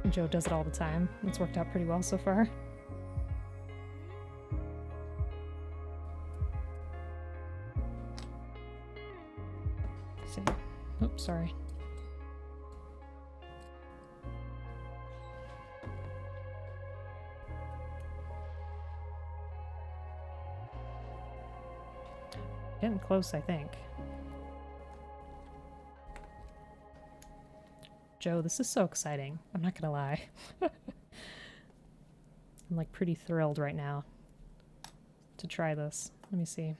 Joe does it all the time. It's worked out pretty well so far. See. Oops. sorry. Getting close, I think. Joe, this is so exciting. I'm not gonna lie. I'm like pretty thrilled right now to try this. Let me see.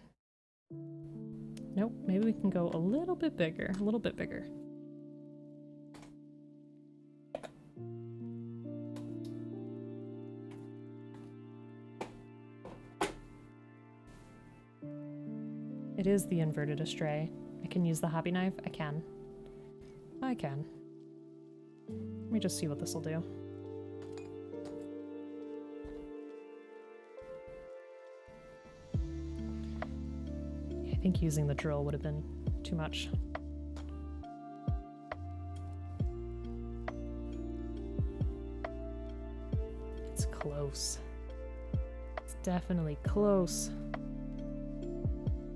Nope, maybe we can go a little bit bigger, a little bit bigger. It is the inverted Astray. I can use the hobby knife? I can. I can. Let me just see what this will do. I think using the drill would have been too much. It's close. It's definitely close.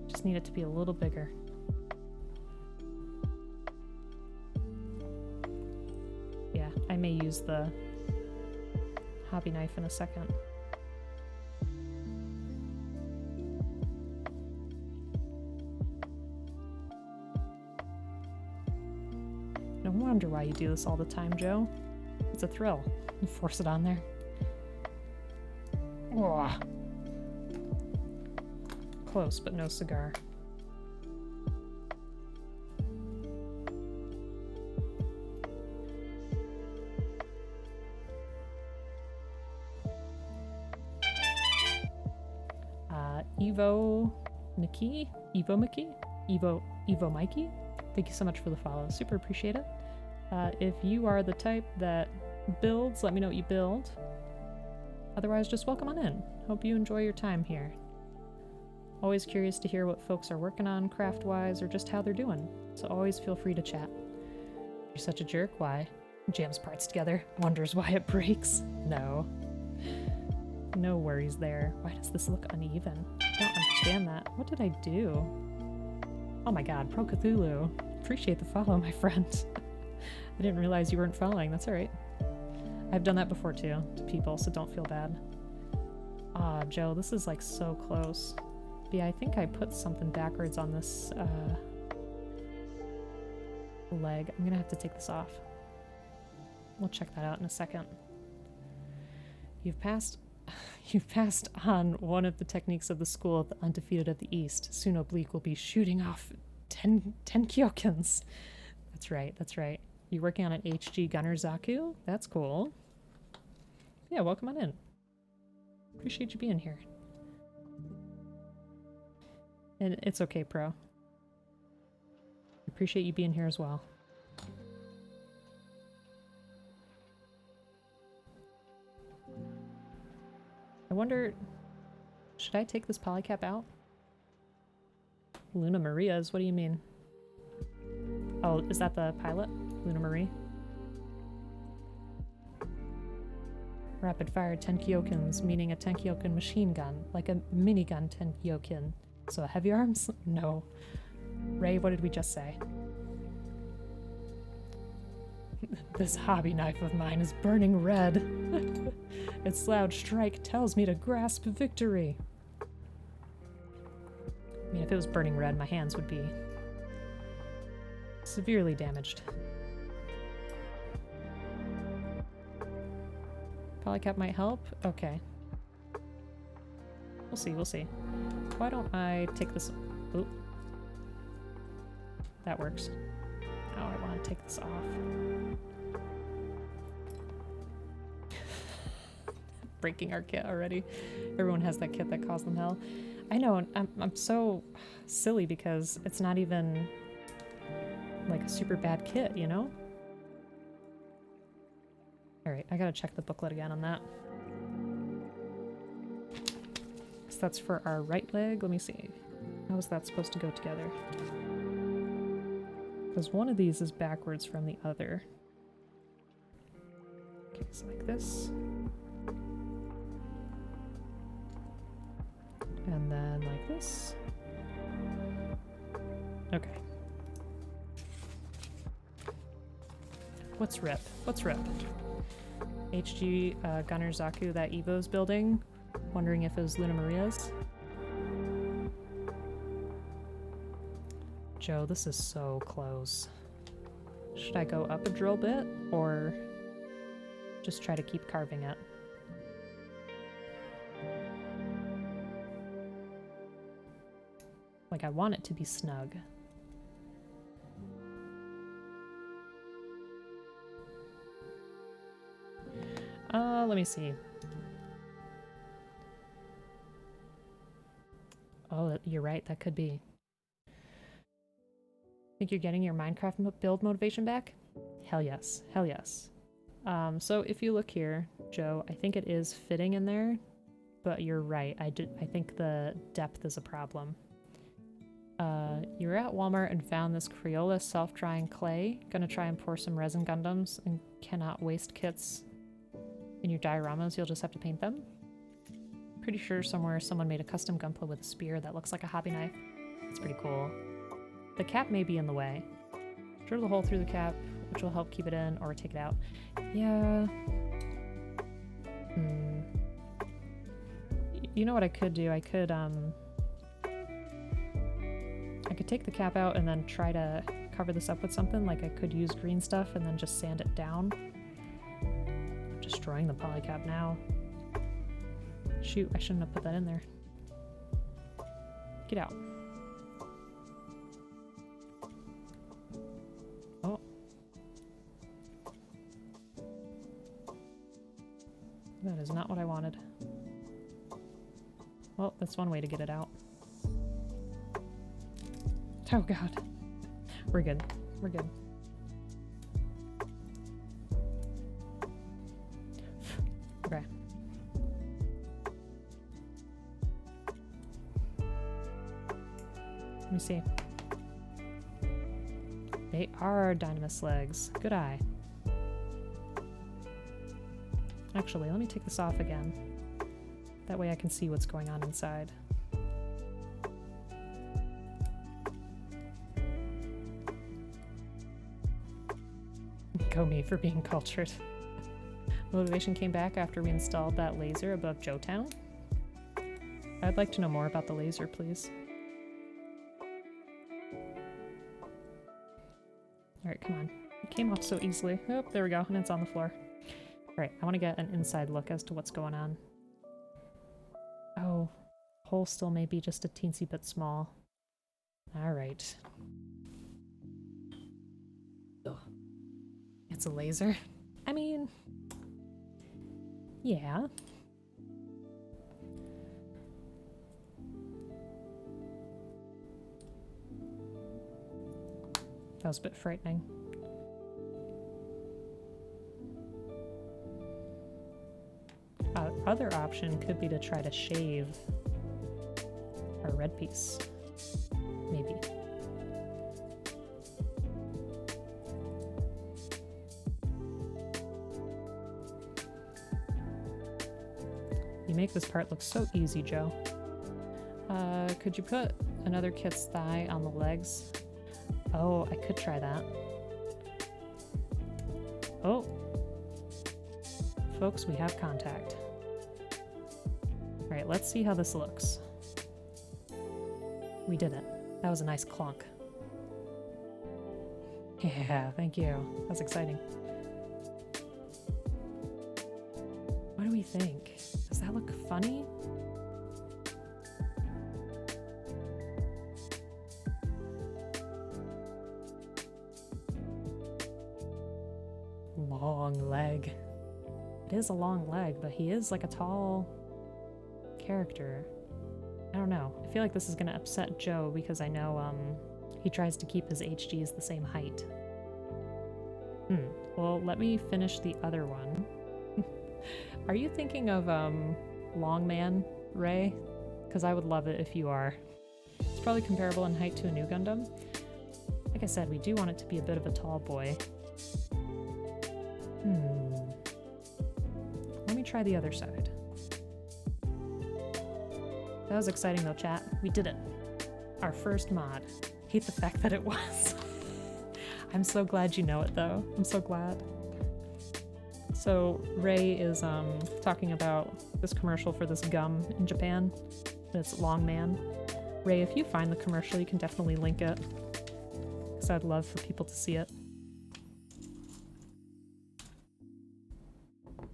Just need it to be a little bigger. Yeah, I may use the hobby knife in a second. No wonder why you do this all the time, Joe. It's a thrill. You force it on there. Ugh. Close, but no cigar. Evo Mikey. Thank you so much for the follow. Super appreciate it. If you are the type that builds, let me know what you build. Otherwise, just welcome on in. Hope you enjoy your time here. Always curious to hear what folks are working on craft-wise or just how they're doing. So always feel free to chat. You're such a jerk. Why? Jams parts together. Wonders why it breaks. No. No worries there. Why does this look uneven? I don't understand that. What did I do? Oh my god, Pro Cthulhu. Appreciate the follow, my friend. I didn't realize you weren't following. That's alright. I've done that before too, to people, so don't feel bad. Ah, Joe, this is like so close. But yeah, I think I put something backwards on this leg. I'm gonna have to take this off. We'll check that out in a second. You've passed on one of the techniques of the school of the undefeated of the East. Soon Oblique will be shooting off 10 Kyokens. That's right, that's right. You working on an HG Gunner Zaku? That's cool. Yeah, welcome on in. Appreciate you being here. And it's okay, Pro. Appreciate you being here as well. I wonder, should I take this polycap out? Luna Maria's, what do you mean? Oh, is that the pilot? Luna Marie? Rapid fire Tenkyokens, meaning a Tenkyoken machine gun, like a minigun Tenkyoken. So heavy arms? No. Ray, what did we just say? This hobby knife of mine is burning red. Its loud strike tells me to grasp victory. I mean, if it was burning red, my hands would be severely damaged. Polycap might help? Okay. We'll see, we'll see. Why don't I take this... Oop. That works. Now I want to take this off. Breaking our kit already. Everyone has that kit that caused them hell. I know, I'm so silly because it's not even like a super bad kit, you know? Alright, I gotta check the booklet again on that. So that's for our right leg. Let me see. How is that supposed to go together? Because one of these is backwards from the other. Okay, so like this. And then like this. Okay. What's RIP? What's RIP? HG Gunner Zaku, that Evo's building. Wondering if it was Luna Maria's. Joe, this is so close. Should I go up a drill bit or just try to keep carving it? Like, I want it to be snug. Let me see. Oh, you're right, that could be. Think you're getting your Minecraft build motivation back? Hell yes, hell yes. So if you look here, Joe, I think it is fitting in there, but you're right. I think the depth is a problem. You were at Walmart and found this Crayola self-drying clay. Gonna try and pour some resin Gundams and cannot waste kits in your dioramas. You'll just have to paint them. Pretty sure somewhere someone made a custom Gunpla with a spear that looks like a hobby knife. It's pretty cool. The cap may be in the way. Drill the hole through the cap, which will help keep it in, or take it out. Yeah. You know what I could do? I could take the cap out and then try to cover this up with something. Like I could use green stuff and then just sand it down. I'm destroying the polycap now. Shoot, I shouldn't have put that in there. Get out. Oh. That is not what I wanted. Well, that's one way to get it out. Oh god. We're good. We're good. Okay. Let me see. They are Dynamist legs. Good eye. Actually, let me take this off again. That way I can see what's going on inside. Go me for being cultured. Motivation came back after we installed that laser above Joetown. I'd like to know more about the laser, please. Alright, come on. It came off so easily. Oh, there we go, and it's on the floor. Alright, I want to get an inside look as to what's going on. Oh, hole still may be just a teensy bit small. Alright. It's a laser? I mean... yeah. That was a bit frightening. Other option could be to try to shave our red piece. Maybe. You make this part look so easy, Joe. Could you put another kit's thigh on the legs? Oh, I could try that. Oh. Folks, we have contact. Alright, let's see how this looks. We did it. That was a nice clunk. Yeah, thank you. That's exciting. What do we think? Does that look funny? Long leg. It is a long leg, but he is like a tall character. I don't know. I feel like this is gonna upset Joe because I know he tries to keep his HGs the same height. Well, let me finish the other one. Are you thinking of Long Man, Ray? Because I would love it if you are. It's probably comparable in height to a new Gundam. Like I said, we do want it to be a bit of a tall boy. Let me try the other side. That was exciting though, chat. We did it. Our first mod. Hate the fact that it was. I'm so glad you know it, though. I'm so glad. So Ray is talking about this commercial for this gum in Japan. It's Long Man. Ray, if you find the commercial, you can definitely link it, because I'd love for people to see it.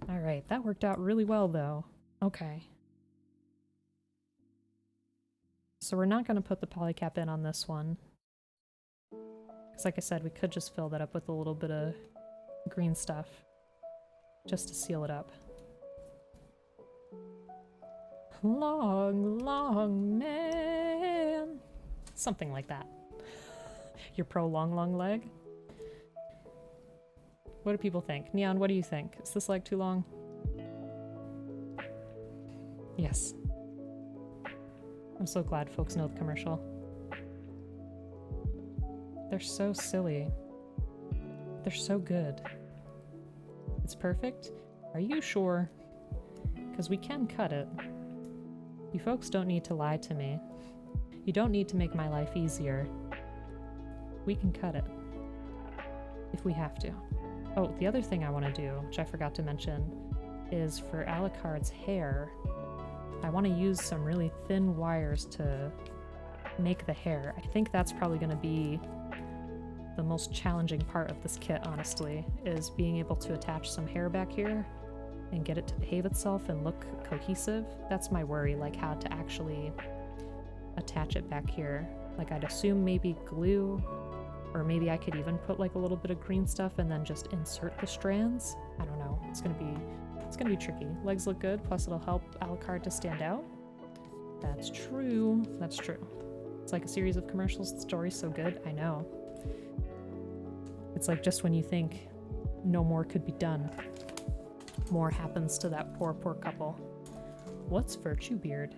Alright, that worked out really well, though. Okay. So we're not going to put the polycap in on this one. Because like I said, we could just fill that up with a little bit of green stuff, just to seal it up. Long, long man. Something like that. Your pro long, long leg? What do people think? Neon, what do you think? Is this leg too long? Yes. I'm so glad folks know the commercial. They're so silly. They're so good. It's perfect? Are you sure? Because we can cut it. You folks don't need to lie to me. You don't need to make my life easier. We can cut it. If we have to. Oh, the other thing I want to do, which I forgot to mention, is for Alucard's hair, I want to use some really thin wires to make the hair. I think that's probably going to be the most challenging part of this kit, honestly, is being able to attach some hair back here and get it to behave itself and look cohesive. That's my worry, like how to actually attach it back here. Like I'd assume maybe glue, or maybe I could even put like a little bit of green stuff and then just insert the strands. I don't know. It's gonna be tricky. Legs look good, plus it'll help Alucard to stand out. That's true. That's true. It's like a series of commercials. The story's so good. I know. It's like just when you think no more could be done, more happens to that poor, poor couple. What's Virtue Beard?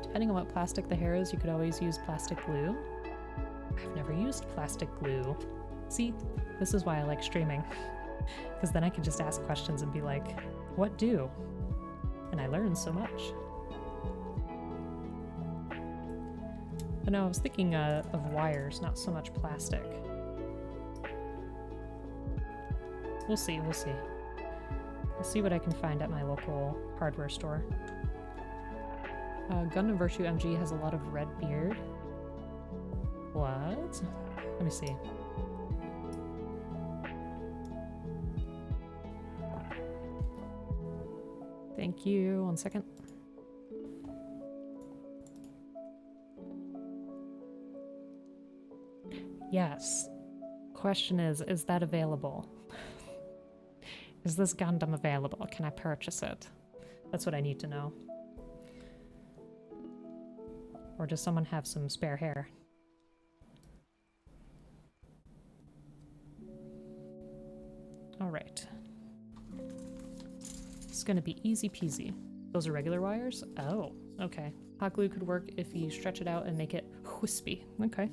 Depending on what plastic the hair is, you could always use plastic glue. I've never used plastic glue. See, this is why I like streaming. Because then I can just ask questions and be like, what do? And I learn so much. But no, I was thinking of wires, not so much plastic. We'll see, we'll see. I'll see what I can find at my local hardware store. Gundam Virtue MG has a lot of red beard. What? Let me see. Thank you. 1 second. Yes. Question is that available? Is this Gundam available? Can I purchase it? That's what I need to know. Or does someone have some spare hair? Alright. It's gonna be easy peasy. Those are regular wires? Oh, okay. Hot glue could work if you stretch it out and make it wispy. Okay.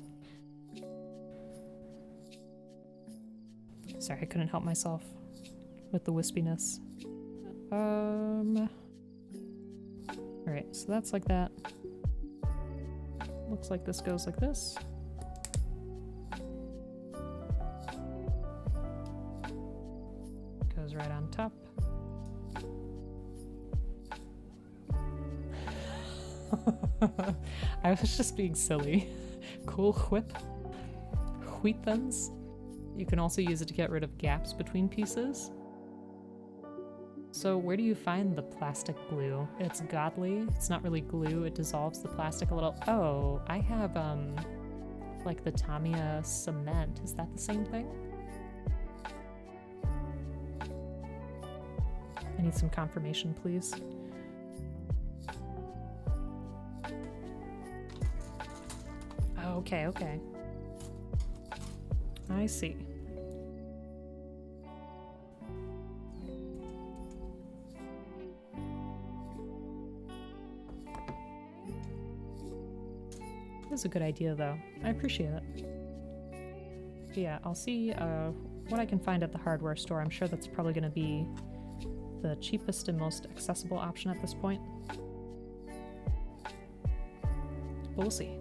Sorry, I couldn't help myself with the wispiness. Alright, so that's like that. Looks like this goes like this. Goes right on top. I was just being silly. Cool whip. Wheatthens. You can also use it to get rid of gaps between pieces. So where do you find the plastic glue? It's godly. It's not really glue. It dissolves the plastic a little. Oh, I have, like the Tamiya cement. Is that the same thing? I need some confirmation, please. Oh, okay, okay. I see. That's a good idea, though. I appreciate it. But yeah, I'll see what I can find at the hardware store. I'm sure that's probably going to be the cheapest and most accessible option at this point. But we'll see.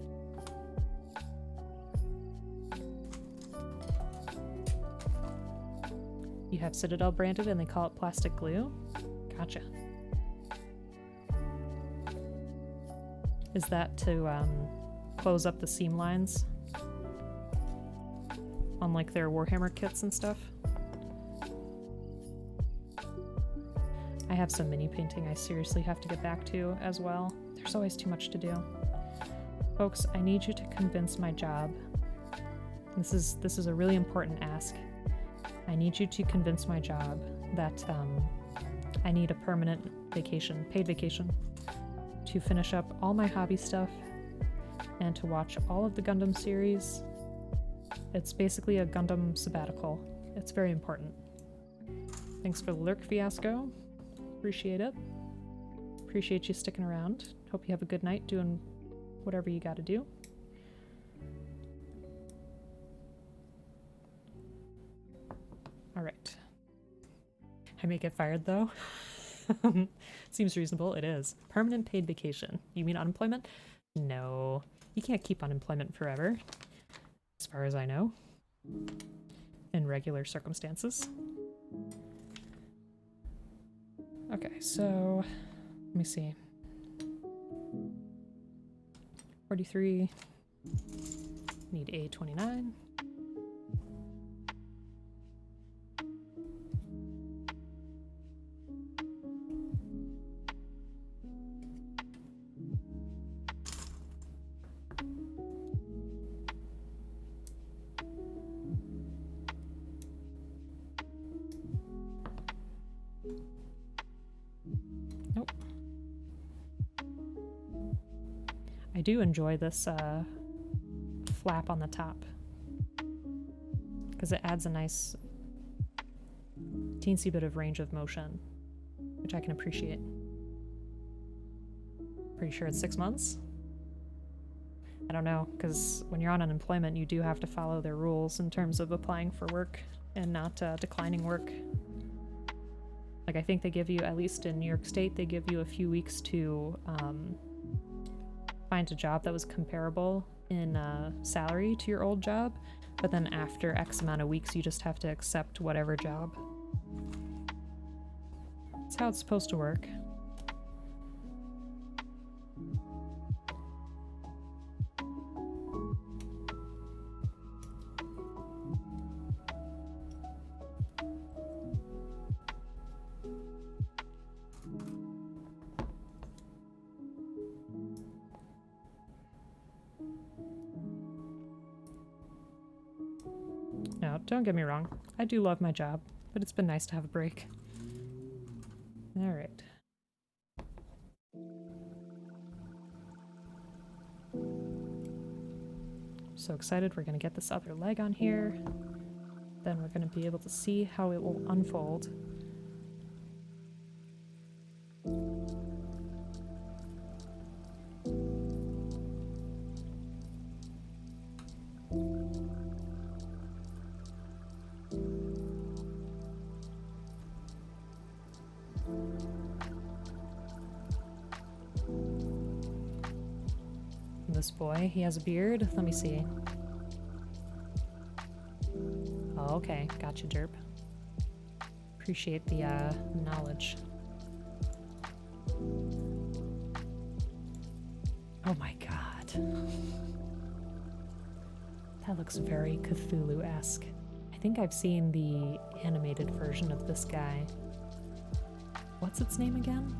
You have Citadel branded and they call it plastic glue? Gotcha. Is that to close up the seam lines on like their Warhammer kits and stuff? I have some mini painting I seriously have to get back to as well. There's always too much to do. Folks, I need you to convince my job. This is a really important ask. I need you to convince my job that I need a permanent vacation, paid vacation, to finish up all my hobby stuff and to watch all of the Gundam series. It's basically a Gundam sabbatical. It's very important. Thanks for the lurk, Fiasco. Appreciate it. Appreciate you sticking around. Hope you have a good night doing whatever you gotta do. Alright. I may get fired though. Seems reasonable. It is. Permanent paid vacation. You mean unemployment? No. You can't keep unemployment forever. As far as I know. In regular circumstances. Okay, so let me see. 43. Need A29. Nope. I do enjoy this flap on the top because it adds a nice teensy bit of range of motion, which I can appreciate. Pretty sure it's 6 months? I don't know, because when you're on unemployment, you do have to follow their rules in terms of applying for work and not declining work. Like, I think they give you, at least in New York State, they give you a few weeks to find a job that was comparable in salary to your old job, but then after X amount of weeks, you just have to accept whatever job. That's how it's supposed to work. No, don't get me wrong. I do love my job, but it's been nice to have a break. Alright. So excited we're gonna get this other leg on here. Then we're gonna be able to see how it will unfold. This boy, he has a beard. Let me see. Oh, okay. Gotcha, derp. Appreciate the knowledge. Oh my god. That looks very Cthulhu-esque. I think I've seen the animated version of this guy. What's its name again?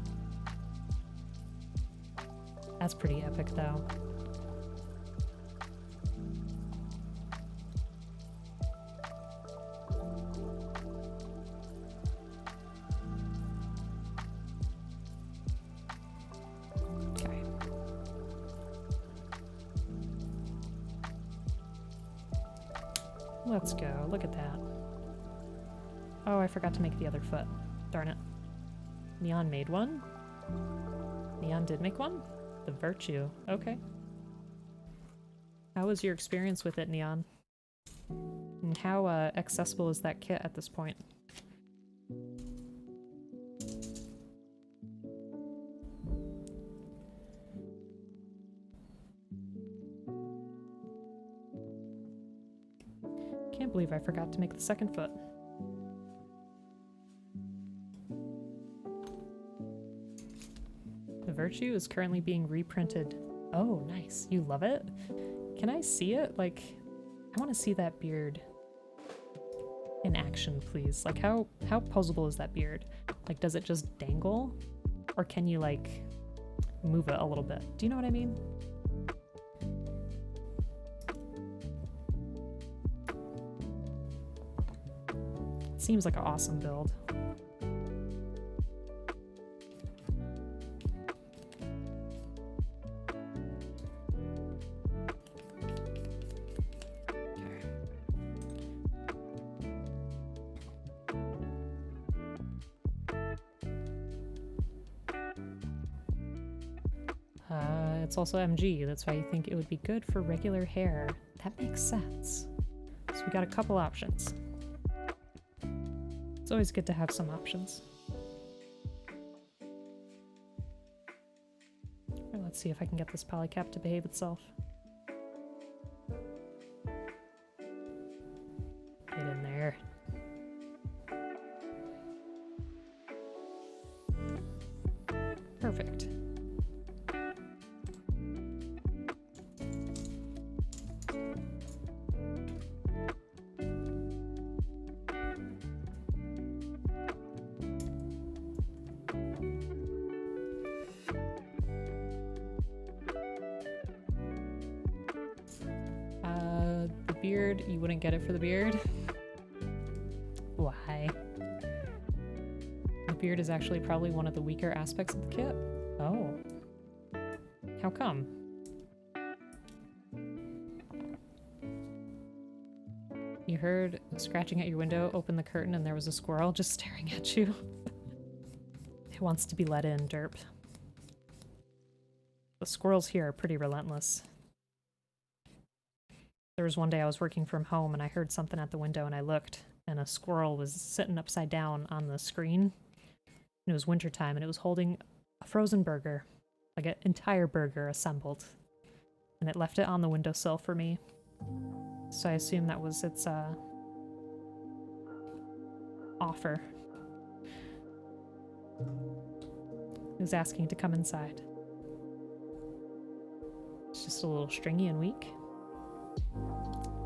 That's pretty epic, though. Let's go. Look at that. Oh, I forgot to make the other foot. Darn it. Neon made one? Neon did make one? The Virtue. Okay. How was your experience with it, Neon? And how accessible is that kit at this point? can't believe I forgot to make the second foot. The Virtue is currently being reprinted. Oh, nice. You love it? Can I see it? Like, I want to see that beard in action, please. Like, how posable is that beard? Like, does it just dangle? Or can you, like, move it a little bit? Do you know what I mean? It seems like an awesome build. It's also MG, that's why you think it would be good for regular hair. That makes sense. So we got a couple options. It's always good to have some options. Right, let's see if I can get this polycap to behave itself. Get in there. Perfect. Beard, you wouldn't get it for the beard? Why? The beard is actually probably one of the weaker aspects of the kit. Oh. How come? You heard scratching at your window, open the curtain, and there was a squirrel just staring at you. It wants to be let in, derp. The squirrels here are pretty relentless. There was one day I was working from home and I heard something at the window and I looked and a squirrel was sitting upside down on the screen. And it was wintertime and it was holding a frozen burger, like an entire burger assembled. And it left it on the windowsill for me. So I assume that was its offer. It was asking to come inside. It's just a little stringy and weak.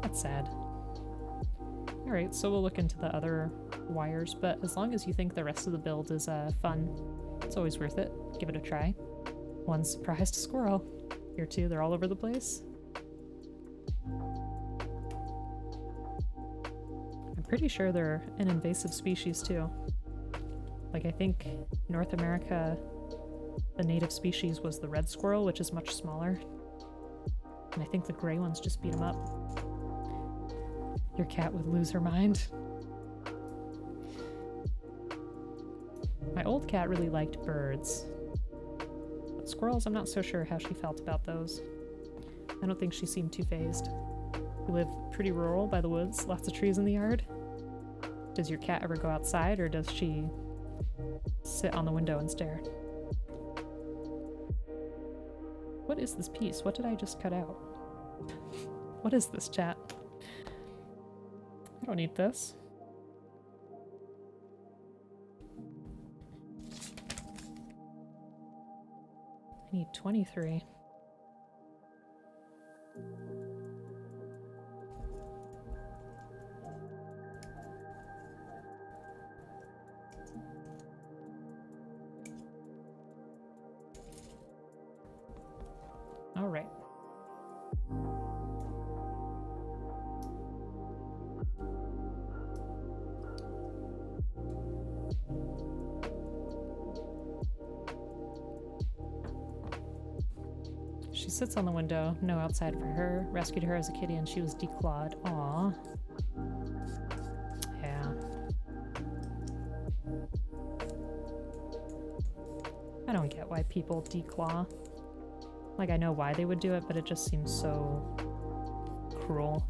That's sad. Alright, so we'll look into the other wires, but as long as you think the rest of the build is fun, it's always worth it. Give it a try. One surprised squirrel. Here too, they're all over the place. I'm pretty sure they're an invasive species too. Like, I think North America, the native species was the red squirrel, which is much smaller. And I think the gray ones just beat them up. Your cat would lose her mind. My old cat really liked birds. But squirrels, I'm not so sure how she felt about those. I don't think she seemed too fazed. We live pretty rural by the woods, lots of trees in the yard. Does your cat ever go outside, or does she sit on the window and stare? What is this piece? What did I just cut out? What is this, chat? I don't need this. I need 23. All right. She sits on the window, no outside for her. Rescued her as a kitty and she was declawed. Aww. Yeah. I don't get why people declaw. Like, I know why they would do it, but it just seems so cruel.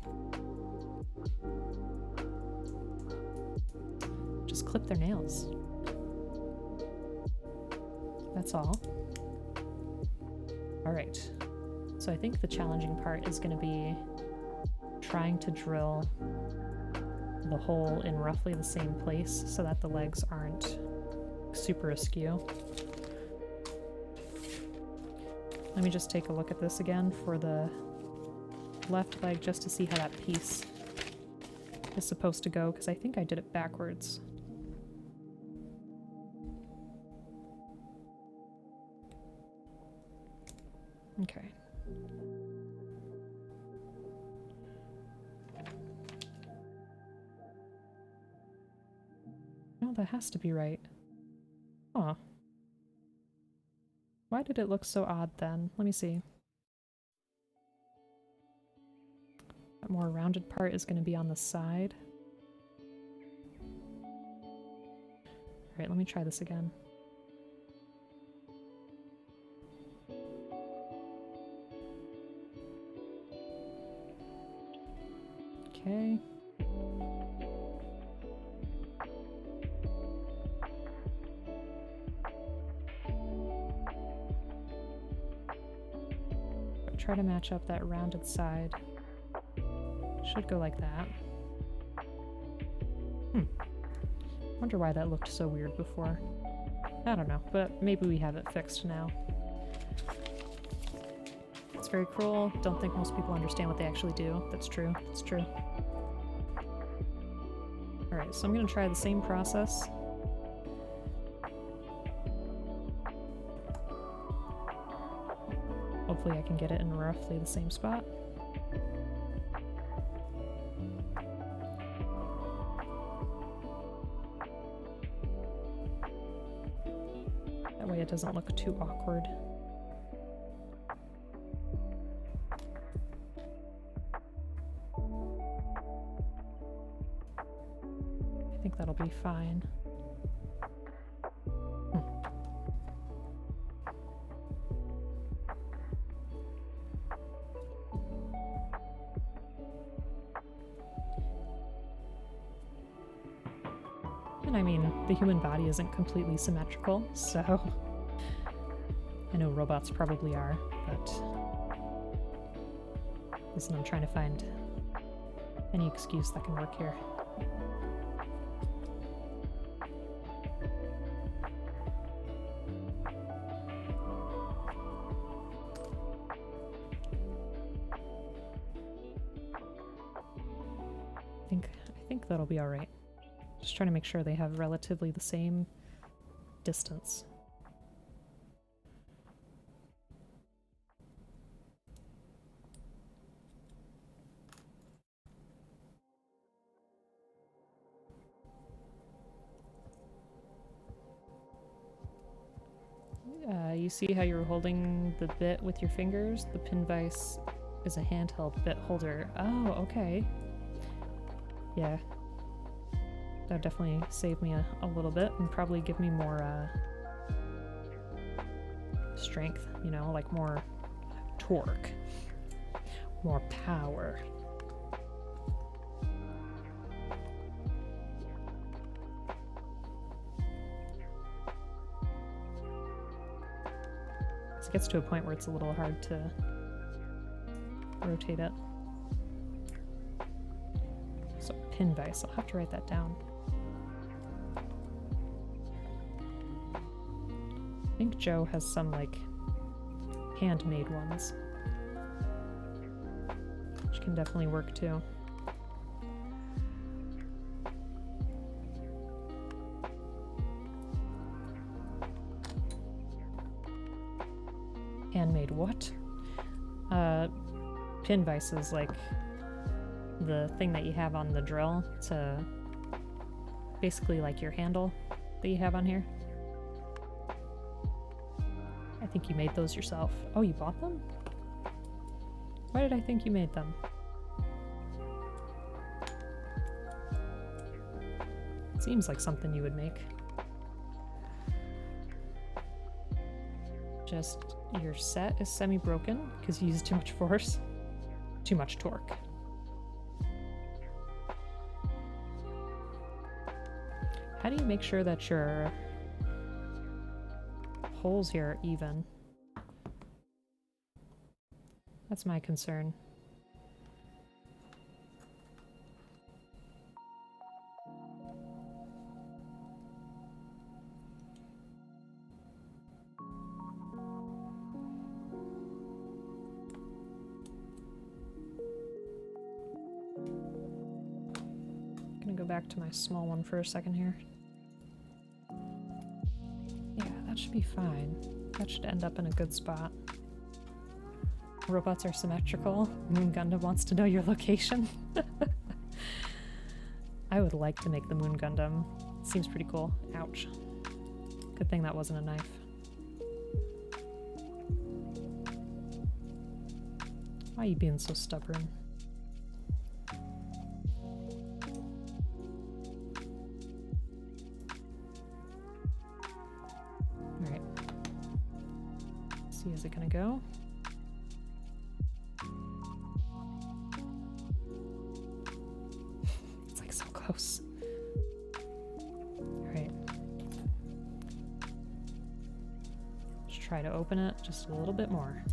Just clip their nails. That's all. Alright. So I think the challenging part is going to be trying to drill the hole in roughly the same place so that the legs aren't super askew. Let me just take a look at this again for the left leg just to see how that piece is supposed to go, because I think I did it backwards. Okay. No, that has to be right. Huh. Why did it look so odd then? Let me see. That more rounded part is going to be on the side. Alright, let me try this again. Okay. Try to match up that rounded side. Should go like that. Wonder why that looked so weird before. I don't know, but maybe we have it fixed now. It's very cruel. Don't think most people understand what they actually do. That's true. That's true. Alright, so I'm gonna try the same process. Hopefully I can get it in roughly the same spot. That way it doesn't look too awkward. I think that'll be fine. And I mean, the human body isn't completely symmetrical, so I know robots probably are, but listen, I'm trying to find any excuse that can work here. I think that'll be all right. Just trying to make sure they have relatively the same distance. You see how you're holding the bit with your fingers? The pin vise is a handheld bit holder. Oh, okay. Yeah. That would definitely save me a little bit and probably give me more strength, you know, like more torque, more power. It gets to a point where it's a little hard to rotate it. So pin vise, I'll have to write that down. I think Joe has some like handmade ones, which can definitely work too. Handmade what? Pin vise is like the thing that you have on the drill to basically like your handle that you have on here. I think you made those yourself. Oh, you bought them? Why did I think you made them? Seems like something you would make. Just your set is semi-broken because you use too much force, too much torque. How do you make sure that your holes here are even? That's my concern. back to my small one for a second here. Yeah, that should be fine. That should end up in a good spot. Robots are symmetrical. Moon Gundam wants to know your location. I would like to make the Moon Gundam. Seems pretty cool. Ouch. Good thing that wasn't a knife. Why are you being so stubborn? Alright. See, is it gonna go? It's like so close. Alright. Let's try to open it just a little bit more.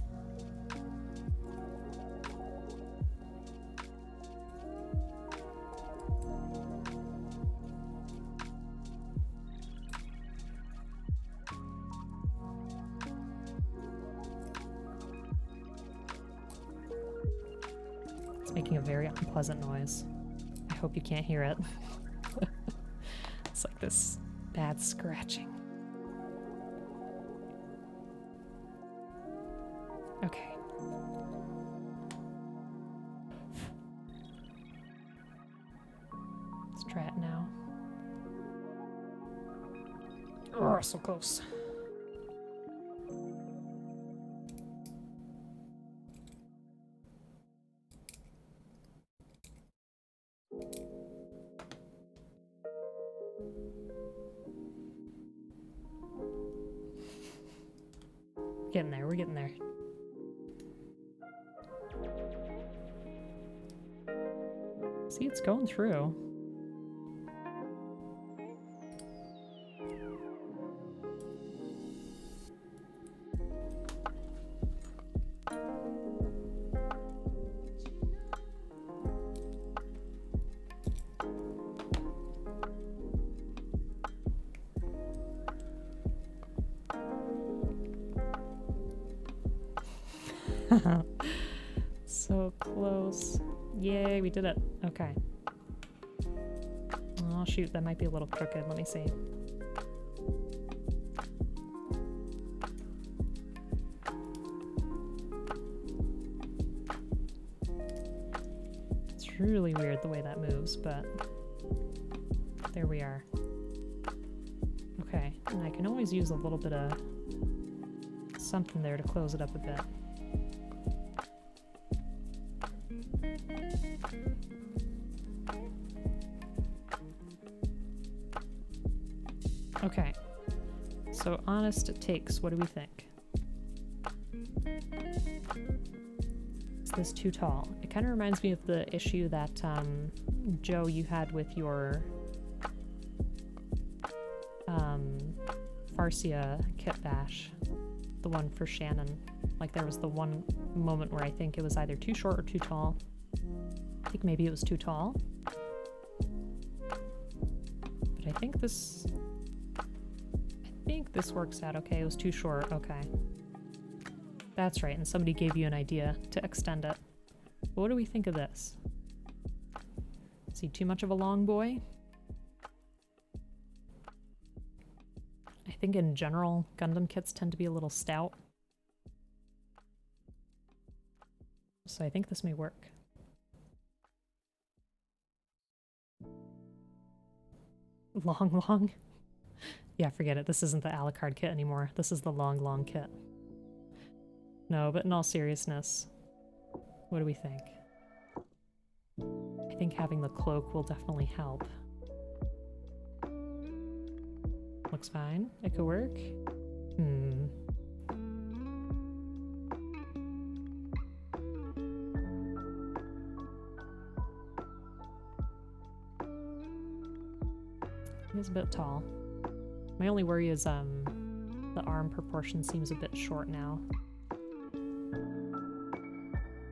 Making a very unpleasant noise. I hope you can't hear it. It's like this bad scratching. Okay. Let's try it now. Oh, so close. Getting there, we're getting there. See, it's going through. So close. Yay, we did it. Okay. Oh shoot, that might be a little crooked. Let me see. It's really weird the way that moves, but there we are. Okay, and I can always use a little bit of something there to close it up a bit. Okay, so honest takes, what do we think? Is this too tall? It kind of reminds me of the issue that, Joe, you had with your, Farsia Kitbash, the one for Shannon. Like, there was the one moment where I think it was either too short or too tall. I think maybe it was too tall. But I think this works out okay. It was too short. Okay. That's right, and somebody gave you an idea to extend it. What do we think of this? Is he too much of a long boy? I think in general, Gundam kits tend to be a little stout. So I think this may work. Long. Yeah, forget it. This isn't the Alucard kit anymore. This is the long kit. No, but in all seriousness, what do we think? I think having the cloak will definitely help. Looks fine. It could work. He is a bit tall. My only worry is the arm proportion seems a bit short now.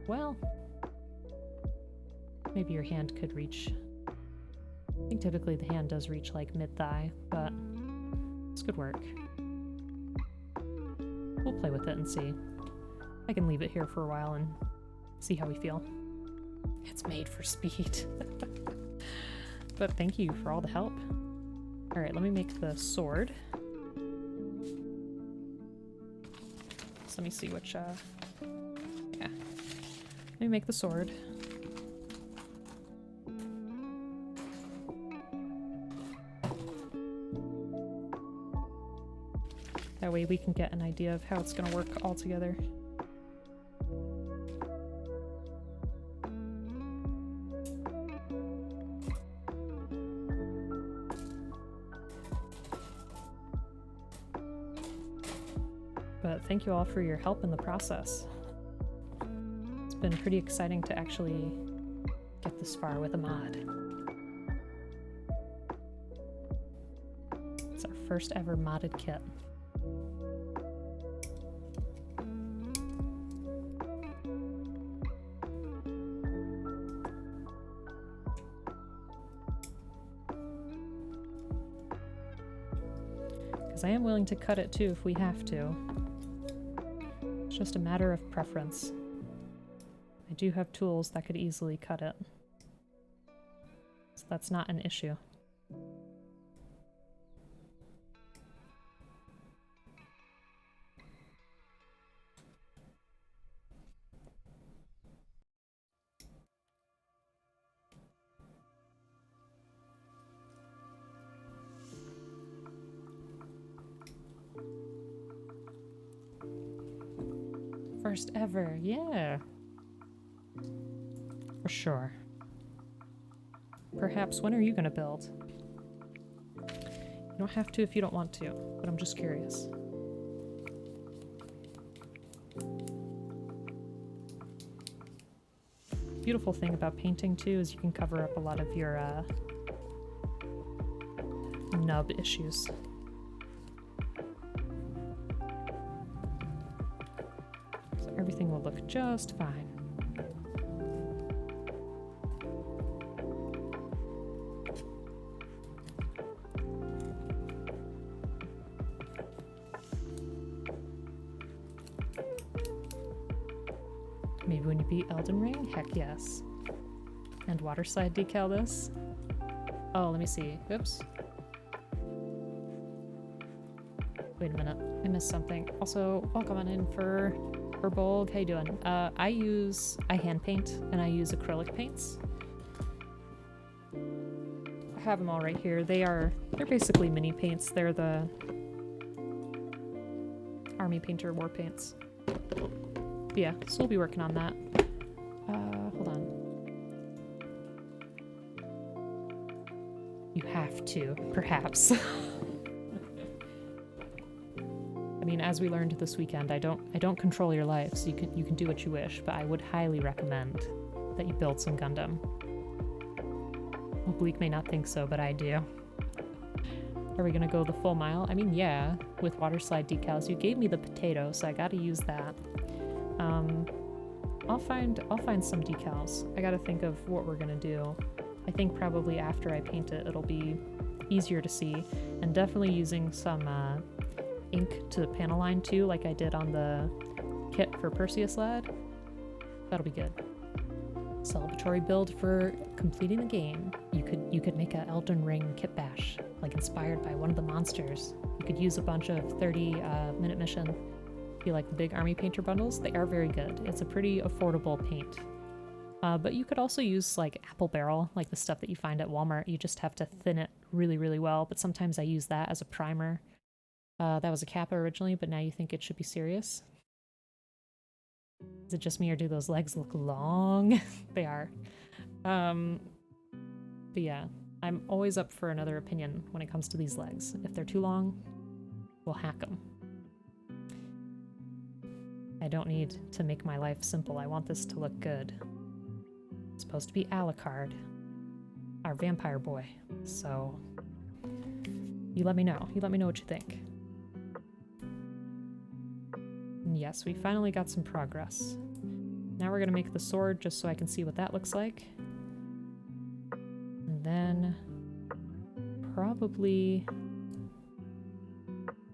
Well, maybe your hand could reach. I think typically the hand does reach like mid-thigh, but this could work. We'll play with it and see. I can leave it here for a while and see how we feel. It's made for speed. But thank you for all the help. Alright, let me make the sword. So let me see which, yeah. Let me make the sword. That way we can get an idea of how it's gonna work all together. But thank you all for your help in the process. It's been pretty exciting to actually get this far with a mod. It's our first ever modded kit. Because I am willing to cut it too if we have to. It's just a matter of preference. I do have tools that could easily cut it. So that's not an issue. First ever, yeah. For sure. Perhaps, when are you gonna build? You don't have to if you don't want to, but I'm just curious. Beautiful thing about painting too is you can cover up a lot of your nub issues. Everything will look just fine. Maybe when you beat Elden Ring? Heck yes. And water slide decal this? Oh, let me see. Oops. Wait a minute. I missed something. Also, welcome on in for Bulg. How you doing? I hand paint and I use acrylic paints. I have them all right here. They're basically mini paints. They're the Army Painter war paints. But yeah, so we'll be working on that. Hold on. You have to, perhaps. I mean, as we learned this weekend, I don't control your life, so you can do what you wish, but I would highly recommend that you build some Gundam. Oblique may not think so, but I do. Are we gonna go the full mile? I mean, yeah, with water slide decals. You gave me the potato, so I gotta use that. I'll find some decals. I gotta think of what we're gonna do. I think probably after I paint it, it'll be easier to see, and definitely using some ink to the panel line too, like I did on the kit for Perseus Lad. That'll be good. Celebratory build for completing the game. You could make a Elden Ring Kitbash, like inspired by one of the monsters. You could use a bunch of 30-minute mission. If you like the big Army Painter bundles, they are very good. It's a pretty affordable paint. But you could also use like apple barrel, like the stuff that you find at Walmart. You just have to thin it really, really well, but sometimes I use that as a primer. That was a Kappa originally, but now you think it should be serious? Is it just me, or do those legs look long? They are. But yeah, I'm always up for another opinion when it comes to these legs. If they're too long, we'll hack them. I don't need to make my life simple. I want this to look good. It's supposed to be Alucard, our vampire boy. So you let me know. You let me know what you think. And yes, we finally got some progress. Now we're gonna make the sword just so I can see what that looks like. And then probably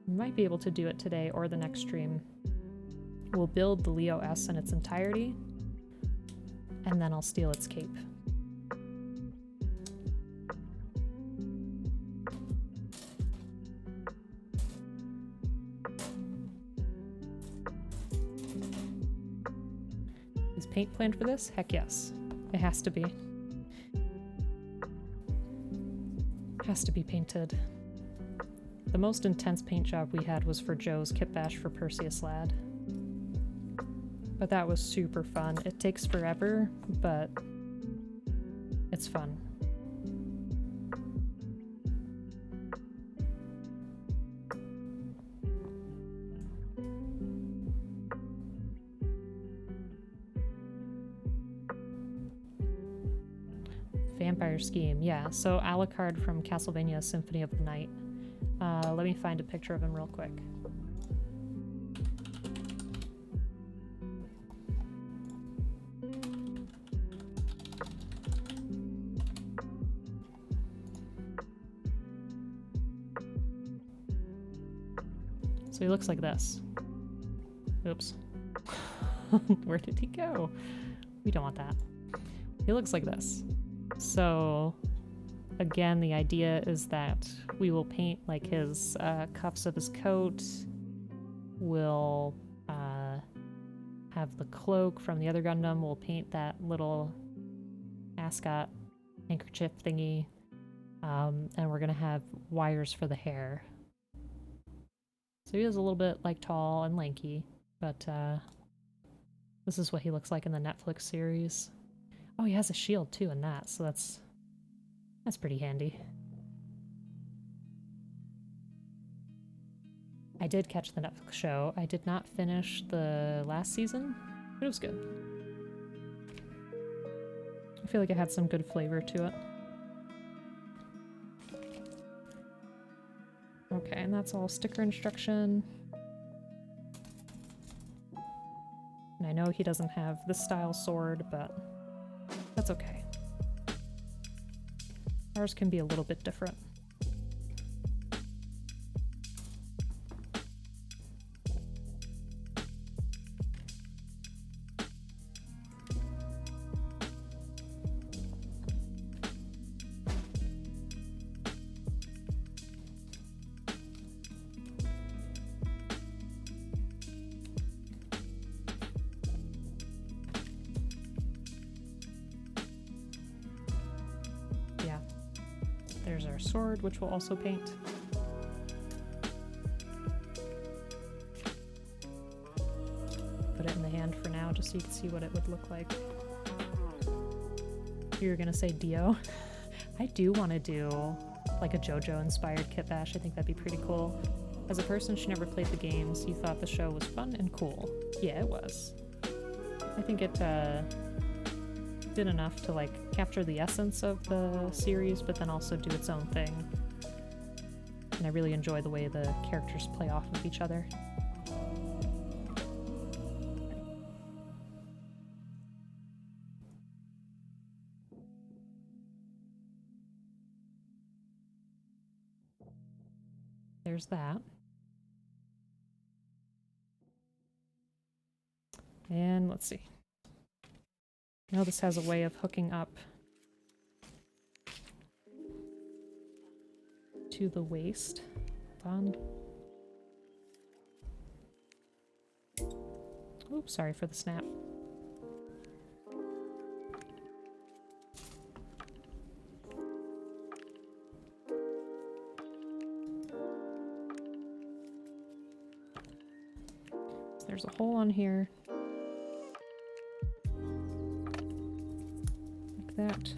might be able to do it today or the next stream. We'll build the Leo S in its entirety, and then I'll steal its cape. paint planned for this? Heck yes. It has to be. Has to be painted. The most intense paint job we had was for Joe's Kitbash for Perseus Lad. But that was super fun. It takes forever, but it's fun. Vampire Scheme, yeah. So Alucard from Castlevania Symphony of the Night. Let me find a picture of him real quick. So he looks like this. Oops. Where did he go? We don't want that. He looks like this. So, again, the idea is that we will paint like his cuffs of his coat. We'll have the cloak from the other Gundam. We'll paint that little ascot handkerchief thingy. And we're going to have wires for the hair. So he is a little bit like tall and lanky, but this is what he looks like in the Netflix series. Oh, he has a shield too in that, so that's pretty handy. I did catch the Netflix show. I did not finish the last season, but it was good. I feel like it had some good flavor to it. Okay, and that's all sticker instruction. And I know he doesn't have this style sword, but that's okay. Ours can be a little bit different. There's our sword, which we'll also paint. Put it in the hand for now, just so you can see what it would look like. You're gonna say Dio? I do want to do like a JoJo-inspired Kitbash. I think that'd be pretty cool. As a person who never played the games, you thought the show was fun and cool. Yeah, it was. I think it did enough to like capture the essence of the series, but then also do its own thing. And I really enjoy the way the characters play off of each other. There's that. And let's see. Now this has a way of hooking up to the waist. Hold on. Oops, sorry for the snap. So there's a hole on here. That.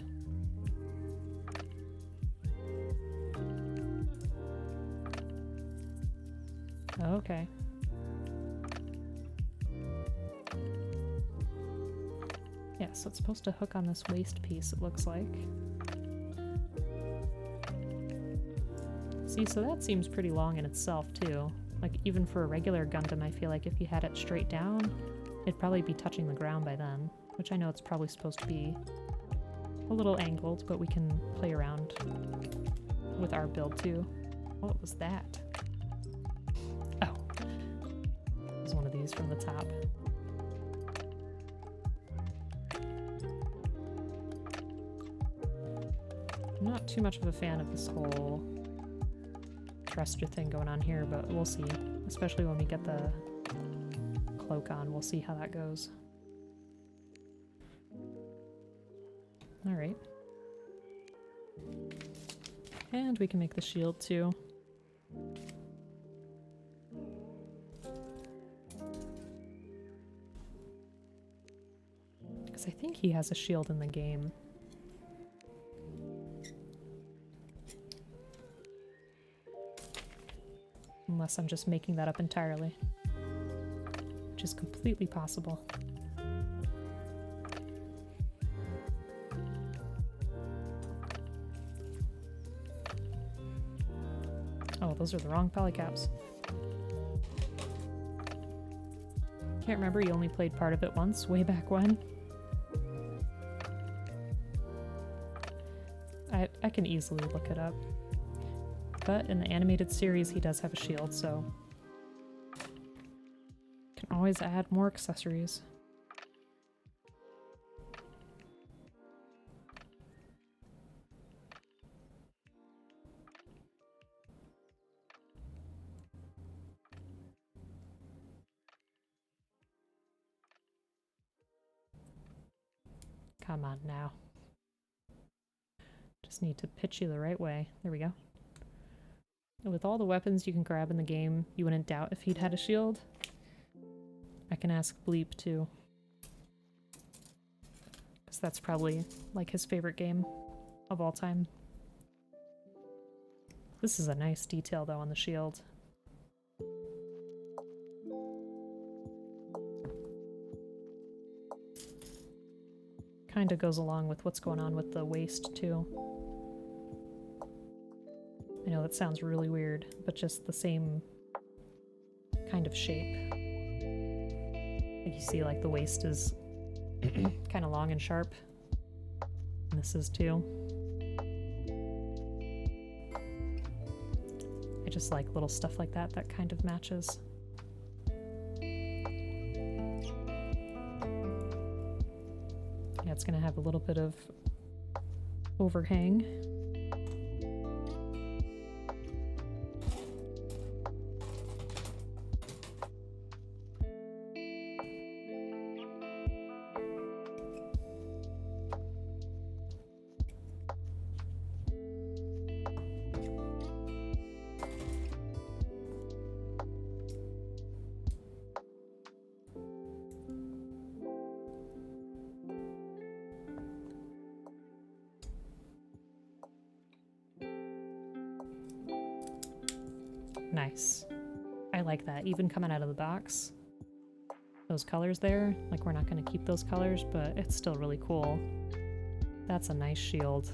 Okay. Yeah, so it's supposed to hook on this waist piece, it looks like. See, so that seems pretty long in itself, too. Like, even for a regular Gundam, I feel like if you had it straight down, it'd probably be touching the ground by then. Which I know it's probably supposed to be a little angled, but we can play around with our build too. What was that? Oh. There's one of these from the top. I'm not too much of a fan of this whole thruster thing going on here, but we'll see. Especially when we get the cloak on, we'll see how that goes. Alright. And we can make the shield too. Because I think he has a shield in the game. Unless I'm just making that up entirely. Which is completely possible. Oh, those are the wrong polycaps. Can't remember, you only played part of it once, way back when. I can easily look it up. But in the animated series, he does have a shield, so can always add more accessories. Come on now. Just need to pitch you the right way. There we go. With all the weapons you can grab in the game, you wouldn't doubt if he'd had a shield. I can ask Bleep too. Because that's probably like his favorite game of all time. This is a nice detail though on the shield. Kinda goes along with what's going on with the waist too. I know that sounds really weird, but just the same kind of shape. Like you see, like the waist is kind of long and sharp. And this is too. I just like little stuff like that that kind of matches. Yeah, it's gonna have a little bit of overhang. Nice. I like that, even coming out of the box. Those colors there, like we're not going to keep those colors, but it's still really cool. That's a nice shield.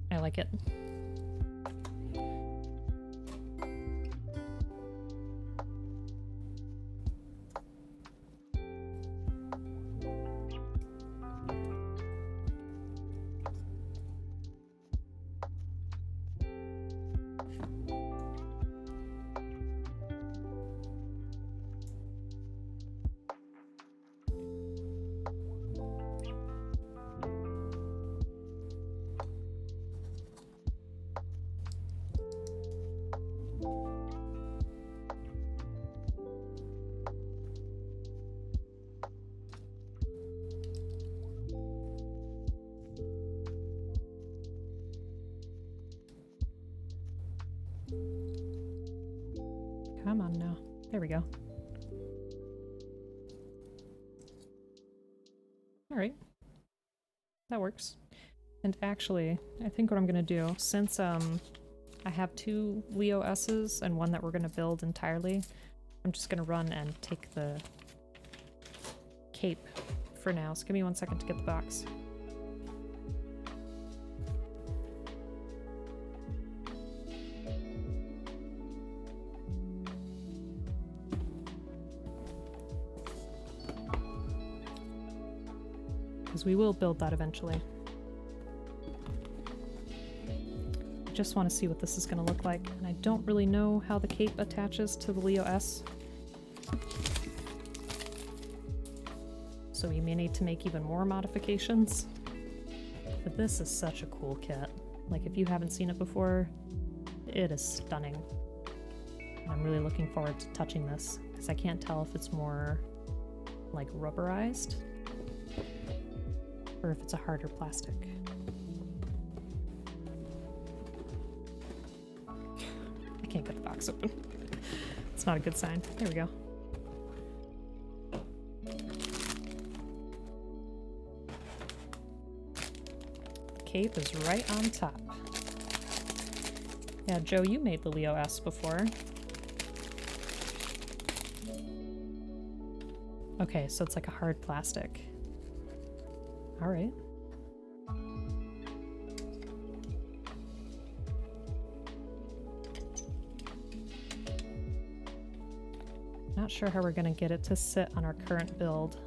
I like it. Come on now. There we go. Alright. That works. And actually, I think what I'm gonna do, since I have 2 Leo S's and one that we're gonna build entirely, I'm just gonna run and take the cape for now. So give me 1 second to get the box. Because we will build that eventually. I just want to see what this is going to look like, and I don't really know how the cape attaches to the Leo S. So we may need to make even more modifications. But this is such a cool kit. Like, if you haven't seen it before, it is stunning. And I'm really looking forward to touching this, because I can't tell if it's more, like, rubberized. or if it's a harder plastic. I can't get the box open. It's not a good sign. There we go. The cape is right on top. Yeah, Joe, you made the Leo S before. Okay, so it's like a hard plastic. All right. Not sure how we're gonna get it to sit on our current build.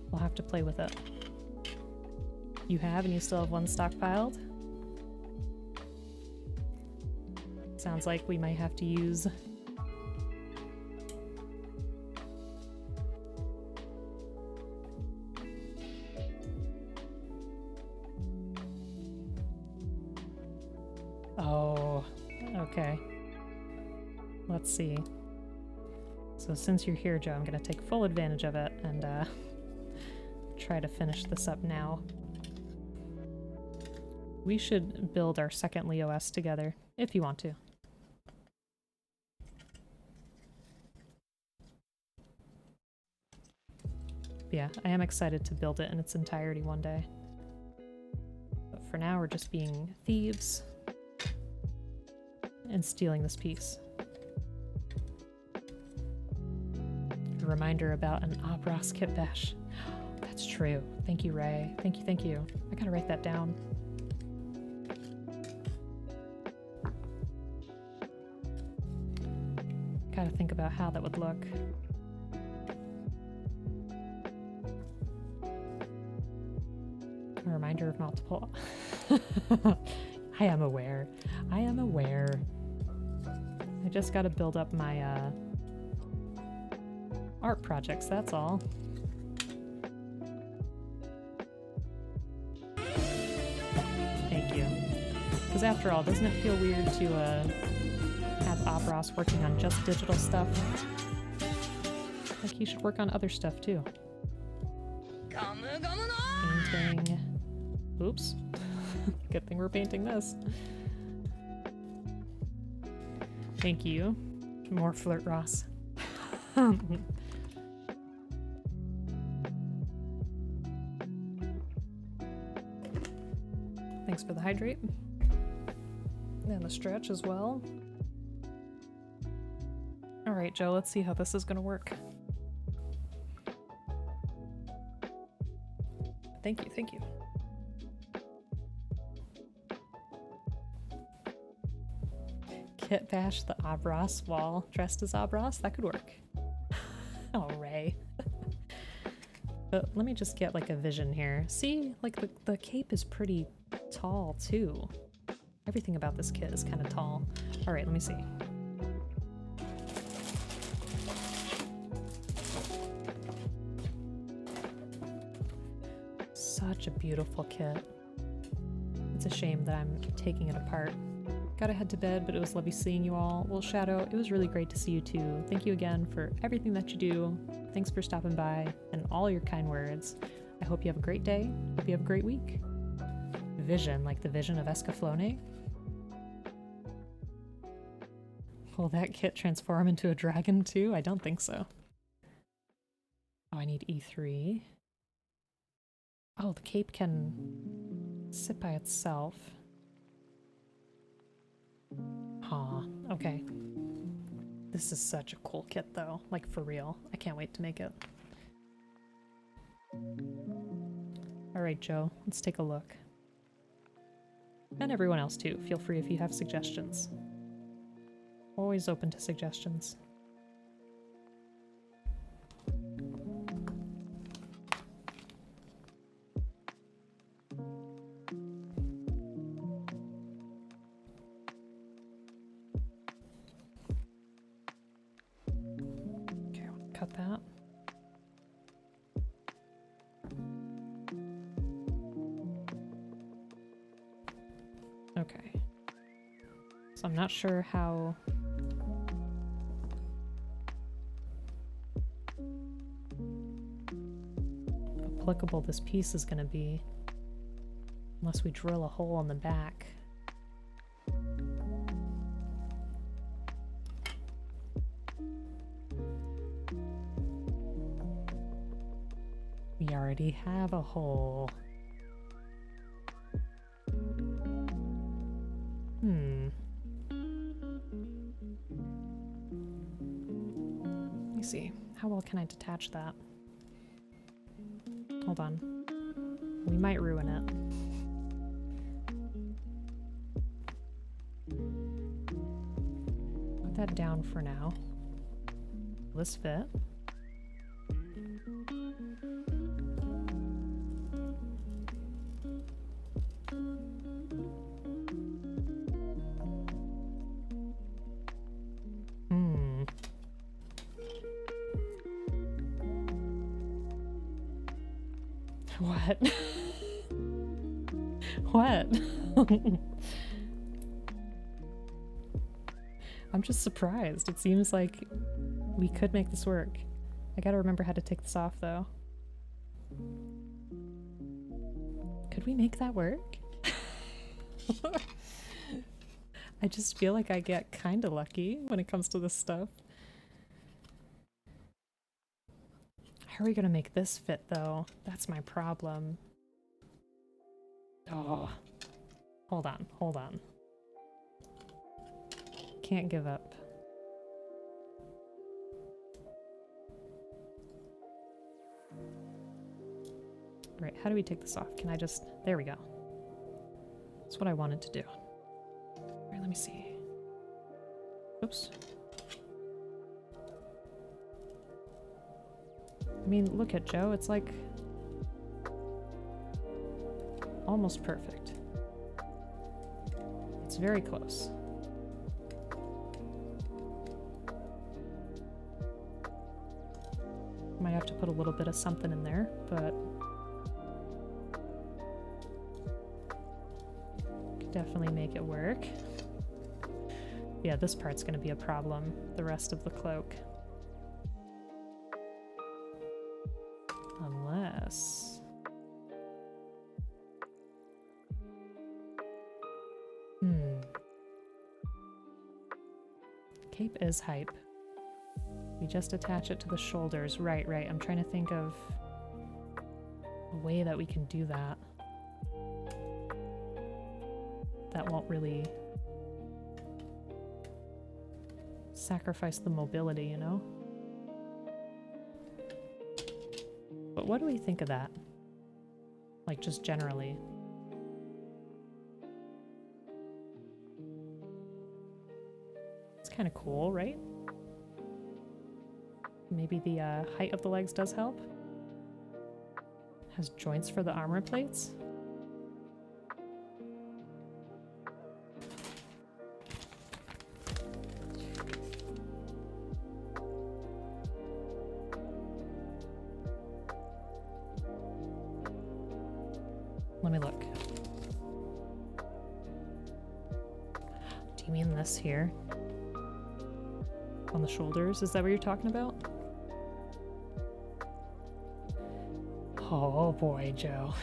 We'll have to play with it. You have, and you still have one stockpiled? Sounds like we might have to use oh, okay. Let's see. So since you're here, Joe, I'm gonna take full advantage of it and try to finish this up now. We should build our second Leo S together, if you want to. Yeah, I am excited to build it in its entirety one day. But for now, we're just being thieves and stealing this piece. A reminder about an Abras Kitbash. That's true. Thank you, Ray. Thank you, thank you. I gotta write that down. Gotta think about how that would look. A reminder of multiple. I am aware. I am aware. I just gotta build up my art projects, that's all. Thank you. Because after all, doesn't it feel weird to have Abras working on just digital stuff? Like he should work on other stuff too. Painting. Oops. Good thing we're painting this. Thank you. More Flirt Ross. Thanks for the hydrate. And the stretch as well. Alright, Joe, let's see how this is gonna work. Thank you, thank you. Kitbash the Abras while dressed as Abras? That could work. Oh, Ray. But let me just get like a vision here. See, like the cape is pretty tall too. Everything about this kit is kind of tall. All right, let me see. Such a beautiful kit. It's a shame that I'm taking it apart. Gotta head to bed, but it was lovely seeing you all. Well, Shadow, it was really great to see you too. Thank you again for everything that you do. Thanks for stopping by and all your kind words. I hope you have a great day. Hope you have a great week. Vision, like the vision of Escaflowne? Will that kit transform into a dragon too? I don't think so. Oh, I need E3. Oh, the cape can sit by itself. Huh, okay. This is such a cool kit though, like for real. I can't wait to make it. Alright, Joe, let's take a look. And everyone else too, feel free if you have suggestions. Always open to suggestions. Cut that. Okay. So I'm not sure how... applicable this piece is going to be. Unless we drill a hole in the back. We already have a hole. Let me see. How well can I detach that? Hold on. We might ruin it. Put that down for now. Will this fit? What? What? I'm just surprised. It seems like we could make this work. I gotta remember how to take this off, though. Could we make that work? I just feel like I get kinda lucky when it comes to this stuff. How are we gonna make this fit, though? That's my problem. Oh. Hold on, hold on. Can't give up. Right, how do we take this off? Can I just... There we go. That's what I wanted to do. Alright, let me see. Oops. I mean, look at Joe, it's like almost perfect. It's very close. Might have to put a little bit of something in there, but could definitely make it work. Yeah, this part's gonna be a problem, the rest of the cloak. Unless... Cape is hype. We just attach it to the shoulders. Right, right. I'm trying to think of a way that we can do that. That won't really sacrifice the mobility, you know? But what do we think of that? Like, just generally. It's kind of cool, right? Maybe the height of the legs does help. Has joints for the armor plates. Let me look. Do you mean this here? On the shoulders? Is that what you're talking about? Oh boy, Joe.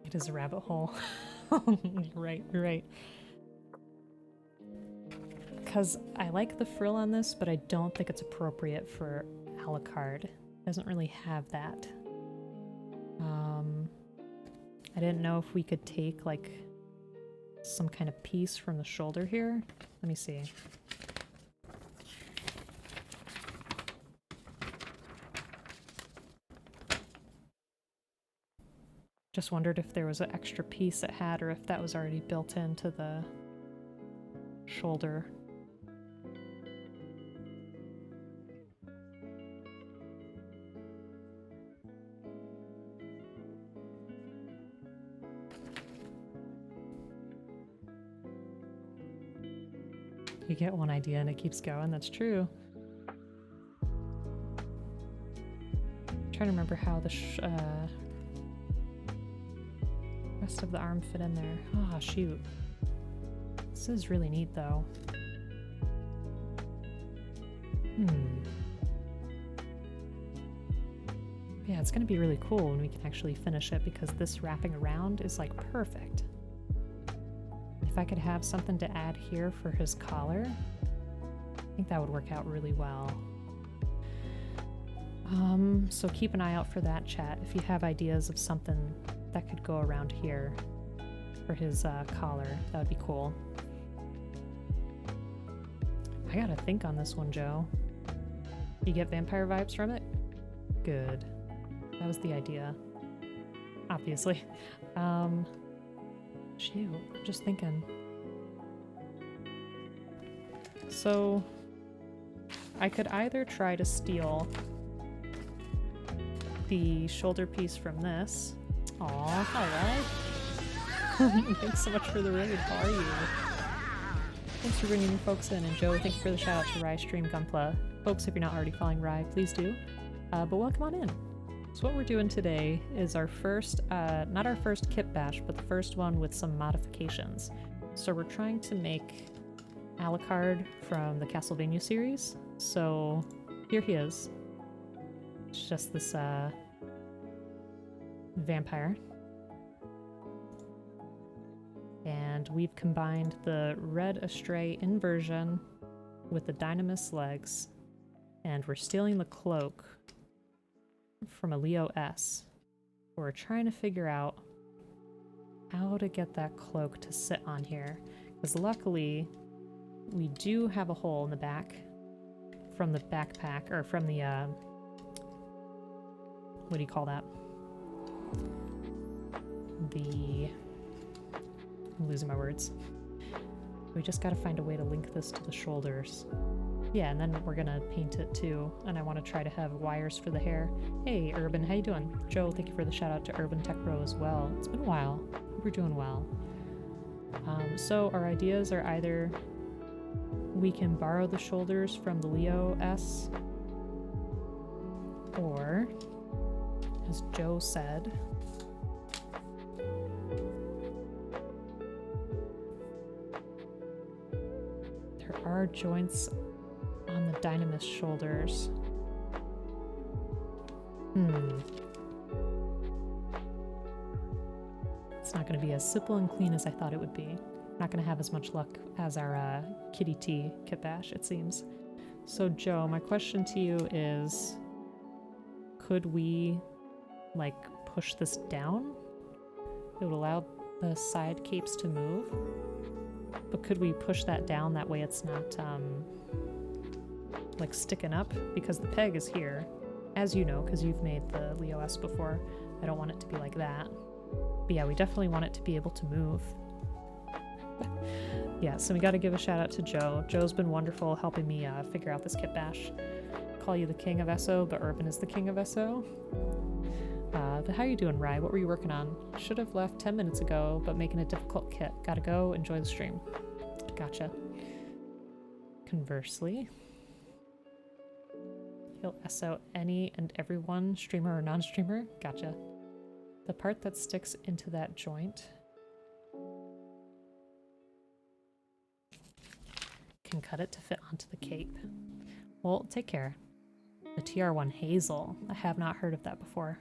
It is a rabbit hole. Right, right. Because I like the frill on this, but I don't think it's appropriate for Alucard. It doesn't really have that. I didn't know if we could take, like, some kind of piece from the shoulder here. Let me see. Just wondered if there was an extra piece it had, or if that was already built into the shoulder. You get one idea and it keeps going, that's true. I'm trying to remember how the Rest of the arm fit in there. Ah, shoot. This is really neat, though. Yeah, it's gonna be really cool when we can actually finish it because this wrapping around is like perfect. If I could have something to add here for his collar, I think that would work out really well. So keep an eye out for that, chat. If you have ideas of something that could go around here for his collar, that would be cool. I gotta think on this one, Joe. You get vampire vibes from it? Good. That was the idea. Obviously. Shoot, I'm just thinking. So, I could either try to steal the shoulder piece from this. Aw, hi, Rye. Thanks so much for the raid. How are you? Thanks for bringing new folks in. And Joe, thank you for the shout out to Rye Stream Gunpla. Folks, if you're not already following Rye, please do. But welcome on in. So what we're doing today is our first, not our first Kitbash, but the first one with some modifications. So we're trying to make Alucard from the Castlevania series. So here he is. It's just this vampire. And we've combined the red Astray Inversion with the Dynamist legs. And we're stealing the cloak from a Leo S. We're trying to figure out how to get that cloak to sit on here. Because luckily, we do have a hole in the back from the backpack, or from the, what do you call that? I'm losing my words. We just gotta find a way to link this to the shoulders. Yeah, and then we're gonna paint it too, and I want to try to have wires for the hair. Hey, Urban, how you doing? Joe, thank you for the shout out to Urban Tech Pro as well. It's been a while. Hope we're doing well. So our ideas are either we can borrow the shoulders from the Leo S, or, as Joe said, there are joints on the Dynamist shoulders. It's not going to be as simple and clean as I thought it would be. Not going to have as much luck as our Kitty T Kitbash, it seems. So Joe, my question to you is, could we, like, push this down? It would allow the side capes to move. But could we push that down that way it's not, like, sticking up? Because the peg is here, as you know, because you've made the Leo S before. I don't want it to be like that. But yeah, we definitely want it to be able to move. Yeah, so we got to give a shout out to Joe. Joe's been wonderful helping me figure out this Kitbash. Call you the king of SO, but Urban is the king of SO. But how you doing, Rye? What were you working on? Should have left 10 minutes ago, but making a difficult kit. Gotta go, enjoy the stream. Gotcha. Conversely, he'll SO any and everyone, streamer or non-streamer. Gotcha. The part that sticks into that joint can cut it to fit onto the cape. Well, take care. The TR1 Hazel. I have not heard of that before.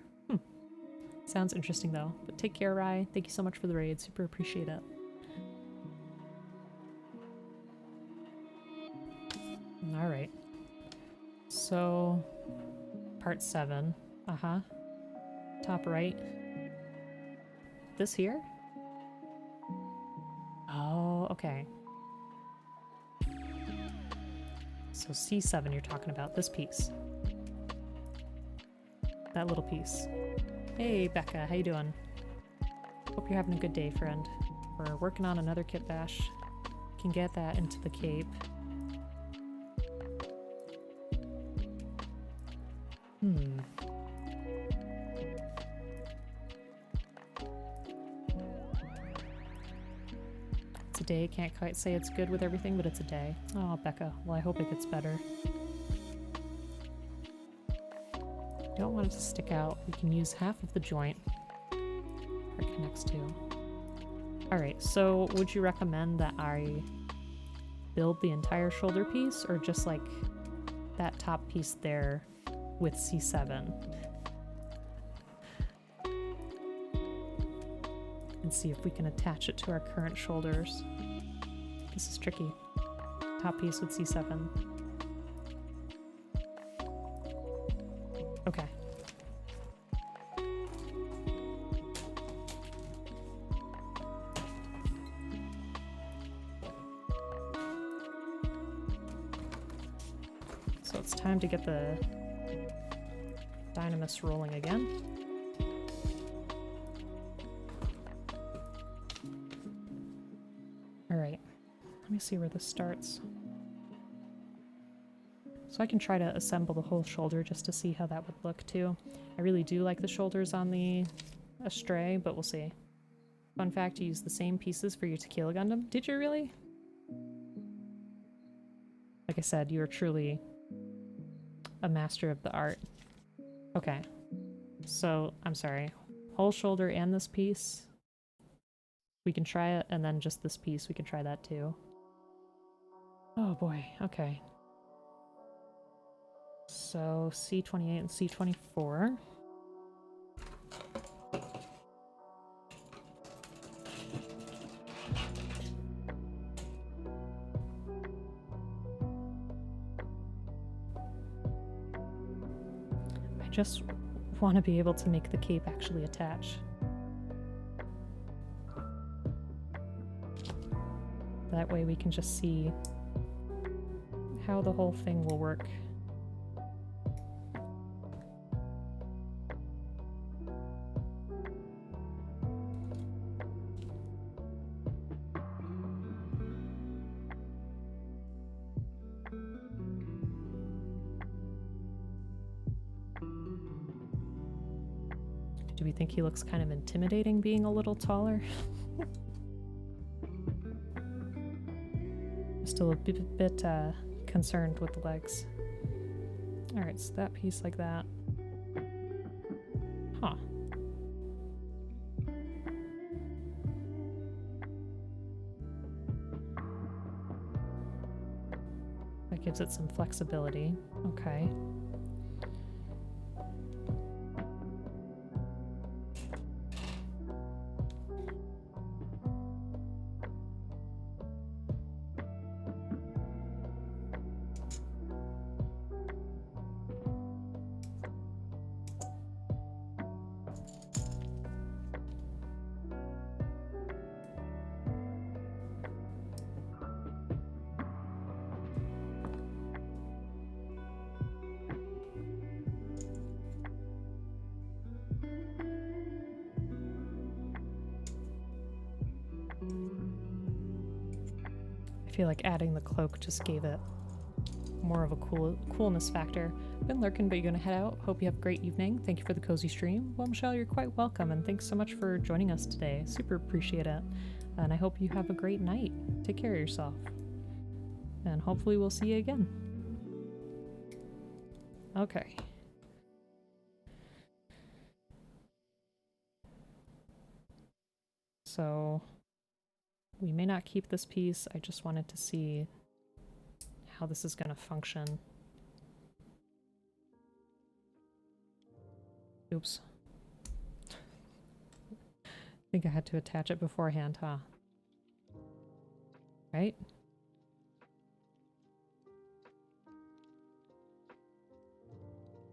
Sounds interesting though. But take care, Rye. Thank you so much for the raid. Super appreciate it. Alright. So, part 7. Top right. This here? Oh, okay. So C7 you're talking about, this piece. That little piece. Hey Becca, how you doing? Hope you're having a good day, friend. We're working on another Kitbash. Can get that into the cape. It's a day, can't quite say it's good with everything, but it's a day. Oh, Becca, well I hope it gets better. Don't want it to stick out. We can use half of the joint where it connects to. Alright, so would you recommend that I build the entire shoulder piece, or just like that top piece there with C7? And see if we can attach it to our current shoulders. This is tricky. Top piece with C7. Okay. So it's time to get the Dynamist rolling again. Alright, let me see where this starts. So I can try to assemble the whole shoulder just to see how that would look too. I really do like the shoulders on the Astray, but we'll see. Fun fact, you used the same pieces for your Tequila Gundam. Did you really? Like I said, you are truly a master of the art. Okay. So, I'm sorry. Whole shoulder and this piece. We can try it, and then just this piece, we can try that too. Oh boy, okay. So, C28 and C24. I just want to be able to make the cape actually attach. That way we can just see how the whole thing will work. Do we think he looks kind of intimidating being a little taller? I'm still a bit concerned with the legs. Alright, so that piece like that. Huh. That gives it some flexibility. Okay. I feel like adding the cloak just gave it more of a coolness factor. Been lurking, but you're gonna head out. Hope you have a great evening. Thank you for the cozy stream. Well, Michelle, you're quite welcome, and thanks so much for joining us today. Super appreciate it. And I hope you have a great night. Take care of yourself. And hopefully we'll see you again. Okay. So we may not keep this piece. I just wanted to see how this is going to function. Oops. I think I had to attach it beforehand, huh? Right?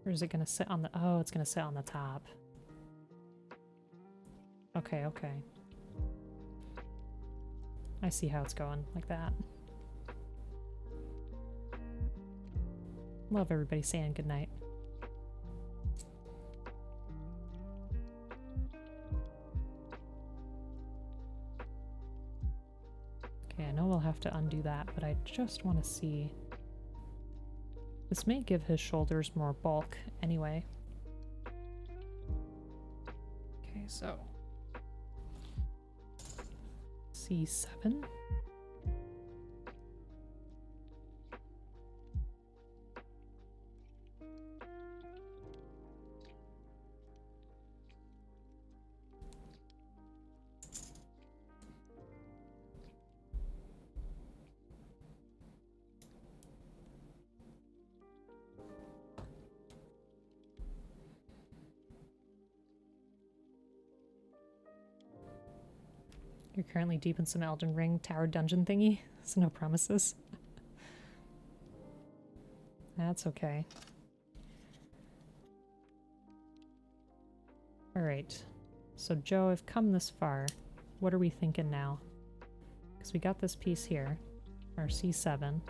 Or is it going to sit on the... Oh, it's going to sit on the top. Okay, okay. I see how it's going, like that. Love everybody saying goodnight. Okay, I know we'll have to undo that, but I just want to see. This may give his shoulders more bulk anyway. Okay, so C7. You're currently deep in some Elden Ring tower dungeon thingy, so no promises. That's okay. Alright. So Joe, I've come this far. What are we thinking now? Because we got this piece here. Our C7.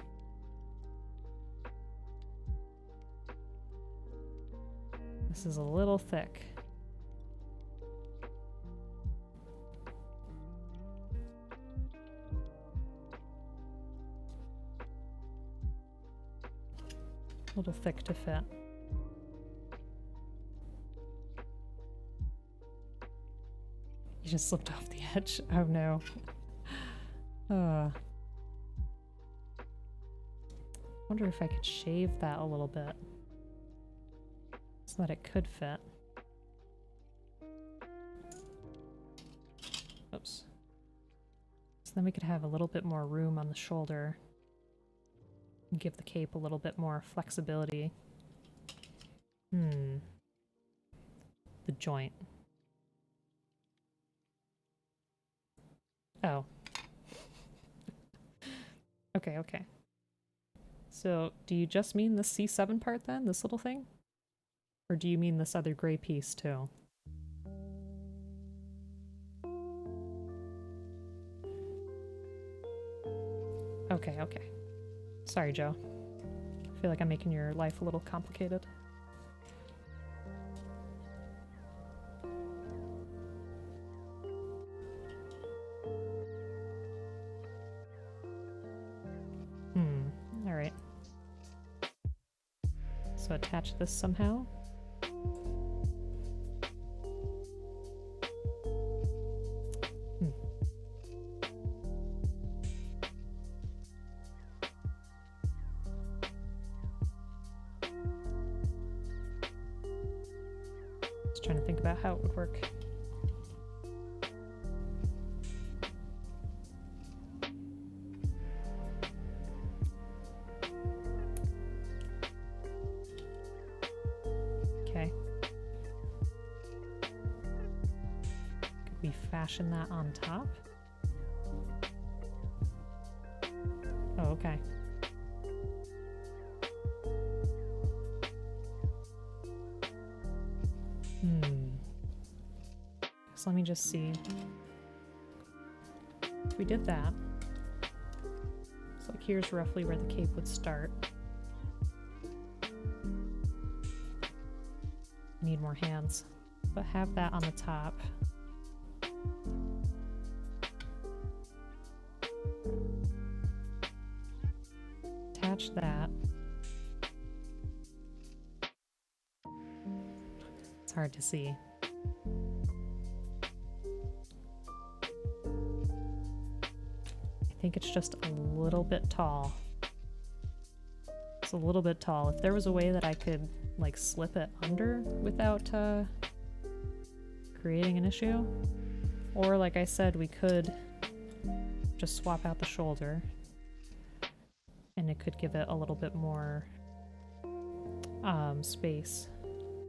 This is a little thick. A little thick to fit. You just slipped off the edge. Oh no. Wonder if I could shave that a little bit so that it could fit. Oops. So then we could have a little bit more room on the shoulder and give the cape a little bit more flexibility. The joint. Oh. Okay. So, do you just mean the C7 part then? This little thing? Or do you mean this other gray piece too? Okay. Sorry, Joe. I feel like I'm making your life a little complicated. Alright. So attach this somehow. Just trying to think about how it would work. Okay. Could we fashion that on top? Oh, okay. So let me just see. If we did that, so like here's roughly where the cape would start. Need more hands, but have that on the top. Attach that. It's hard to see. I think it's just a little bit tall. It's a little bit tall. If there was a way that I could like slip it under without creating an issue, or like I said, we could just swap out the shoulder and it could give it a little bit more space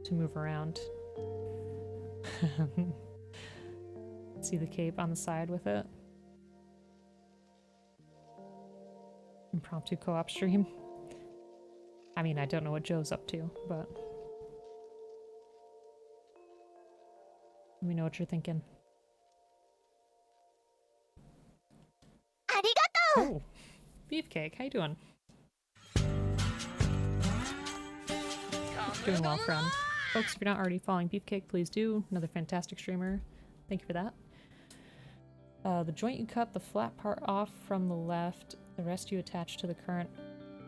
to move around. See the cape on the side with it? Impromptu co-op stream. I mean, I don't know what Joe's up to, but let me know what you're thinking. Arigato! Oh, Beefcake, how you doing? Doing well, friend. Folks, if you're not already following Beefcake, please do. Another fantastic streamer. Thank you for that. The joint you cut the flat part off from the left. The rest you attach to the current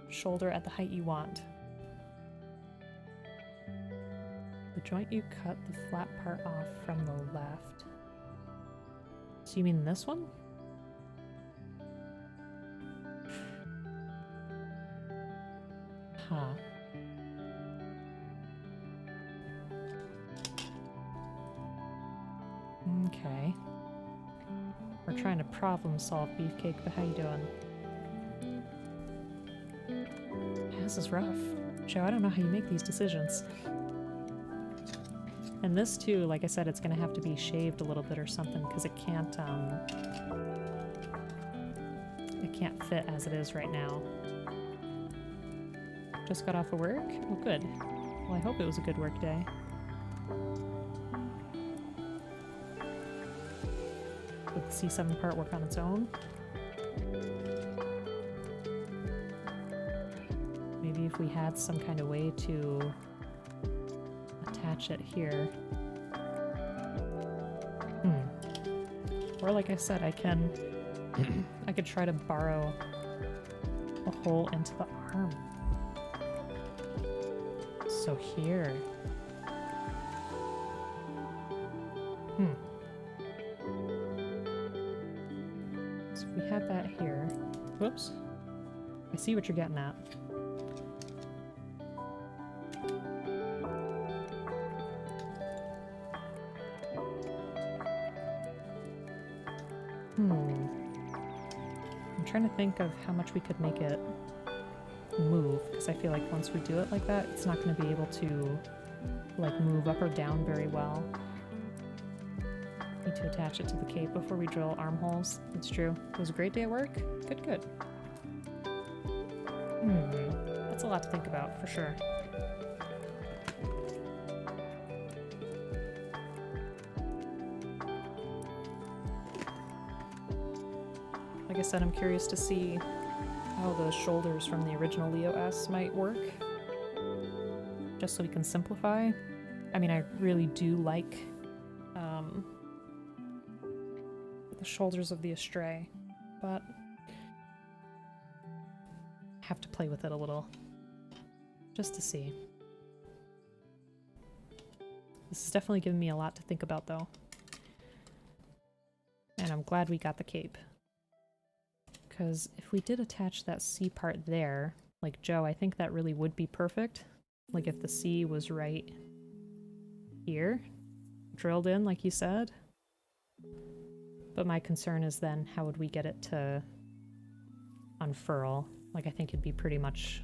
shoulder at the height you want. The joint you cut the flat part off from the left. So you mean this one? Huh. Okay. We're trying to problem solve, Beefcake, but how you doing? Yeah, this is rough. Joe, I don't know how you make these decisions. And this too, like I said, it's gonna have to be shaved a little bit or something because it can't fit as it is right now. Just got off of work? Oh, good. Well, I hope it was a good work day. Would the C7 part work on its own? Maybe if we had some kind of way to attach it here. Or like I said, I could try to borrow a hole into the arm. So here. So if we had that here. Whoops. I see what you're getting at. I'm trying to think of how much we could make it move, because I feel like once we do it like that, it's not going to be able to like move up or down very well. Need to attach it to the cape before we drill armholes. It's true. It was a great day at work. Good, good. That's a lot to think about, for sure. Like I said, I'm curious to see how the shoulders from the original Leo S might work. Just so we can simplify. I mean, I really do like the shoulders of the Astray, but I have to play with it a little. Just to see. This is definitely giving me a lot to think about, though. And I'm glad we got the cape. Because if we did attach that C part there, like Joe, I think that really would be perfect. Like if the C was right here, drilled in like you said. But my concern is then how would we get it to unfurl? Like I think it'd be pretty much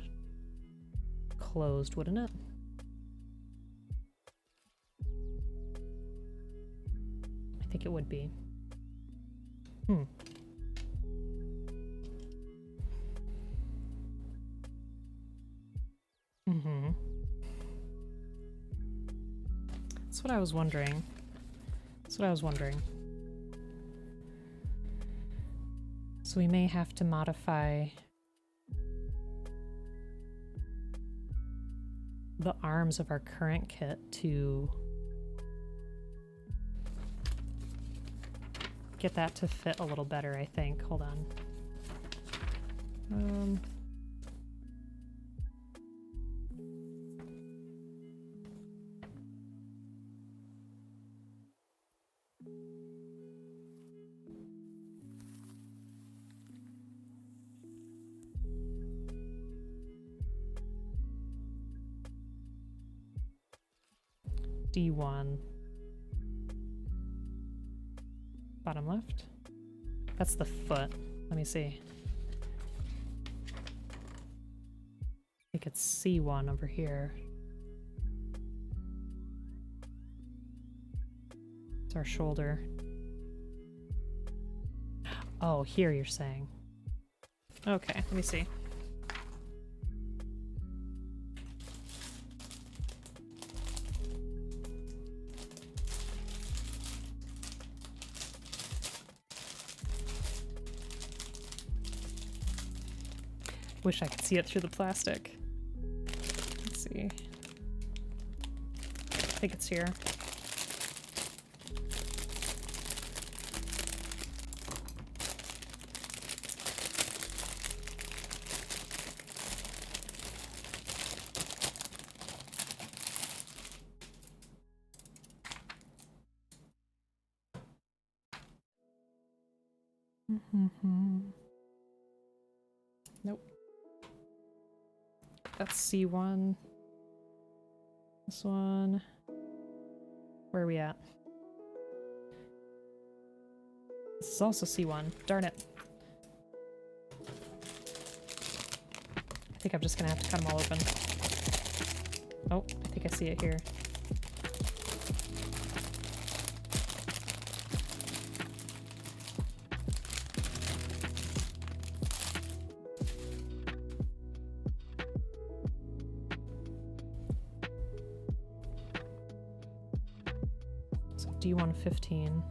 closed, wouldn't it? I think it would be. That's what I was wondering. So we may have to modify the arms of our current kit to get that to fit a little better, I think. Hold on. D1. Bottom left. That's the foot. Let me see. I think it's C1 over here. It's our shoulder. Oh, here you're saying. Okay, let me see. Wish I could see it through the plastic. Let's see. I think it's here. Nope. That's C1. This one. Where are we at? This is also C1. Darn it. I think I'm just gonna have to cut them all open. Oh, I think I see it here. D115.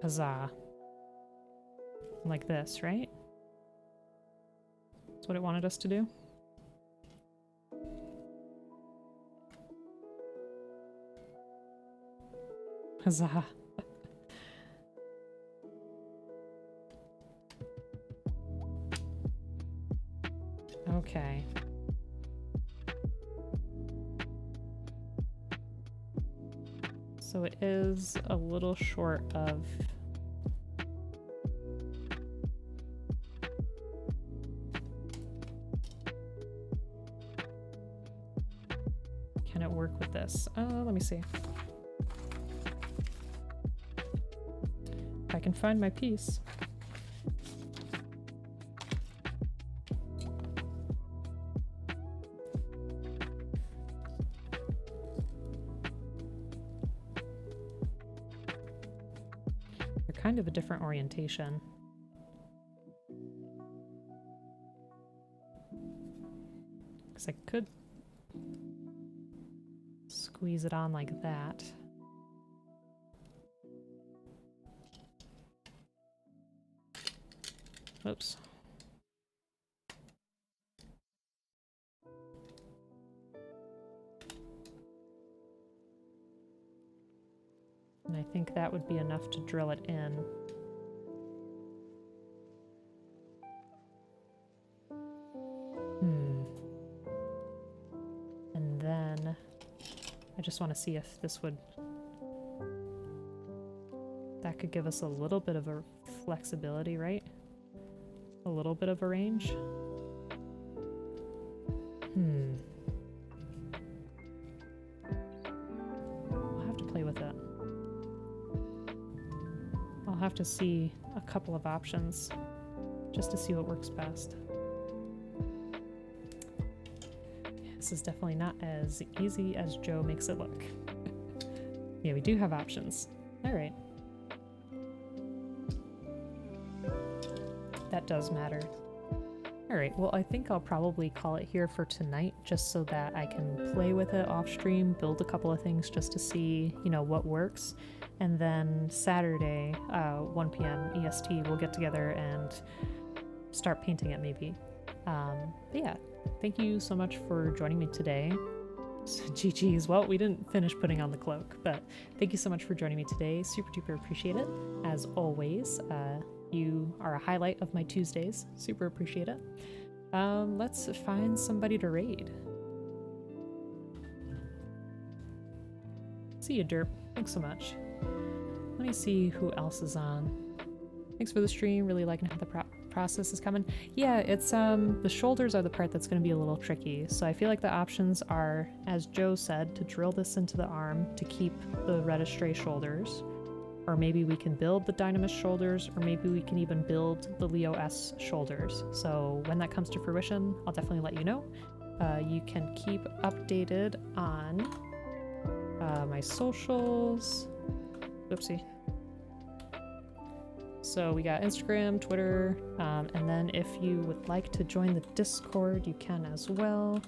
Huzzah. Like this, right? That's what it wanted us to do. Huzzah. Okay. So it is a little short of... Can it work with this? Let me see. If I can find my piece. They're kind of a different orientation. Because I could squeeze it on like that. Oops. And I think that would be enough to drill it in. And then I just want to see if this would... That could give us a little bit of a flexibility, right? A little bit of a range. I'll have to play with it. I'll have to see a couple of options just to see what works best. This is definitely not as easy as Joe makes it look. Yeah, we do have options. All right. That does matter. All right, well, I think I'll probably call it here for tonight, just so that I can play with it off stream, build a couple of things just to see, you know, what works. And then Saturday, 1 p.m. EST, we'll get together and start painting it maybe. But yeah, thank you so much for joining me today. GG's. Well, we didn't finish putting on the cloak, but thank you so much for joining me today. Super duper appreciate it. As always, you are a highlight of my Tuesdays. Super appreciate it. Let's find somebody to raid. See you, Derp. Thanks so much. Let me see who else is on. Thanks for the stream. Really liking how the process is coming. Yeah, it's the shoulders are the part that's going to be a little tricky. So I feel like the options are, as Joe said, to drill this into the arm to keep the red Astray shoulders. Or maybe we can build the Dynamist shoulders, or maybe we can even build the Leo S shoulders. So when that comes to fruition, I'll definitely let you know. You can keep updated on my socials. Oopsie. So we got Instagram, Twitter, and then if you would like to join the Discord, you can as well.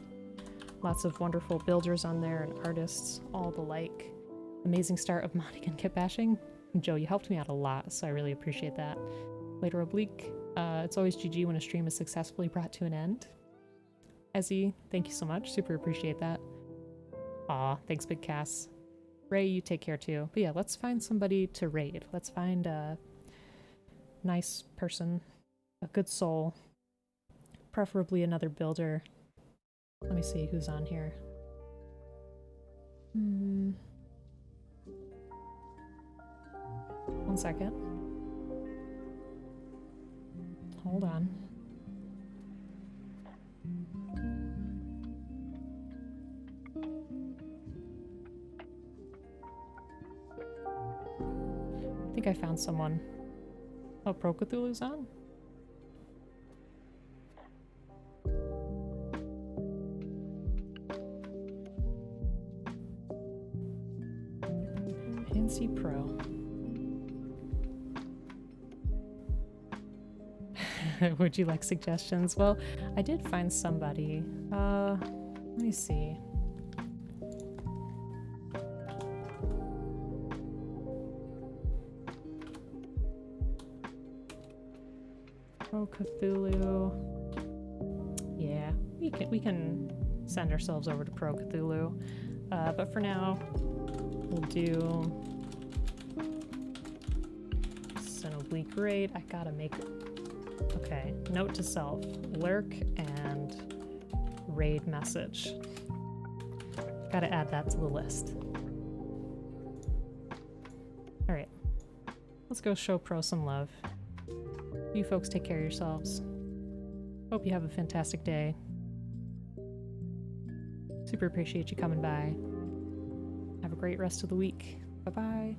Lots of wonderful builders on there and artists, all the like. Amazing start of modding and kit bashing. Joe, you helped me out a lot, so I really appreciate that. Later Oblique, it's always GG when a stream is successfully brought to an end. Ezzy, thank you so much. Super appreciate that. Aw, thanks, Big Cass. Ray, you take care too. But yeah, let's find somebody to raid. Let's find a nice person, a good soul, preferably another builder. Let me see who's on here. One second. Hold on. I think I found someone. Oh, Pro Cthulhu's on? INC Pro. Would you like suggestions? Well, I did find somebody. Let me see. Pro Cthulhu. Yeah, we can send ourselves over to Pro Cthulhu. But for now, we'll do Oblique Raid. I gotta make. Okay, note to self: lurk and raid message. Gotta add that to the list. All right, let's go show Pro some love. You folks take care of yourselves. Hope you have a fantastic day. Super appreciate you coming by. Have a great rest of the week. Bye-bye.